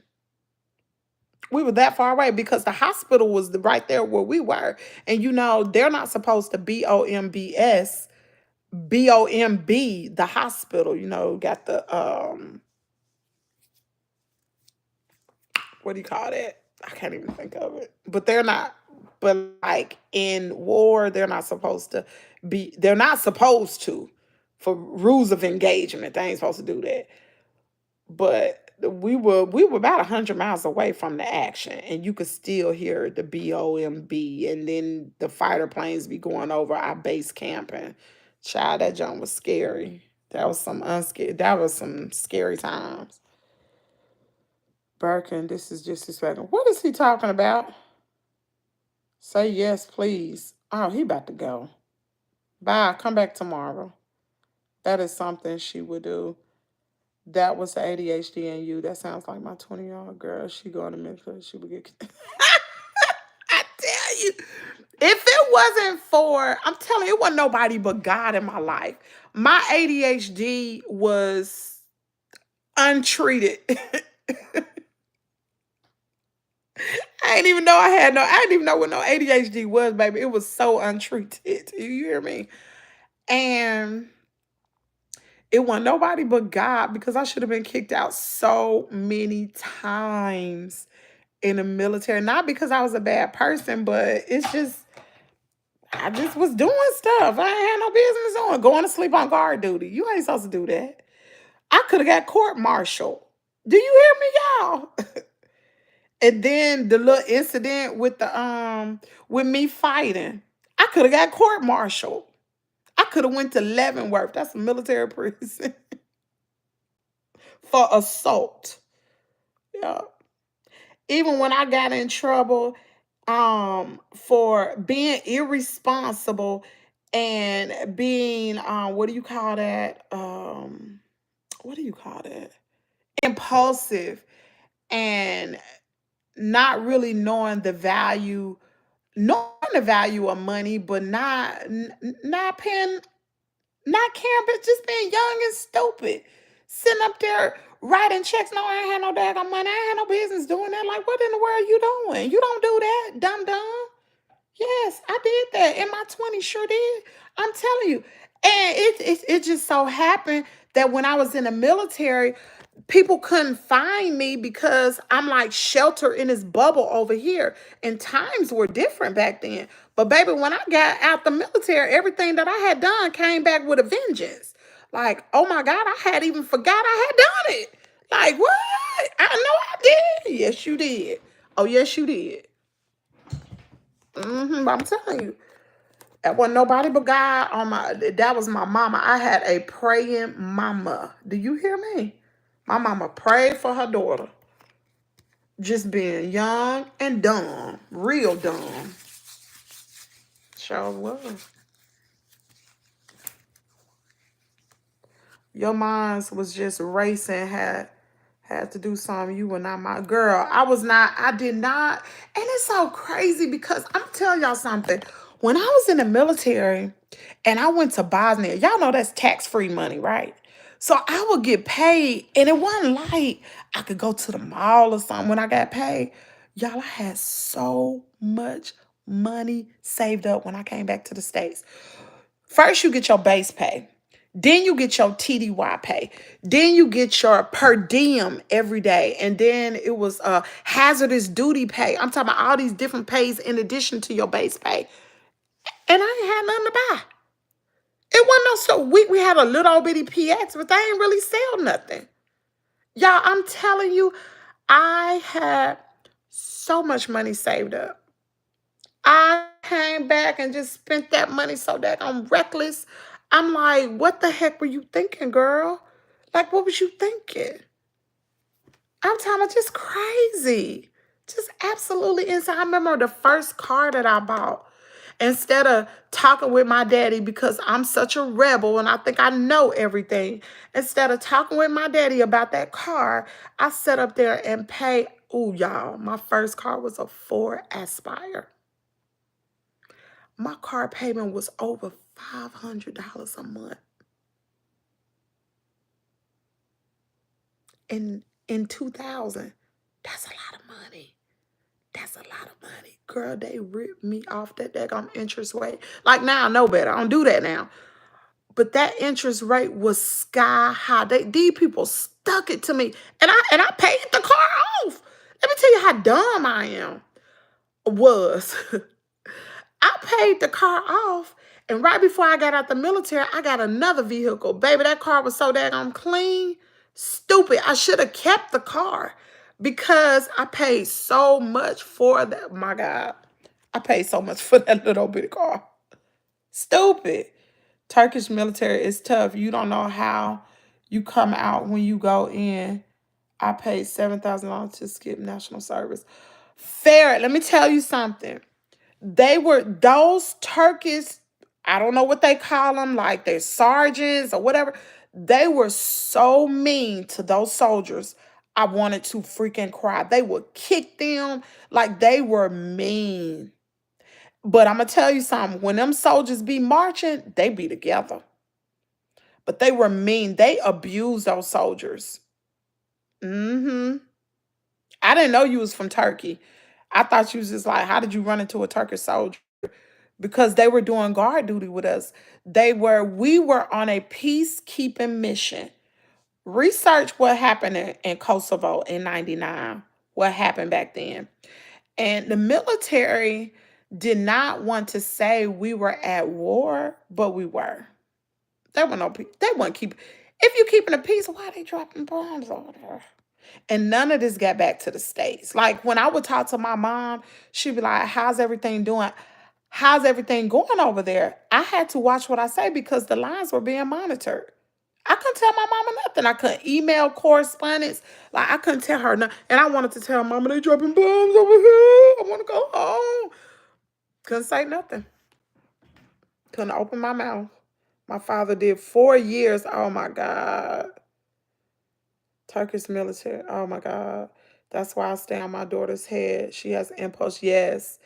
We were that far away because the hospital was right there where we were. And you know, they're not supposed to BOMBS, BOMB, the hospital, you know, got the, what do you call that? I can't even think of it. But they're not, but like in war, they're not supposed to be, they're not supposed to, for rules of engagement, they ain't supposed to do that. But we were about 100 miles away from the action, and you could still hear the BOMB, and then the fighter planes be going over our base camp. And child, that jump was scary. That was some scary times. Birkin, this is just his second. What is he talking about? Say yes, please. Oh, he about to go. Bye. Come back tomorrow. That is something she would do. That was the ADHD in you. That sounds like my 20-year-old girl. She going to Memphis. She would get. I tell you, if it wasn't for, I'm telling you, it wasn't nobody but God in my life. My ADHD was untreated. I didn't even know I didn't even know what no ADHD was, baby. It was so untreated. You hear me? And it wasn't nobody but God, because I should have been kicked out so many times in the military. Not because I was a bad person, but it's just, I just was doing stuff I ain't had no business doing. Going to sleep on guard duty. You ain't supposed to do that. I could have got court-martialed. Do you hear me, y'all? And then the little incident with the with me fighting, I could have got court-martialed. I could have went to Leavenworth. That's a military prison. For assault. Yeah. Even when I got in trouble for being irresponsible and being what do you call that? What do you call that? Impulsive, and not really knowing the value of money, but not paying, not caring, but just being young and stupid. Sitting up there writing checks. No, I ain't had no daggone money. I ain't had no business doing that. Like, what in the world you doing? You don't do that, dumb. Yes, I did that in my 20s. Sure did. I'm telling you. And it just so happened that when I was in the military, people couldn't find me because I'm like sheltered in this bubble over here. And times were different back then. But baby, when I got out the military, everything that I had done came back with a vengeance. Like, oh my God, I had even forgot I had done it. Like, what? I know I did. Yes, you did. Oh, yes, you did. I'm telling you. That wasn't nobody but God on that was my mama. I had a praying mama. Do you hear me? My mama prayed for her daughter. Just being young and dumb. Real dumb. Sure was. Your minds was just racing, had to do something. You were not my girl. I did not. And it's so crazy because I'm telling y'all something. When I was in the military and I went to Bosnia, y'all know that's tax-free money, right? So I would get paid, and it wasn't like I could go to the mall or something when I got paid. Y'all, I had so much money saved up when I came back to the States. First, you get your base pay. Then you get your TDY pay. Then you get your per diem every day. And then it was hazardous duty pay. I'm talking about all these different pays in addition to your base pay. And I ain't had nothing to buy. It wasn't no so we had a little bitty PX, but they ain't really sell nothing. Y'all, I'm telling you, I had so much money saved up. I came back and just spent that money so that I'm reckless. I'm like, what the heck were you thinking, girl? Like, what was you thinking? I'm talking about just crazy. Just absolutely insane. I remember the first car that I bought. Instead of talking with my daddy because I'm such a rebel and I think I know everything, instead of talking with my daddy about that car, I sat up there and paid. Ooh, y'all, my first car was a Ford Aspire. My car payment was over $500 a month. In 2000, that's a lot of money. That's a lot of money. Girl, they ripped me off that daggone interest rate. Like, now I know better. I don't do that now. But that interest rate was sky high. These people stuck it to me. And I paid the car off. Let me tell you how dumb I am. Was. I paid the car off. And right before I got out the military, I got another vehicle. Baby, that car was so daggone clean. Stupid. I should have kept the car because I paid so much for that. My God. I paid so much for that little bitty car. Stupid. Turkish military is tough. You don't know how you come out when you go in. I paid $7,000 to skip national service. Fair. Let me tell you something. They were those Turkish, I don't know what they call them, like they're sergeants or whatever. They were so mean to those soldiers. I wanted to freaking cry. They would kick them like they were mean. But I'm going to tell you something. When them soldiers be marching, they be together. But they were mean. They abused those soldiers. I didn't know you was from Turkey. I thought you was just like, how did you run into a Turkish soldier? Because they were doing guard duty with us. We were on a peacekeeping mission. Research what happened in Kosovo in 99, what happened back then. And the military did not want to say we were at war, but we were. They weren't keeping. If you're keeping the peace, why are they dropping bombs over there? And none of this got back to the States. Like when I would talk to my mom, she'd be like, how's everything doing? How's everything going over there? I had to watch what I say because the lines were being monitored. I couldn't tell my mama nothing. I couldn't email correspondence. Like I couldn't tell her nothing. And I wanted to tell mama they dropping bombs over here. I want to go home. Couldn't say nothing. Couldn't open my mouth. My father did 4 years. Oh my God. Turkish military. Oh my God. That's why I stay on my daughter's head. She has impulse. Yes.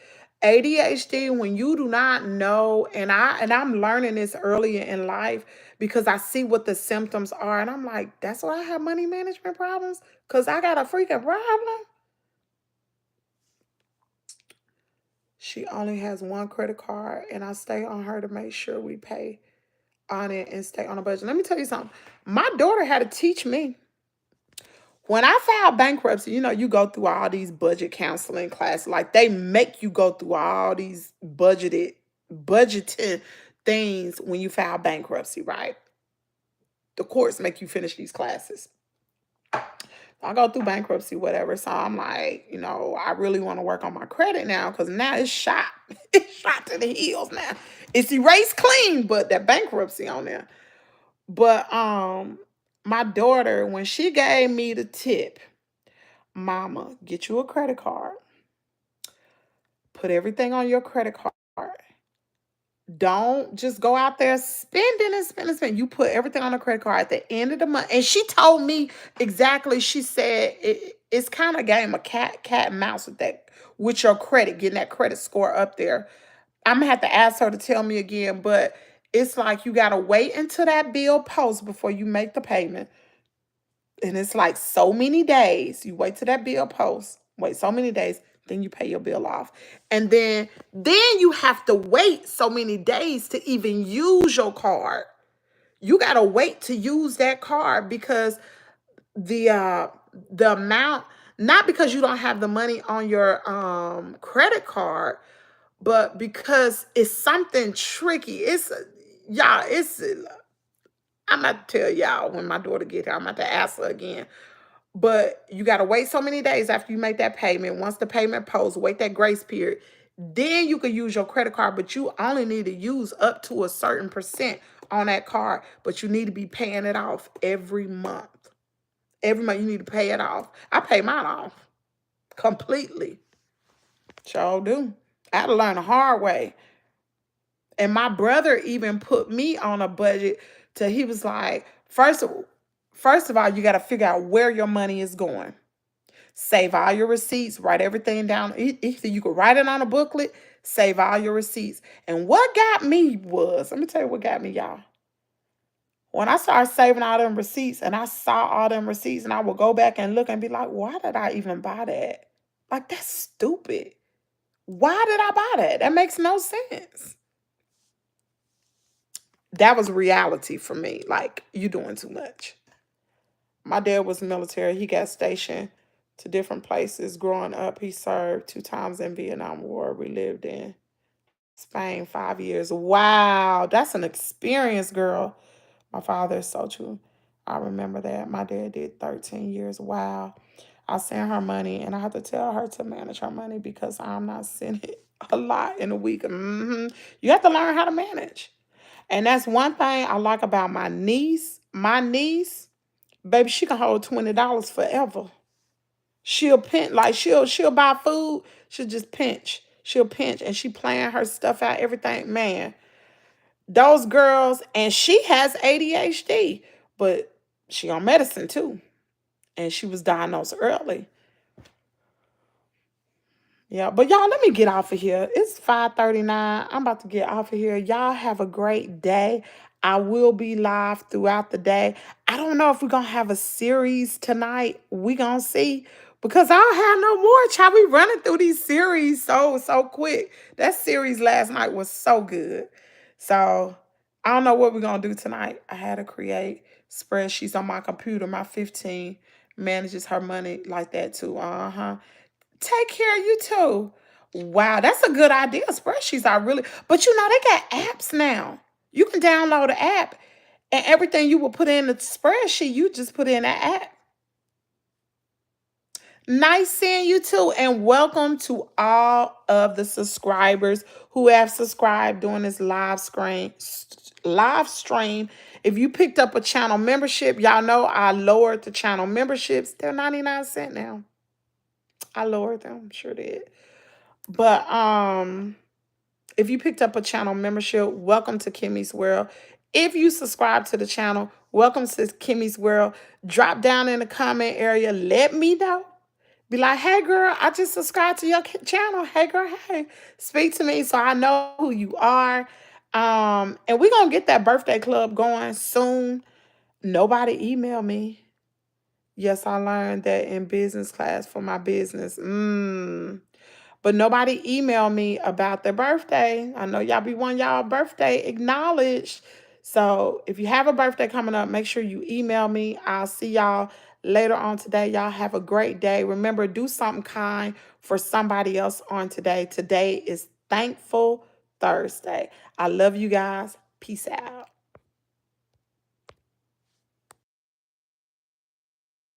ADHD, when you do not know, and I'm learning this earlier in life because I see what the symptoms are. And I'm like, that's why I have money management problems? Because I got a freaking problem. She only has one credit card, and I stay on her to make sure we pay on it and stay on a budget. Let me tell you something. My daughter had to teach me. When I filed bankruptcy, you go through all these budget counseling classes. Like they make you go through all these budgeting things when you file bankruptcy, right? The courts make you finish these classes. I go through bankruptcy, whatever. So I'm like, I really want to work on my credit now because now it's shot. It's shot to the heels now. It's erased clean, but that bankruptcy on there. But my daughter, when she gave me the tip, Mama, get you a credit card. Put everything on your credit card. Don't just go out there spending and spending and spending. You put everything on a credit card at the end of the month. And she told me exactly. She said it's kind of a game of cat and mouse with your credit, getting that credit score up there. I'm gonna have to ask her to tell me again, but it's like you gotta wait until that bill posts before you make the payment. And it's like so many days. You wait till that bill posts. Wait so many days. Then you pay your bill off. And then you have to wait so many days to even use your card. You got to wait to use that card because the amount, not because you don't have the money on your credit card, but because it's something tricky. It's y'all, it's I'm about to tell y'all when my daughter get here, I'm about to ask her again. But you got to wait so many days after you make that payment. Once the payment posts, wait that grace period. Then you can use your credit card, but you only need to use up to a certain percent on that card. But you need to be paying it off every month. Every month you need to pay it off. I pay mine off completely. Sure do. I had to learn the hard way. And my brother even put me on a budget till he was like, first of all, you got to figure out where your money is going. Save all your receipts, write everything down. Either you could write it on a booklet, save all your receipts. And what got me was, let me tell you what got me, y'all. When I started saving all them receipts and I saw all them receipts and I would go back and look and be like, why did I even buy that? Like, that's stupid. Why did I buy that? That makes no sense. That was reality for me. Like, you doing too much. My dad was military. He got stationed to different places. Growing up, he served 2 times in Vietnam War. We lived in Spain 5 years. Wow, that's an experience, girl. My father is so true. I remember that. My dad did 13 years. Wow. I send her money, and I have to tell her to manage her money because I'm not sending a lot in a week. You have to learn how to manage. And that's one thing I like about my niece. My niece, baby, she can hold $20 forever. She'll pinch, like she'll buy food. She'll just pinch. She'll pinch, and she plan her stuff out. Everything, man. Those girls, and she has ADHD, but she on medicine too, and she was diagnosed early. Yeah, but y'all, let me get off of here. It's 5:39. I'm about to get off of here. Y'all have a great day. I will be live throughout the day. I don't know if we're gonna have a series tonight. We gonna see. Because I don't have no more. Child, we running through these series so quick. That series last night was so good. So I don't know what we're gonna do tonight. I had to create spreadsheets on my computer. My 15 manages her money like that too. Take care of you too. Wow, that's a good idea. Spreadsheets are really, but you know, they got apps now. You can download an app and everything you will put in the spreadsheet, you just put in that app. Nice seeing you too. And welcome to all of the subscribers who have subscribed during this live stream. If you picked up a channel membership, y'all know I lowered the channel memberships. They're 99 cents now. I lowered them, sure did. But if you picked up a channel membership, welcome to Kimmie's World. If you subscribe to the channel, welcome to Kimmie's World. Drop down in the comment area. Let me know. Be like, hey, girl, I just subscribed to your channel. Hey, girl, hey. Speak to me so I know who you are. And we're going to get that birthday club going soon. Nobody email me. Yes, I learned that in business class for my business. But nobody emailed me about their birthday. I know y'all be wanting y'all birthday acknowledged. So if you have a birthday coming up, make sure you email me. I'll see y'all later on today. Y'all have a great day. Remember, do something kind for somebody else on today. Today is Thankful Thursday. I love you guys. Peace out.